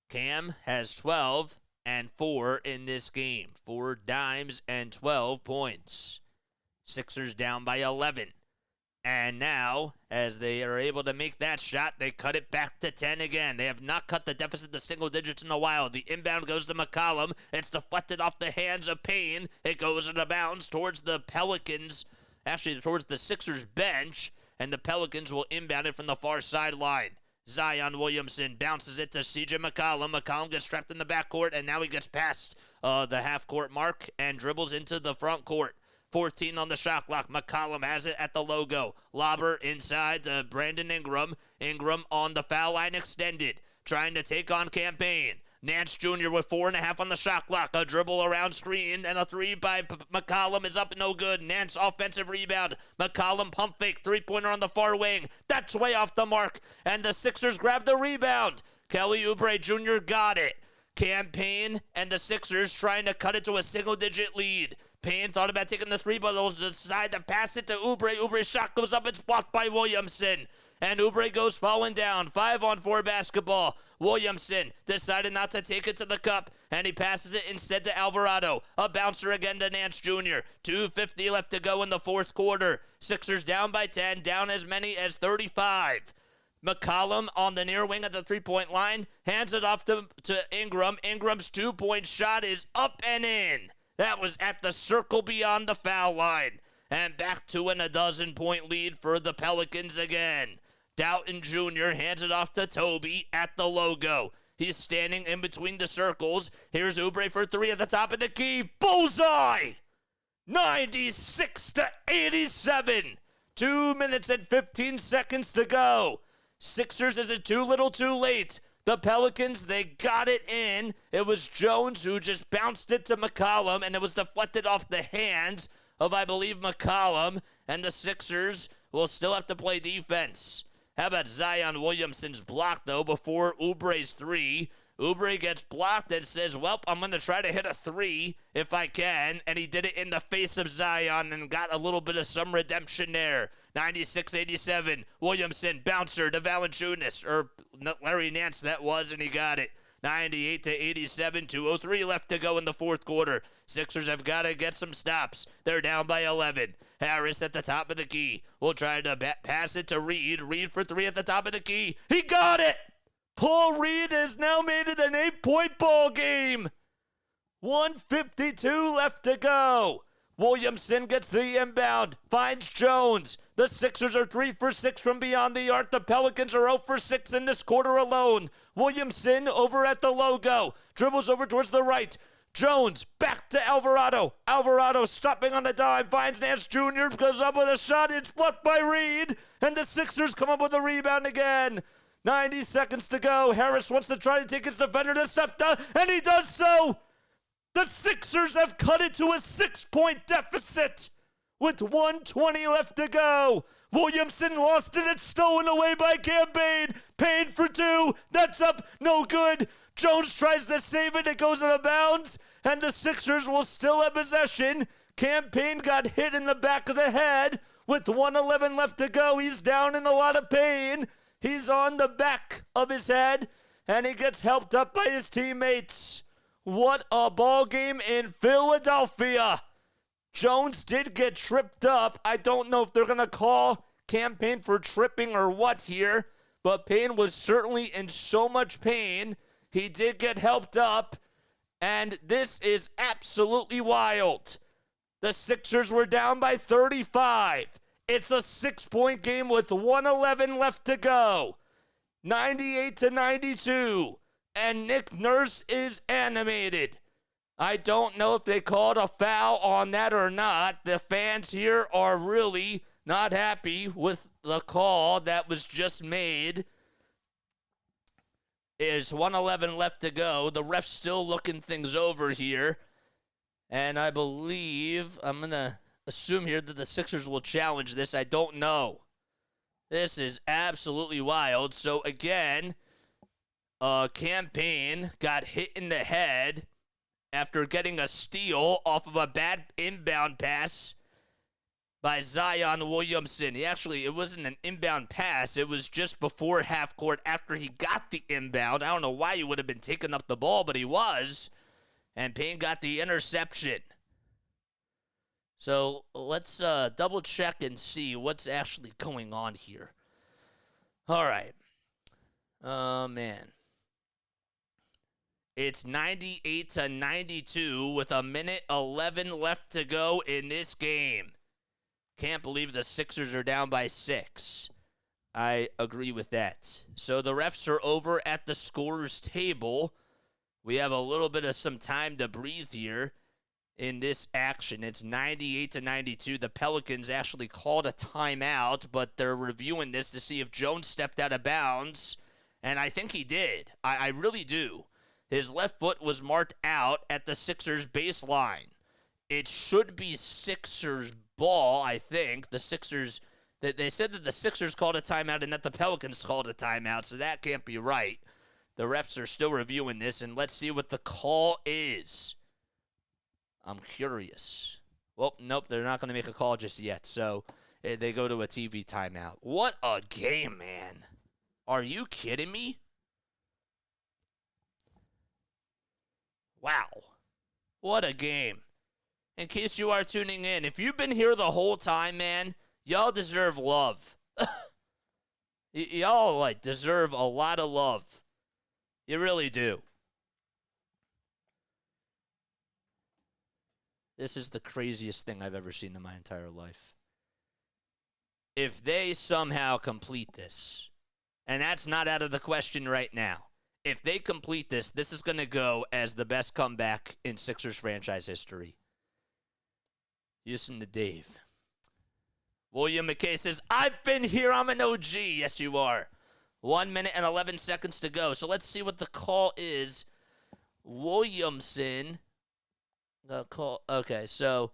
S1: Cam has 12 and 4 in this game. 4 dimes and 12 points. Sixers down by 11. And now, as they are able to make that shot, they cut it back to 10 again. They have not cut the deficit to single digits in a while. The inbound goes to McCollum. It's deflected off the hands of Payne. It goes in a bounce towards the Pelicans, actually towards the Sixers bench, and the Pelicans will inbound it from the far sideline. Zion Williamson bounces it to C.J. McCollum. McCollum gets trapped in the backcourt, and now he gets past the half-court mark and dribbles into the front court. 14 on the shot clock. McCollum has it at the logo. Lobber inside to Brandon Ingram. Ingram on the foul line extended, trying to take on Cam Payne. Nance Jr. with 4.5 on the shot clock. A dribble around screen, and a 3 by McCollum is up, no good. Nance offensive rebound. McCollum pump fake. 3-pointer on the far wing. That's way off the mark, and the Sixers grab the rebound. Kelly Oubre Jr. got it. Cam Payne and the Sixers trying to cut it to a single-digit lead. Payne thought about taking the 3, but they'll decide to pass it to Oubre. Oubre's shot goes up. It's blocked by Williamson. And Oubre goes falling down. 5-on-4 basketball. Williamson decided not to take it to the cup, and he passes it instead to Alvarado. A bouncer again to Nance Jr. 2:50 left to go in the fourth quarter. Sixers down by 10, down as many as 35. McCollum on the near wing at the 3-point line. Hands it off to Ingram. Ingram's 2-point shot is up and in. That was at the circle beyond the foul line. And back to a 12-point lead for the Pelicans again. Doughton Jr. hands it off to Toby at the logo. He's standing in between the circles. Here's Oubre for 3 at the top of the key. Bullseye! 96-87. 2 minutes and 15 seconds to go. Sixers, is it too little too late? The Pelicans, they got it in. It was Jones who just bounced it to McCollum, and it was deflected off the hands of, I believe, McCollum. And the Sixers will still have to play defense. How about Zion Williamson's block, though, before Oubre's 3? Oubre gets blocked and says, well, I'm going to try to hit a 3 if I can. And he did it in the face of Zion and got a little bit of some redemption there. 96-87. Williamson, bouncer to Valanciunas, or Larry Nance that was, and he got it. 98-87, 2:03 left to go in the fourth quarter. Sixers have got to get some stops. They're down by 11. Harris at the top of the key. We'll try to pass it to Reed. Reed for 3 at the top of the key. He got it! Paul Reed has now made it an 8-point ball game. 1:52 left to go. Williamson gets the inbound, finds Jones. The Sixers are 3 for 6 from beyond the arc. The Pelicans are 0 for 6 in this quarter alone. Williamson over at the logo, dribbles over towards the right. Jones back to Alvarado. Alvarado stopping on the dime, finds Nance Jr., goes up with a shot. It's blocked by Reed, and the Sixers come up with a rebound again. 90 seconds to go. Harris wants to try to take his defender to step down, and he does so. The Sixers have cut it to a 6-point deficit with 1:20 left to go. Williamson lost it. It's stolen away by Campaign. Payne for 2. That's up. No good. Jones tries to save it. It goes out of bounds, and the Sixers will still have possession. Campaign got hit in the back of the head with 1:11 left to go. He's down in a lot of pain. He's on the back of his head, and he gets helped up by his teammates. What a ball game in Philadelphia. Jones did get tripped up. I don't know if they're going to call Campaign for tripping or what here, but Payne was certainly in so much pain. He did get helped up, and this is absolutely wild. The Sixers were down by 35. It's a 6-point game with 1:11 left to go. 98-92. And Nick Nurse is animated. I don't know if they called a foul on that or not. The fans here are really not happy with the call that was just made. There's 1:11 left to go. The ref's still looking things over here. And I believe, I'm going to assume here that the Sixers will challenge this. I don't know. This is absolutely wild. So again, Campaign got hit in the head after getting a steal off of a bad inbound pass by Zion Williamson. It wasn't an inbound pass. It was just before half court after he got the inbound. I don't know why he would have been taking up the ball, but he was. And Payne got the interception. So let's double check and see what's actually going on here. All right. Oh, man. It's 98-92 with 1:11 left to go in this game. Can't believe the Sixers are down by 6. I agree with that. So the refs are over at the scorer's table. We have a little bit of some time to breathe here in this action. It's 98-92. The Pelicans actually called a timeout, but they're reviewing this to see if Jones stepped out of bounds, and I think he did. I really do. His left foot was marked out at the Sixers baseline. It should be Sixers ball, I think. The Sixers, they said that the Sixers called a timeout and that the Pelicans called a timeout, so that can't be right. The refs are still reviewing this, and let's see what the call is. I'm curious. Well, nope, they're not going to make a call just yet, so they go to a TV timeout. What a game, man. Are you kidding me? Wow. What a game. In case you are tuning in, if you've been here the whole time, man, y'all deserve love. Y'all, deserve a lot of love. You really do. This is the craziest thing I've ever seen in my entire life. If they somehow complete this, and that's not out of the question right now, if they complete this, this is going to go as the best comeback in Sixers franchise history. Listen to Dave. William McKay says, I've been here. I'm an OG. Yes, you are. 1:11 to go. So let's see what the call is. Williamson. Call. Okay, so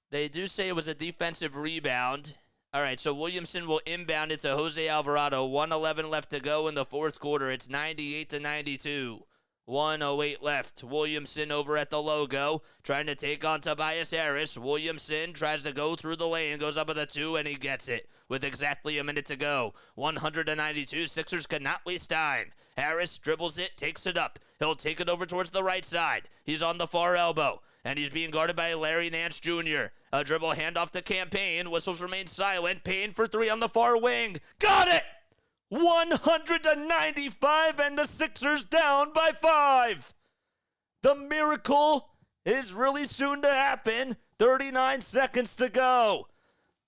S1: they do say it was a defensive rebound. All right, so Williamson will inbound it to Jose Alvarado. 1:11 left to go in the fourth quarter. It's 98-92. 1:08 left. Williamson over at the logo, trying to take on Tobias Harris. Williamson tries to go through the lane, goes up with a 2, and he gets it with exactly a minute to go. 192. Sixers cannot waste time. Harris dribbles it, takes it up. He'll take it over towards the right side. He's on the far elbow, and he's being guarded by Larry Nance Jr. A dribble handoff to Campaign. Whistles remain silent. Payne for 3 on the far wing. Got it! 195, and the Sixers down by 5. The miracle is really soon to happen. 39 seconds to go.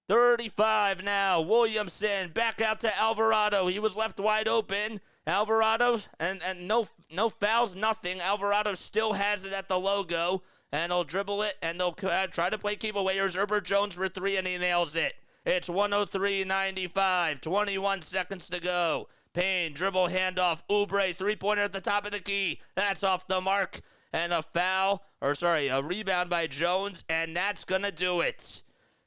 S1: 35 now. Williamson back out to Alvarado. He was left wide open. Alvarado, and no fouls, nothing. Alvarado still has it at the logo, and he'll dribble it, and they'll try to play keep away. Here's Herbert Jones for three, and he nails it. It's 103-95. 21 seconds to go. Payne, dribble, handoff. Oubre, three-pointer at the top of the key. That's off the mark. And a rebound by Jones, and that's going to do it.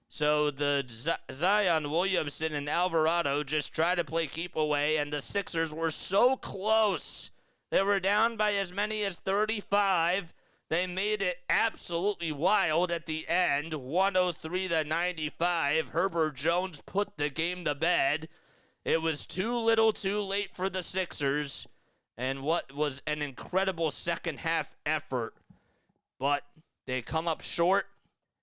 S1: So the Zion Williamson and Alvarado just try to play keep away, and the Sixers were so close. They were down by as many as 35. They made it absolutely wild at the end, 103-95. Herbert Jones put the game to bed. It was too little too late for the Sixers, and what was an incredible second half effort. But they come up short,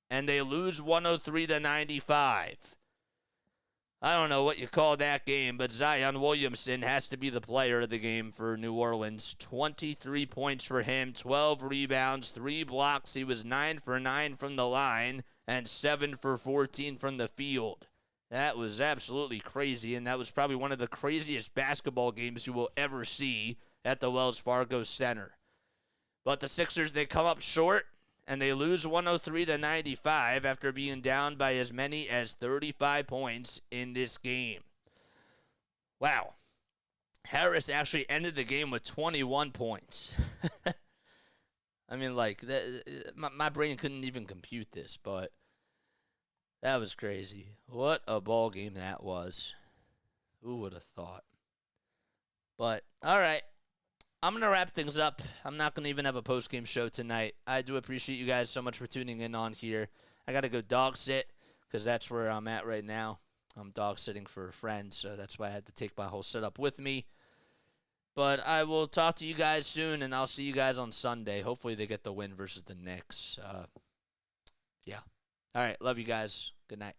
S1: and they lose 103-95. I don't know what you call that game, but Zion Williamson has to be the player of the game for New Orleans. 23 points for him, 12 rebounds, 3 blocks. He was 9 for 9 from the line and 7 for 14 from the field. That was absolutely crazy, and that was probably one of the craziest basketball games you will ever see at the Wells Fargo Center. But the Sixers, they come up short, and they lose 103-95 after being down by as many as 35 points in this game. Wow. Harris actually ended the game with 21 points. I mean, my brain couldn't even compute this, but that was crazy. What a ball game that was. Who would have thought? But, all right. I'm going to wrap things up. I'm not going to even have a post-game show tonight. I do appreciate you guys so much for tuning in on here. I got to go dog sit because that's where I'm at right now. I'm dog sitting for a friend, so that's why I had to take my whole setup with me. But I will talk to you guys soon, and I'll see you guys on Sunday. Hopefully they get the win versus the Knicks. Yeah. All right. Love you guys. Good night.